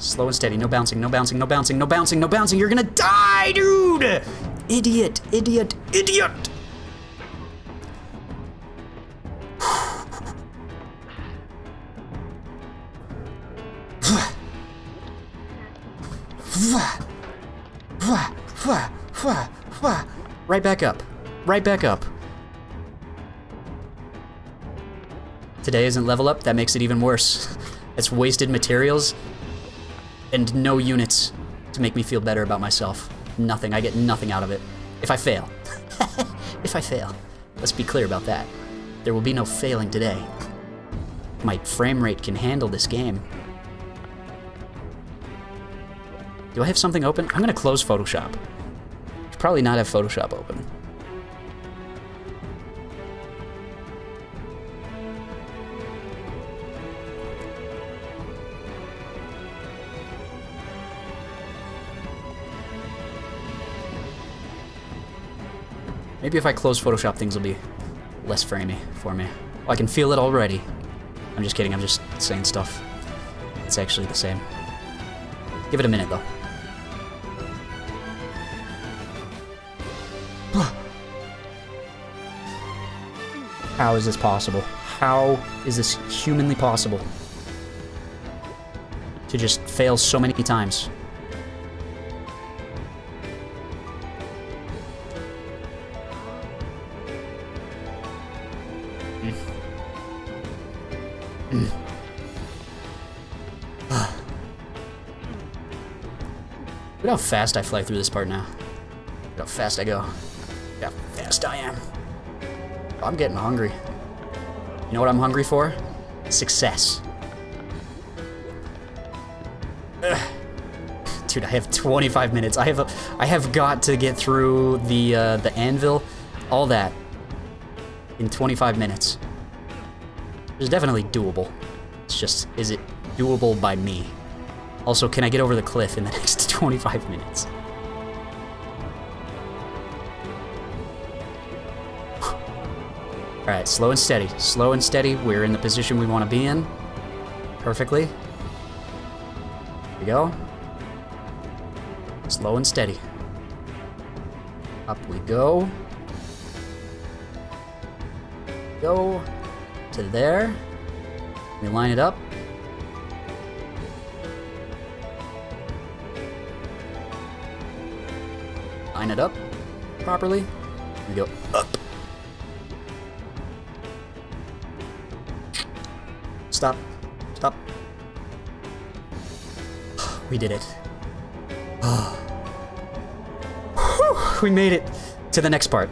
Slow and steady, no bouncing, no bouncing, no bouncing, no bouncing, no bouncing. You're gonna die, dude! Idiot, idiot, idiot! Right back up. Right back up. Today isn't level up, that makes it even worse. It's wasted materials and no units to make me feel better about myself. Nothing, I get nothing out of it. If I fail. If I fail. Let's be clear about that. There will be no failing today. My frame rate can handle this game. Do I have something open? I'm gonna close Photoshop. Should probably not have Photoshop open. Maybe if I close Photoshop, things will be less framey for me. Oh, I can feel it already. I'm just kidding, I'm just saying stuff. It's actually the same. Give it a minute, though. How is this possible? How is this humanly possible? To just fail so many times. Look how fast I fly through this part now. Look how fast I go. Look how fast I am. I'm getting hungry. You know what I'm hungry for? Success. Ugh. Dude, I have 25 minutes. I have got to get through the anvil, all that, in 25 minutes. It's definitely doable. It's just, is it doable by me? Also, can I get over the cliff in the next 25 minutes? Alright, slow and steady. Slow and steady. We're in the position we want to be in. perfectly. Here we go. Slow and steady. Up we go. Go to there. We line it up. Line it up properly. We go up. Stop. Stop. We did it. We made it to the next part.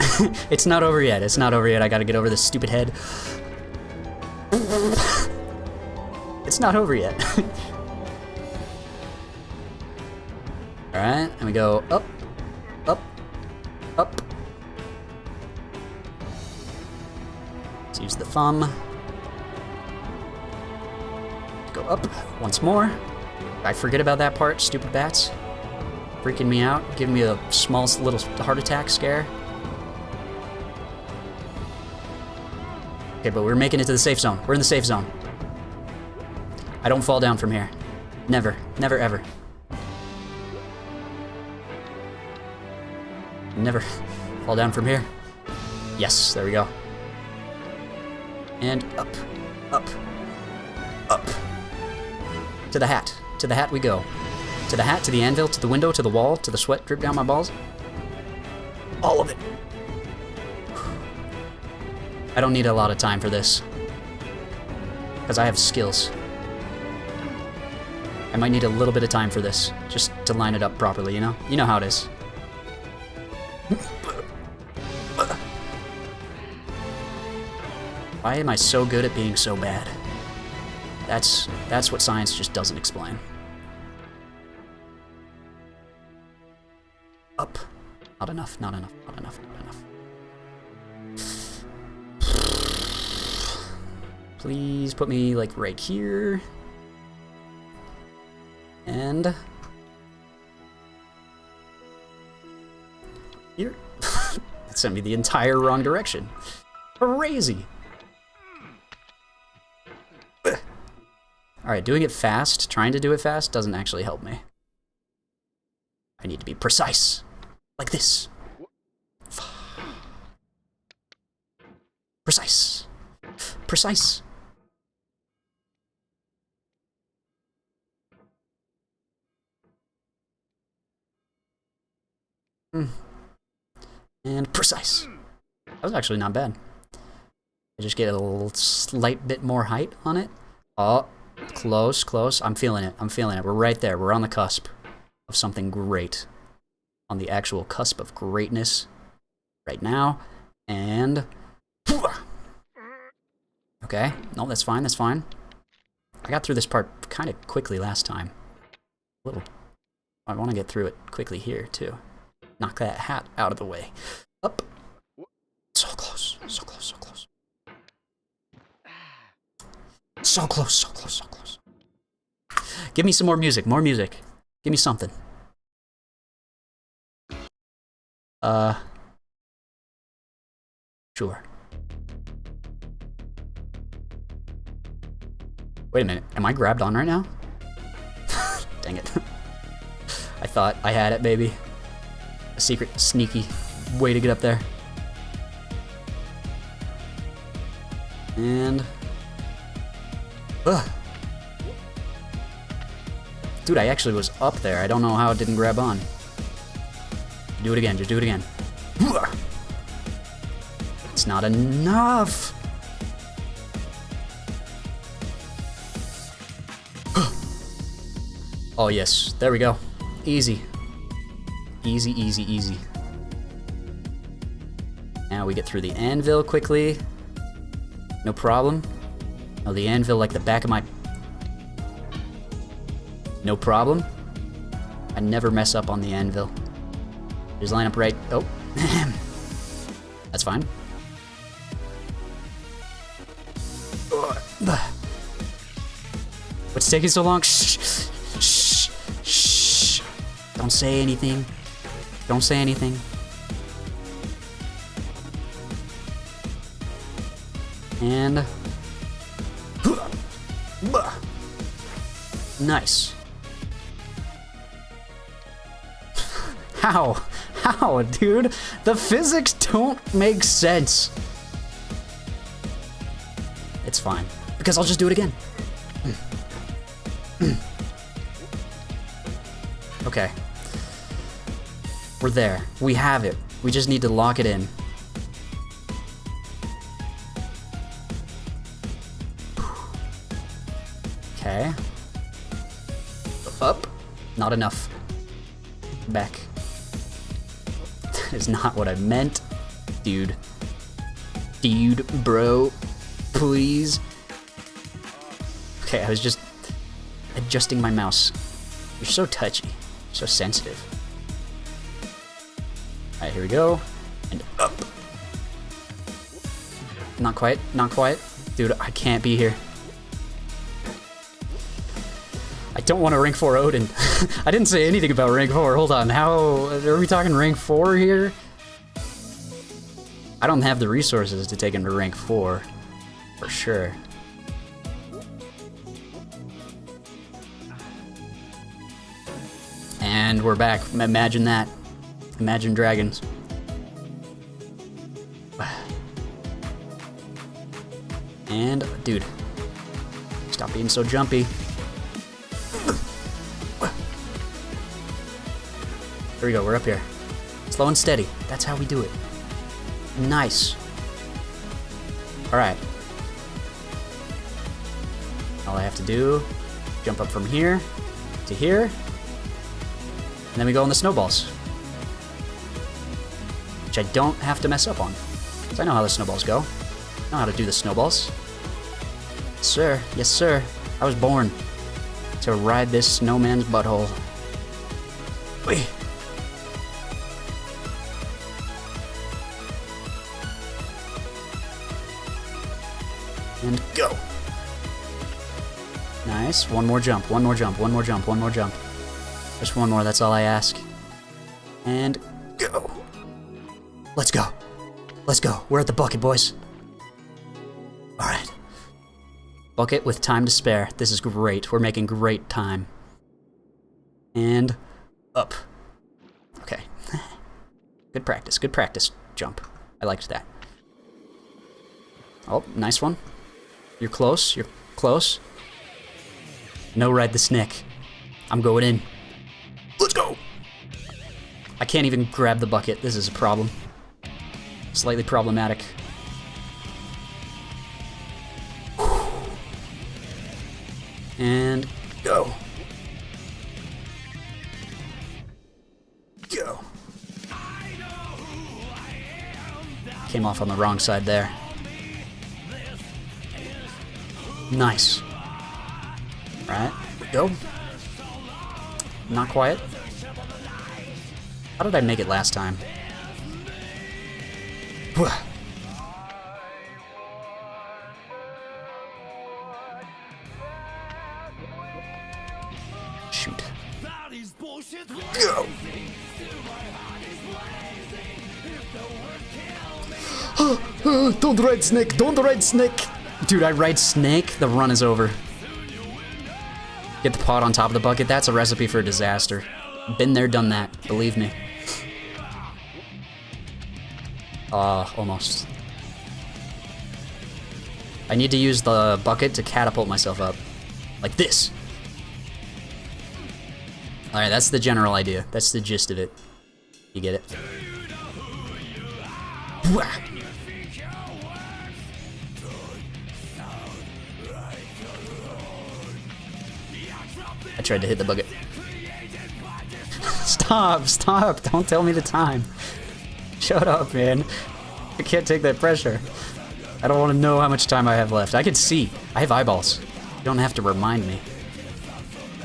It's not over yet. It's not over yet. I gotta get over this stupid head. It's not over yet. Alright, and we go up, up, up. Let's use the thumb. Go up once more. I forget about that part, stupid bats. Freaking me out, giving me a small little heart attack scare. Okay, but we're making it to the safe zone. We're in the safe zone. I don't fall down from here. Never, never, ever. Never fall down from here. Yes, there we go. And up, up, up. To the hat. To the hat we go. To the hat, to the anvil, to the window, to the wall, to the sweat drip down my balls. All of it. I don't need a lot of time for this. Because I have skills. I might need a little bit of time for this. Just to line it up properly, you know? You know how it is. Why am I so good at being so bad? That's what science just doesn't explain. Up. Not enough, not enough, not enough, not enough. Please put me, like, right here. And... here. That sent me the entire wrong direction. Crazy. Alright, doing it fast, trying to do it fast, doesn't actually help me. I need to be precise. Like this. Precise. Precise. And precise. That was actually not bad. I just get a little slight bit more height on it. Oh, close, close. I'm feeling it. I'm feeling it. We're right there. We're on the cusp of something great. On the actual cusp of greatness right now. And... okay. No, that's fine. That's fine. I got through this part kind of quickly last time. A little... I want to get through it quickly here, too. Knock that hat out of the way. Up. So close. So close. So close. So close. So close. So close. Give me some more music. More music. Give me something. Sure. Wait a minute. Am I grabbed on right now? Dang it. I thought I had it, baby. A secret, sneaky way to get up there. And... ugh. Dude, I actually was up there. I don't know how it didn't grab on. Do it again, just do it again. It's not enough! Oh yes, there we go. Easy. Easy, easy, easy. Now we get through the anvil quickly. No problem. Oh, the anvil like the back of my... no problem. I never mess up on the anvil. Just line up right... oh. That's fine. What's taking so long? Shh. Shh. Shh. Don't say anything. Don't say anything. And... Nice. How? How, dude? The physics don't make sense. It's fine, because I'll just do it again. Okay. We're there. We have it. We just need to lock it in. Okay. Up. Not enough. Back. That is not what I meant. Dude. Dude, bro. Please. Okay, I was just adjusting my mouse. You're so touchy. So sensitive. Alright, here we go. And up. Not quite. Not quite. Dude, I can't be here. I don't want a rank 4 Odin. I didn't say anything about rank 4. Hold on. How are we talking rank 4 here? I don't have the resources to take him to rank 4. For sure. And we're back. Imagine that. Imagine dragons. And, dude. Stop being so jumpy. Here we go, we're up here. Slow and steady. That's how we do it. Nice. Alright. All I have to do, jump up from here to here, and then we go on the snowballs. Which I don't have to mess up on. Because I know how the snowballs go. I know how to do the snowballs. Yes, sir. Yes, sir. I was born to ride this snowman's butthole. Whee! And go. Nice. One more jump, one more jump, one more jump, one more jump. Just one more, that's all I ask. And go. Let's go. Let's go. We're at the bucket, boys. Alright. Bucket with time to spare. This is great. We're making great time. And up. Okay. Good practice. Good practice. Jump. I liked that. Oh, nice one. You're close. You're close. No, ride the snake. I'm going in. Let's go! I can't even grab the bucket. This is a problem. Slightly problematic. And go. Go. Came off on the wrong side there. Nice. Right, go. Not quite. How did I make it last time? Shoot. Go. Don't ride snake, don't ride snake. Dude, I ride snake, the run is over. Get the pot on top of the bucket, that's a recipe for disaster. Been there, done that, believe me. Almost. I need to use the bucket to catapult myself up. Like this. Alright, that's the general idea. That's the gist of it. You get it? I tried to hit the bucket. Stop, stop, don't tell me the time. Shut up, man. I can't take that pressure. I don't want to know how much time I have left. I can see. I have eyeballs. You don't have to remind me.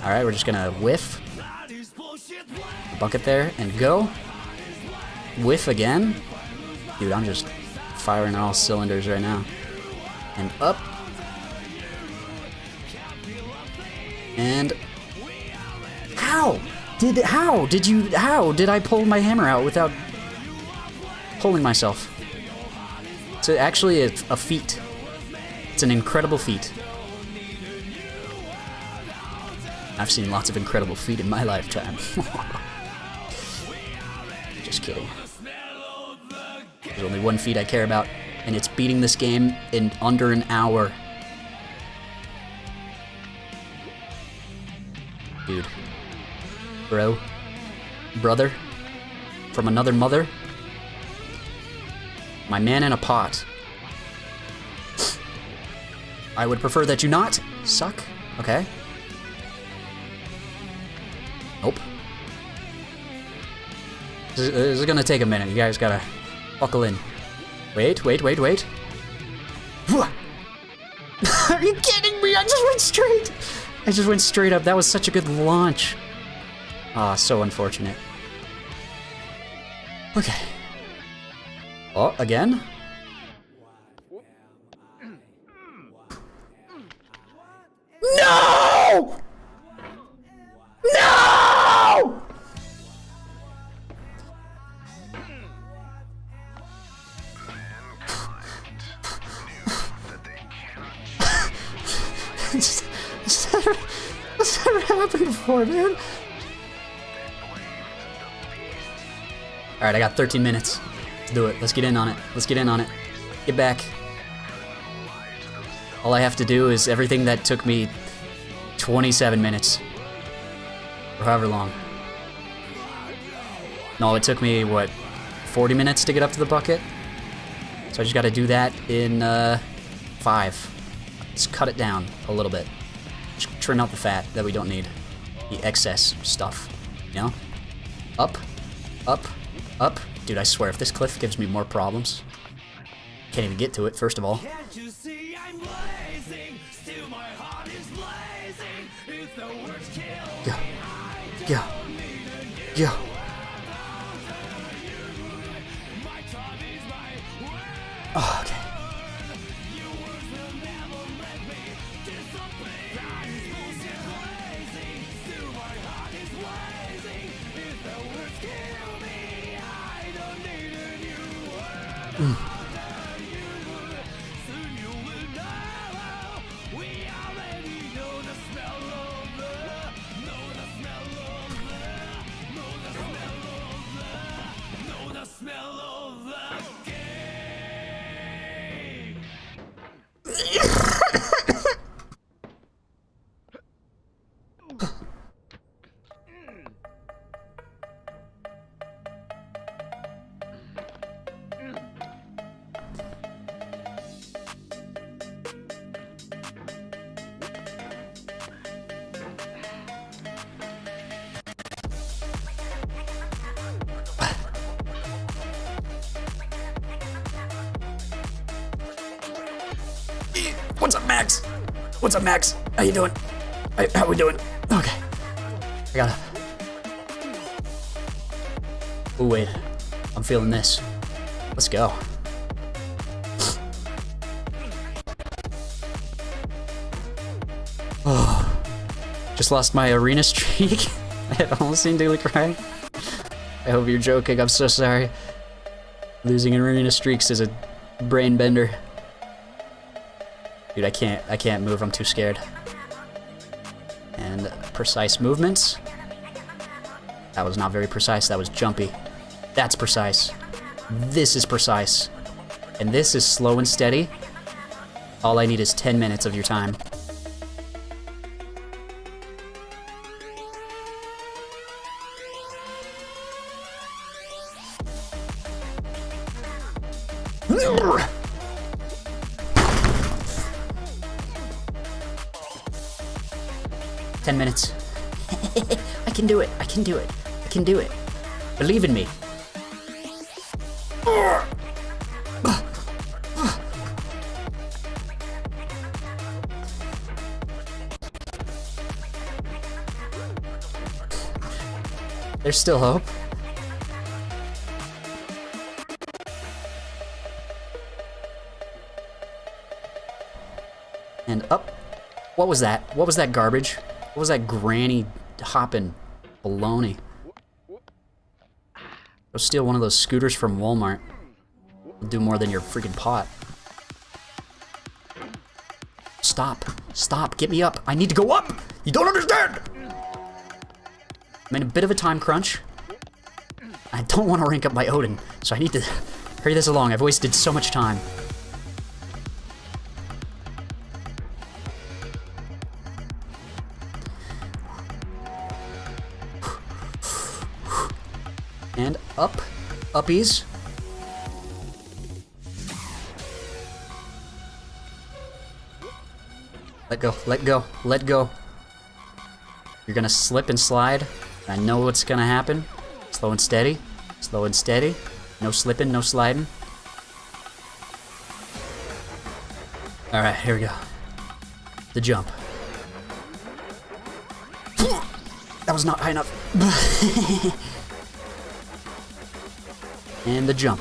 Alright, we're just gonna whiff. Bucket there, and go. Whiff again. Dude, I'm just firing on all cylinders right now. And up. And how did I pull my hammer out without pulling myself? It's actually a feat. It's an incredible feat. I've seen lots of incredible feet in my lifetime. Just kidding. There's only one feat I care about, and it's beating this game in under an hour. Dude. Bro. Brother. From another mother. My man in a pot. I would prefer that you not suck. Okay. Nope. This is gonna take a minute. You guys gotta buckle in. Wait. Are you kidding me? I just went straight up. That was such a good launch. Ah, so unfortunate. Okay. Oh, again? No! No! This never happened before, man. Alright, I got 13 minutes. Let's do it. Let's get in on it. Get back. All I have to do is everything that took me 27 minutes. Or however long. No, it took me, what, 40 minutes to get up to the bucket? So I just gotta do that in 5. Just cut it down a little bit. Just trim out the fat that we don't need. The excess stuff, you know? Up. Dude, I swear, if this cliff gives me more problems, can't even get to it, first of all. Can't you see I'm blazing? Still my heart is blazing. If the words kill me, Go. Oh, okay. What's up, Max? How you doing? How we doing? Okay. I gotta... Oh, wait. I'm feeling this. Let's go. Oh. Just lost my arena streak. I almost seemed to cry. I hope you're joking. I'm so sorry. Losing arena streaks is a brain bender. Dude, I can't move, I'm too scared. And precise movements. That was not very precise, that was jumpy. That's precise. This is precise. And this is slow and steady. All I need is 10 minutes of your time. Minutes. I can do it. Believe in me. There's still hope. And up. What was that? What was that garbage? What was that granny hopping baloney? Go steal one of those scooters from Walmart. It'll do more than your freaking pot. Stop. Get me up. I need to go up. You don't understand. I'm in a bit of a time crunch. I don't want to rank up my Odin, so I need to hurry this along. I've wasted so much time. And up. Uppies. Let go, let go, let go. You're gonna slip and slide. I know what's gonna happen. Slow and steady. Slow and steady. No slipping, no sliding. Alright, here we go. The jump. That was not high enough. And the jump.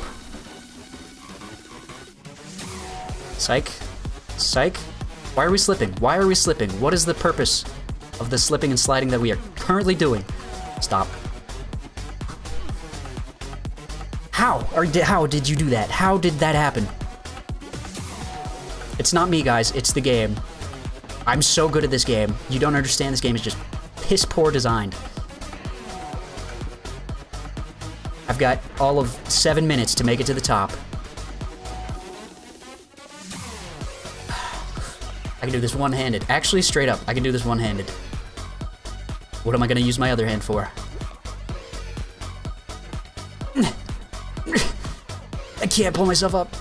Psych. Psych. Why are we slipping? Why are we slipping? What is the purpose of the slipping and sliding that we are currently doing? Stop. How? How did you do that? How did that happen? It's not me, guys. It's the game. I'm so good at this game. You don't understand. This game is just piss poor designed. I've got all of 7 minutes to make it to the top. I can do this one-handed. Actually, straight up, I can do this one-handed. What am I gonna use my other hand for? I can't pull myself up.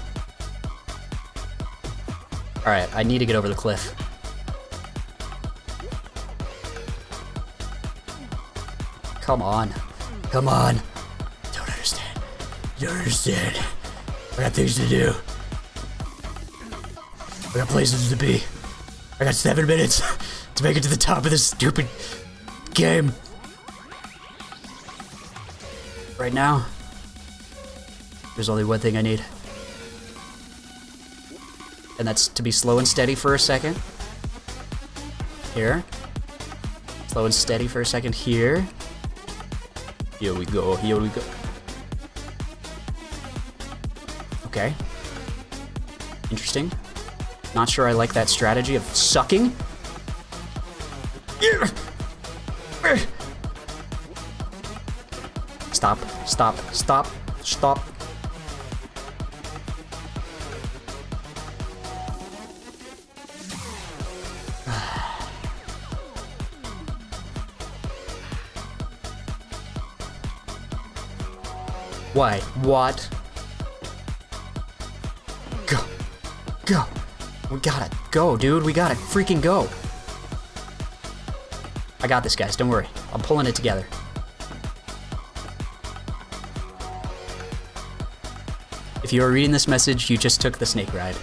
Alright, I need to get over the cliff. Come on. Come on. Don't understand. Don't understand. I got things to do. I got places to be. I got 7 minutes to make it to the top of this stupid game. Right now, there's only one thing I need. And that's to be slow and steady for a second. Here. Slow and steady for a second here. Here we go, here we go. Okay. Interesting. Not sure I like that strategy of sucking. Stop, stop, stop, stop. Why? What? Go. Go. We gotta go, dude. We gotta freaking go. I got this, guys. Don't worry. I'm pulling it together. If you are reading this message, you just took the snake ride.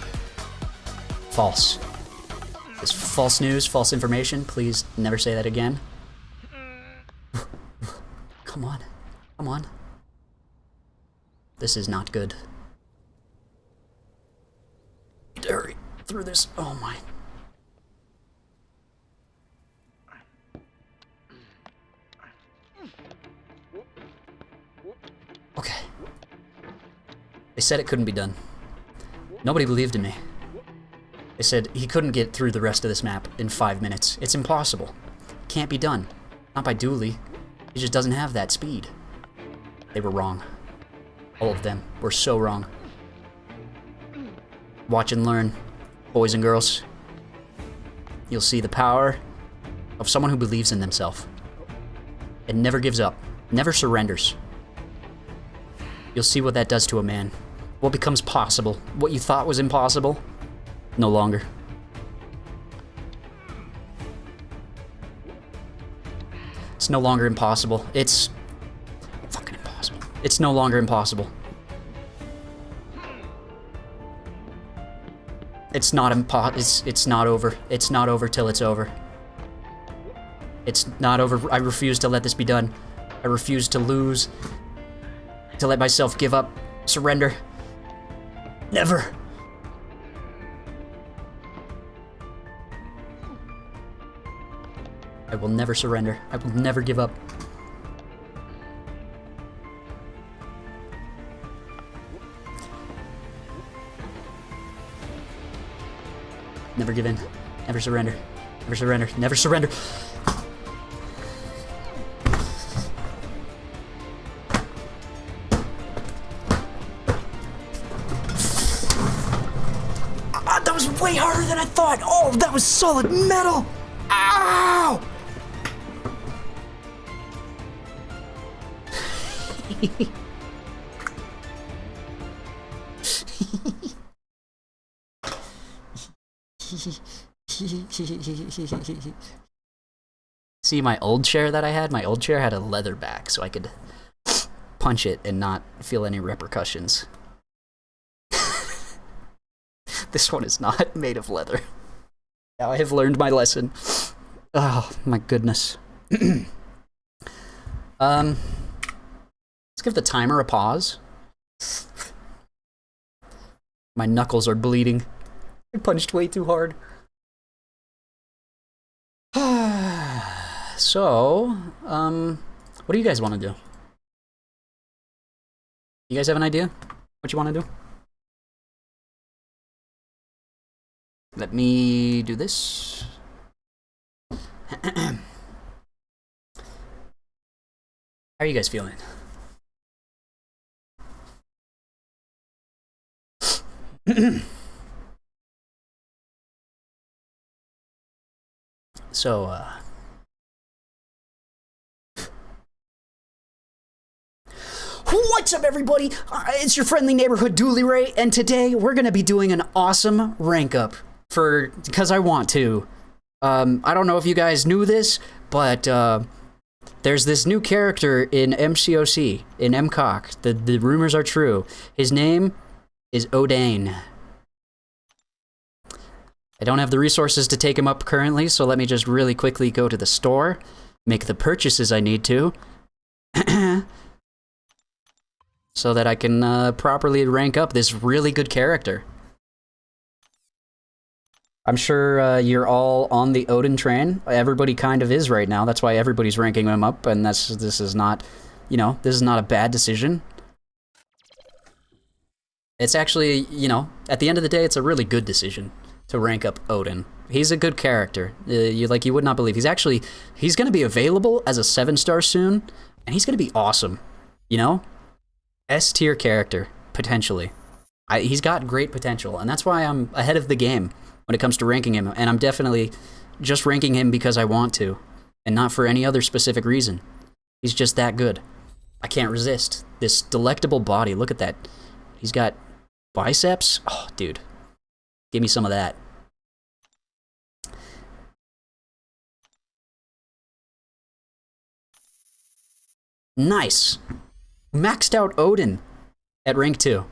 False. It's false news, false information. Please never say that again. Come on. Come on. This is not good. Need to hurry through this. Oh my. Okay. They said it couldn't be done. Nobody believed in me. They said he couldn't get through the rest of this map in 5 minutes. It's impossible. Can't be done. Not by Dooley. He just doesn't have that speed. They were wrong. All of them were so wrong. Watch and learn, boys and girls. You'll see the power of someone who believes in themselves and never gives up, never surrenders. You'll see what that does to a man. What becomes possible, what you thought was impossible, no longer. It's no longer impossible. It's fucking impossible. It's no longer impossible. It's not it's not over. It's not over till it's over. It's not over. I refuse to let this be done. I refuse to lose. To let myself give up. Surrender. Never. I will never surrender. I will never give up. Never give in. Never surrender. Never surrender. Never surrender. way harder than I thought. Oh, that was solid metal. Ow! See, my old chair that I had? My old chair had a leather back, so I could punch it and not feel any repercussions. This one is not made of leather. Now I have learned my lesson. Oh, my goodness. Let's give the timer a pause. My knuckles are bleeding. I punched way too hard. So, what do you guys want to do? You guys have an idea what you want to do? Let me do this. How are you guys feeling? So, what's up, everybody? It's your friendly neighborhood Dooley Ray, and today we're gonna be doing an awesome rank up because I want to. I don't know if you guys knew this, but there's this new character in MCOC, in MCOC. The rumors are true. His name is Odin. I don't have the resources to take him up currently, so let me just really quickly go to the store, make the purchases I need to, so that I can properly rank up this really good character. I'm sure you're all on the Odin train. Everybody kind of is right now. That's why everybody's ranking him up, and this is not, you know, this is not a bad decision. It's actually, you know, at the end of the day, it's a really good decision to rank up Odin. He's a good character. You would not believe. He's going to be available as a 7-star soon, and he's going to be awesome. You know? S-tier character, potentially. He's got great potential, and that's why I'm ahead of the game when it comes to ranking him, and I'm definitely just ranking him because I want to, and not for any other specific reason. He's just that good. I can't resist. This delectable body, look at that. He's got biceps. Oh, dude. Give me some of that. Nice. Maxed out Odin at rank 2.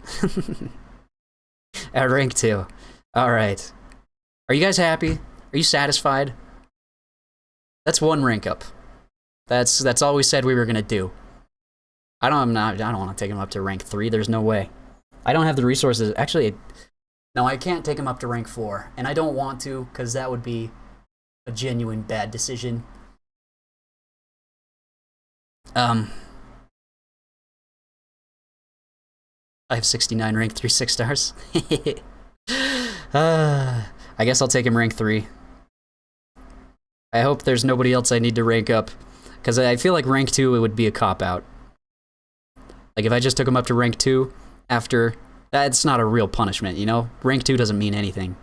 At rank 2. Alright. Are you guys happy? Are you satisfied? That's one rank up. That's all we said we were gonna do. I don't want to take him up to rank 3. There's no way. I don't have the resources. Actually, no, I can't take him up to rank 4, and I don't want to, because that would be a genuine bad decision. I have 69 rank 3 6-stars. I guess I'll take him rank 3. I hope there's nobody else I need to rank up, because I feel like rank 2 it would be a cop-out. Like, if I just took him up to rank 2 after... That's not a real punishment, you know? Rank 2 doesn't mean anything.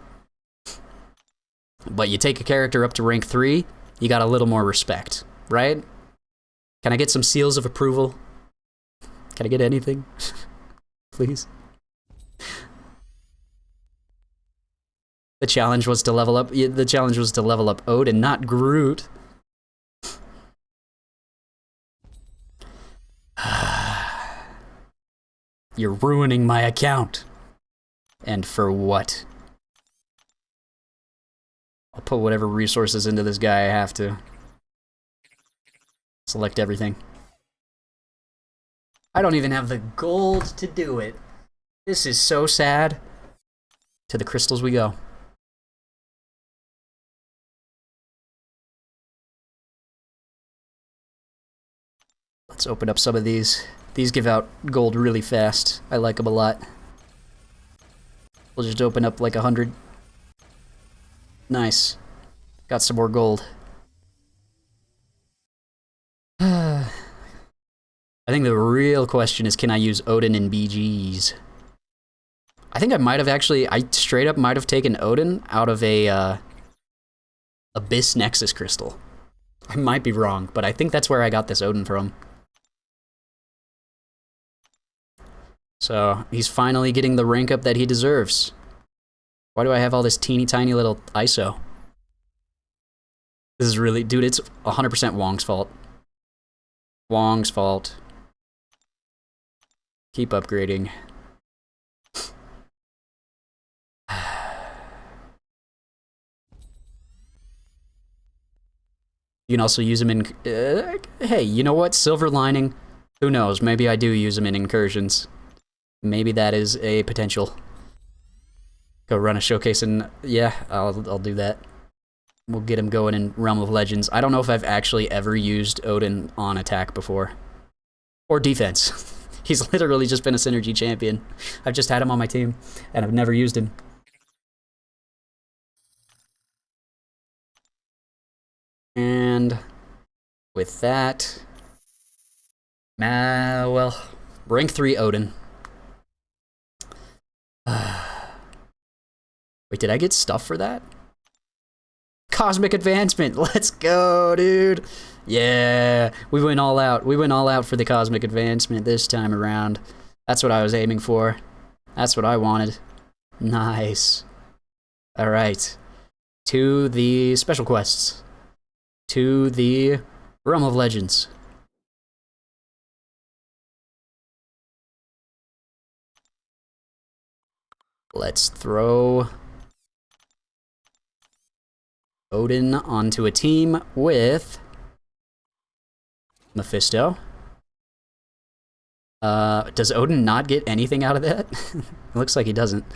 But you take a character up to rank 3, you got a little more respect, right? Can I get some seals of approval? Can I get anything? Please? The challenge was to level up... The challenge was to level up Odin, not Groot. You're ruining my account. And for what? I'll put whatever resources into this guy I have to. Select everything. I don't even have the gold to do it. This is so sad. To the crystals we go. Let's open up some of these. These give out gold really fast. I like them a lot. We'll just open up like 100. Nice. Got some more gold. I think the real question is, can I use Odin in BGs? I think I might have actually, I straight up might have taken Odin out of a Abyss Nexus crystal. I might be wrong, but I think that's where I got this Odin from. So he's finally getting the rank up that he deserves. Why do I have all this teeny tiny little ISO? This is really, dude, it's 100% Wong's fault. Wong's fault. Keep upgrading. You can also use them in... hey, you know what? Silver lining. Who knows? Maybe I do use them in incursions. Maybe that is a potential. Go run a showcase and... yeah, I'll do that. We'll get him going in Realm of Legends. I don't know if I've actually ever used Odin on attack before. Or defense. He's literally just been a synergy champion. I've just had him on my team, and I've never used him. And with that, well, rank 3 Odin. Wait, did I get stuff for that? Cosmic Advancement, let's go, dude. Yeah, we went all out. We went all out for the Cosmic Advancement this time around. That's what I was aiming for. That's what I wanted. Nice. All right, to the special quests. To the Realm of Legends. Let's throw Odin onto a team with Mephisto. Does Odin not get anything out of that? It looks like he doesn't.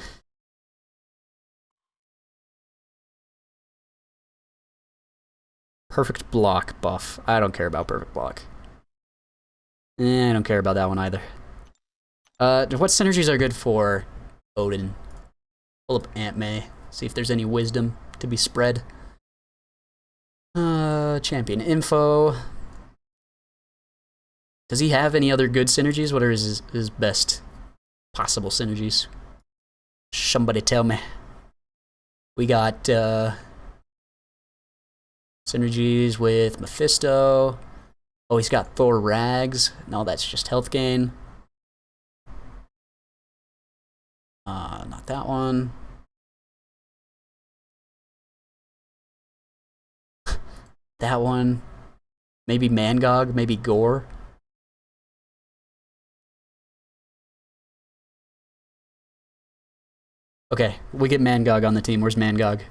Perfect block buff. I don't care about perfect block. I don't care about that one either. What synergies are good for Odin? Pull up Aunt May. See if there's any wisdom to be spread. Champion info. Does he have any other good synergies? What are his best possible synergies? Somebody tell me. We got synergies with Mephisto. Oh, he's got Thor Rags. No, that's just health gain. Not that one. That one. Maybe Mangog, maybe Gore. Okay, we get Mangog on the team. Where's Mangog?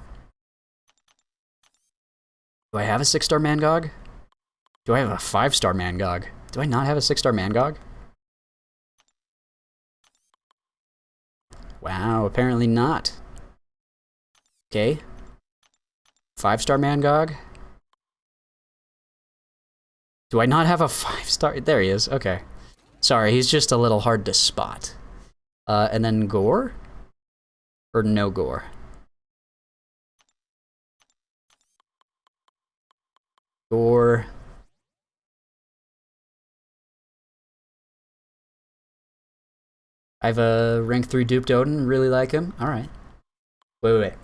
Do I have a 6-star Mangog? Do I have a 5-star Mangog? Do I not have a 6-star Mangog? Wow, apparently not. Okay. 5-star Mangog? Do I not have a 5-star? There he is, okay. Sorry, he's just a little hard to spot. And then Gore? Or no Gore? Gore. I have a rank 3 duped Odin, really like him. Alright. Wait.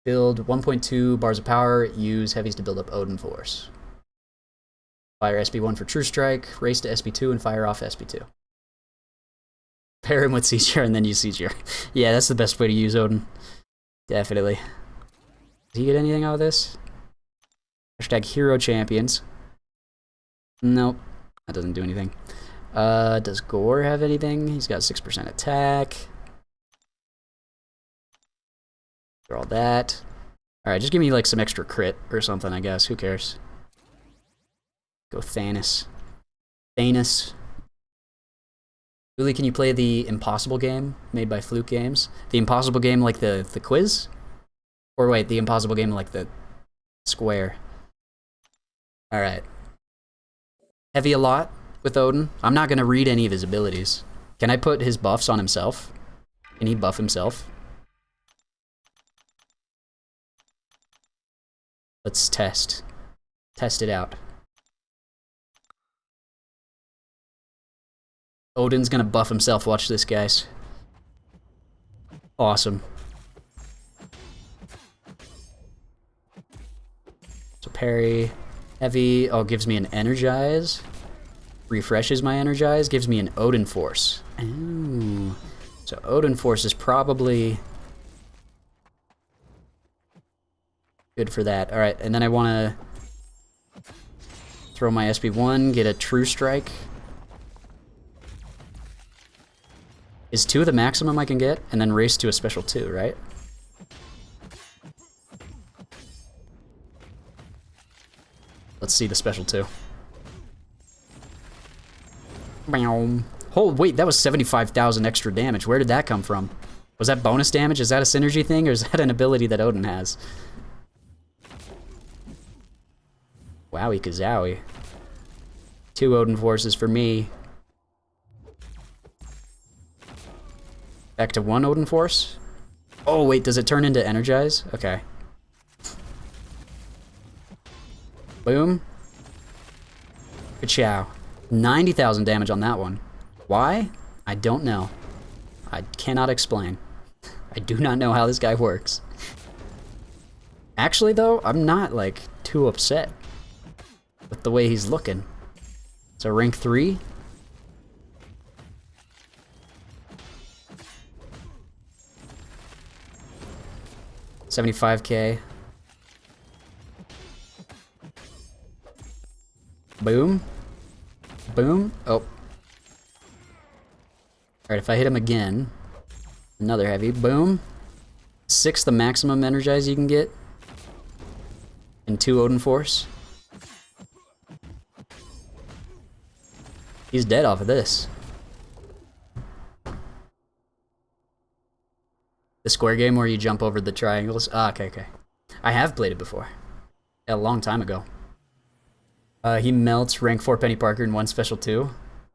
Build 1.2 bars of power, use heavies to build up Odin Force. Fire SB1 for True Strike, race to SB2, and fire off SB2. Pair him with Seizure and then use Seizure. Yeah, that's the best way to use Odin. Definitely. Does he get anything out of this? Hashtag Hero Champions. Nope. That doesn't do anything. Does Gore have anything? He's got 6% attack. Draw that. Alright, just give me like some extra crit or something, I guess. Who cares? Go Thanos. Thanos. Julie, can you play the Impossible game made by Fluke Games? The Impossible game like the quiz? Or wait, the Impossible game like the square. Alright. Heavy a lot with Odin. I'm not gonna read any of his abilities. Can I put his buffs on himself? Can he buff himself? Let's test. Test it out. Odin's gonna buff himself. Watch this, guys. Awesome. So parry, heavy. Oh, gives me an energize. Refreshes my energize. Gives me an Odin force. Ooh. So Odin force is probably good for that. All right, and then I want to throw my SB1, get a true strike. Is 2 the maximum I can get? And then race to a special 2, right? Let's see the special 2. Oh, wait, that was 75,000 extra damage. Where did that come from? Was that bonus damage? Is that a synergy thing, or is that an ability that Odin has? Wowie kazowie. 2 Odin forces for me. Back to 1 Odin force. Oh, wait, does it turn into energize? Okay. Boom. Ka-chow. 90,000 damage on that one. Why? I don't know. I cannot explain. I do not know how this guy works. Actually, though, I'm not, like, too upset with the way he's looking. So rank 3. $75K. Boom. Boom. Oh. Alright, if I hit him again, another heavy. Boom. 6 the maximum energize you can get. And 2 Odin force. He's dead off of this. The square game where you jump over the triangles? Ah, okay, okay. I have played it before. A long time ago. He melts rank 4 Penny Parker in 1 special 2.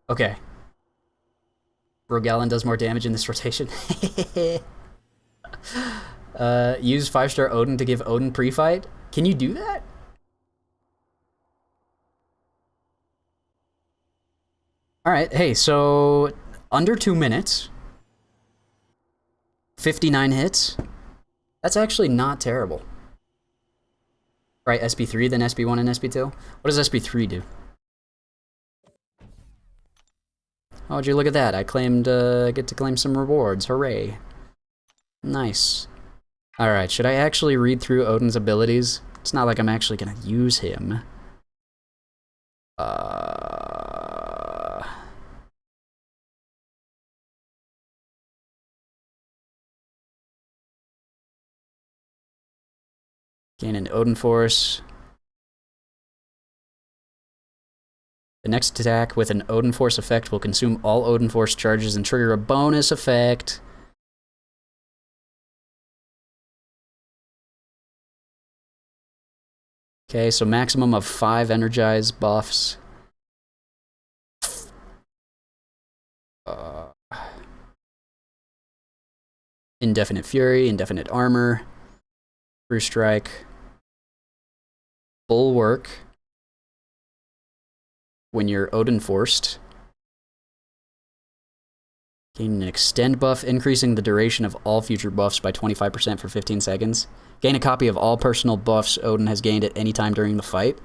Okay. Rogalin does more damage in this rotation. Use 5-star Odin to give Odin pre-fight. Can you do that? Alright, hey, so under 2 minutes. 59 hits. That's actually not terrible. Right, SB3, then SB1 and SB2. What does SB3 do? Oh, would you look at that? I claimed, get to claim some rewards. Hooray. Nice. Alright, should I actually read through Odin's abilities? It's not like I'm actually gonna use him. Gain an Odin force. The next attack with an Odin force effect will consume all Odin force charges and trigger a bonus effect. Okay, so maximum of 5 energize buffs. Indefinite Fury, Indefinite Armor, True Strike, Bulwark, when you're Odin forced. Gain an Extend buff, increasing the duration of all future buffs by 25% for 15 seconds. Gain a copy of all personal buffs Odin has gained at any time during the fight.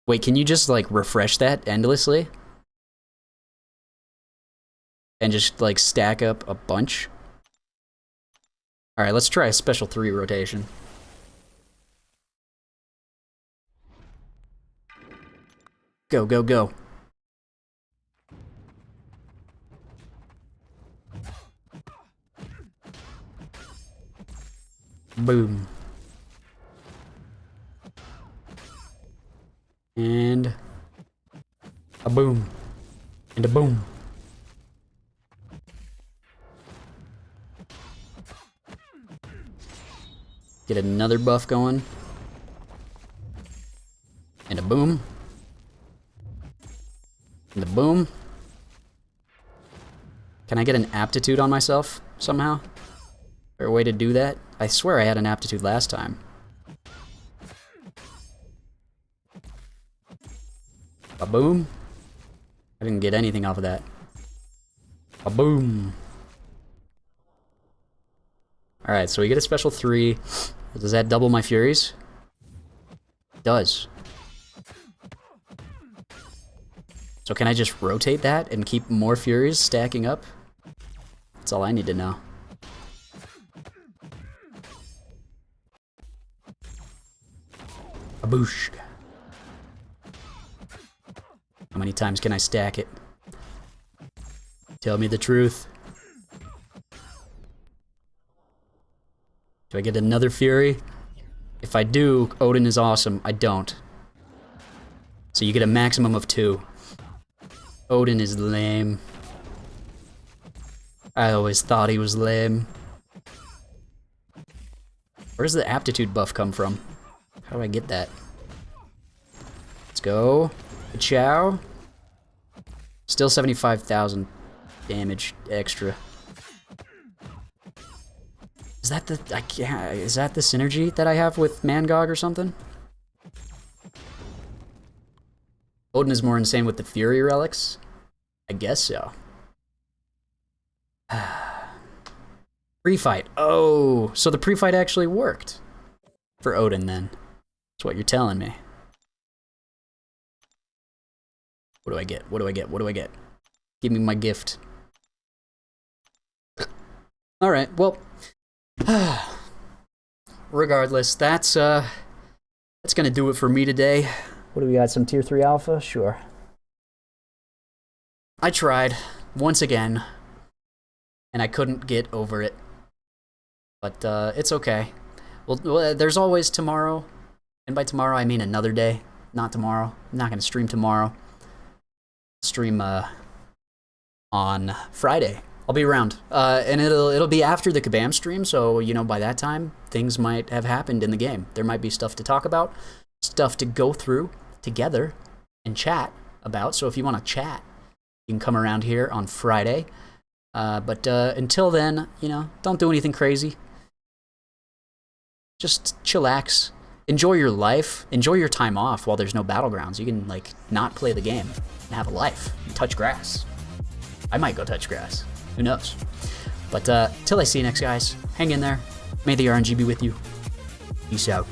Wait, can you just, like, refresh that endlessly? And just, like, stack up a bunch? Alright, let's try a special 3 rotation. Go, go, go. Boom. And a boom. And a boom. Get another buff going. And a boom. And a boom. Can I get an aptitude on myself somehow? Is there a way to do that? I swear I had an aptitude last time. A boom. I didn't get anything off of that. Boom. Alright, so we get a special 3. Does that double my Furies? It does. So can I just rotate that and keep more Furies stacking up? That's all I need to know. A boosh. How many times can I stack it? Tell me the truth. Do I get another Fury? If I do, Odin is awesome. I don't. So you get a maximum of 2. Odin is lame. I always thought he was lame. Where does the aptitude buff come from? How do I get that? Let's go. Chow. Still 75,000 damage extra. Is that the is that the synergy that I have with Mangog or something? Odin is more insane with the Fury relics? I guess so. Pre-fight. Oh, so the pre-fight actually worked for Odin then. That's what you're telling me. What do I get? What do I get? What do I get? Give me my gift. Alright, well. Regardless, that's gonna do it for me today. What do we got? Some tier 3 alpha? Sure. I tried once again, and I couldn't get over it. But it's okay. Well, there's always tomorrow, and by tomorrow I mean another day, not tomorrow. I'm not gonna stream tomorrow. Stream on Friday. I'll be around, and it'll be after the Kabam stream. So you know, by that time, things might have happened in the game. There might be stuff to talk about, stuff to go through together and chat about. So if you want to chat, you can come around here on Friday. But until then, you know, don't do anything crazy. Just chillax. Enjoy your life. Enjoy your time off while there's no battlegrounds. You can, like, not play the game and have a life. Touch grass. I might go touch grass. Who knows? But till I see you next, guys, hang in there. May the RNG be with you. Peace out.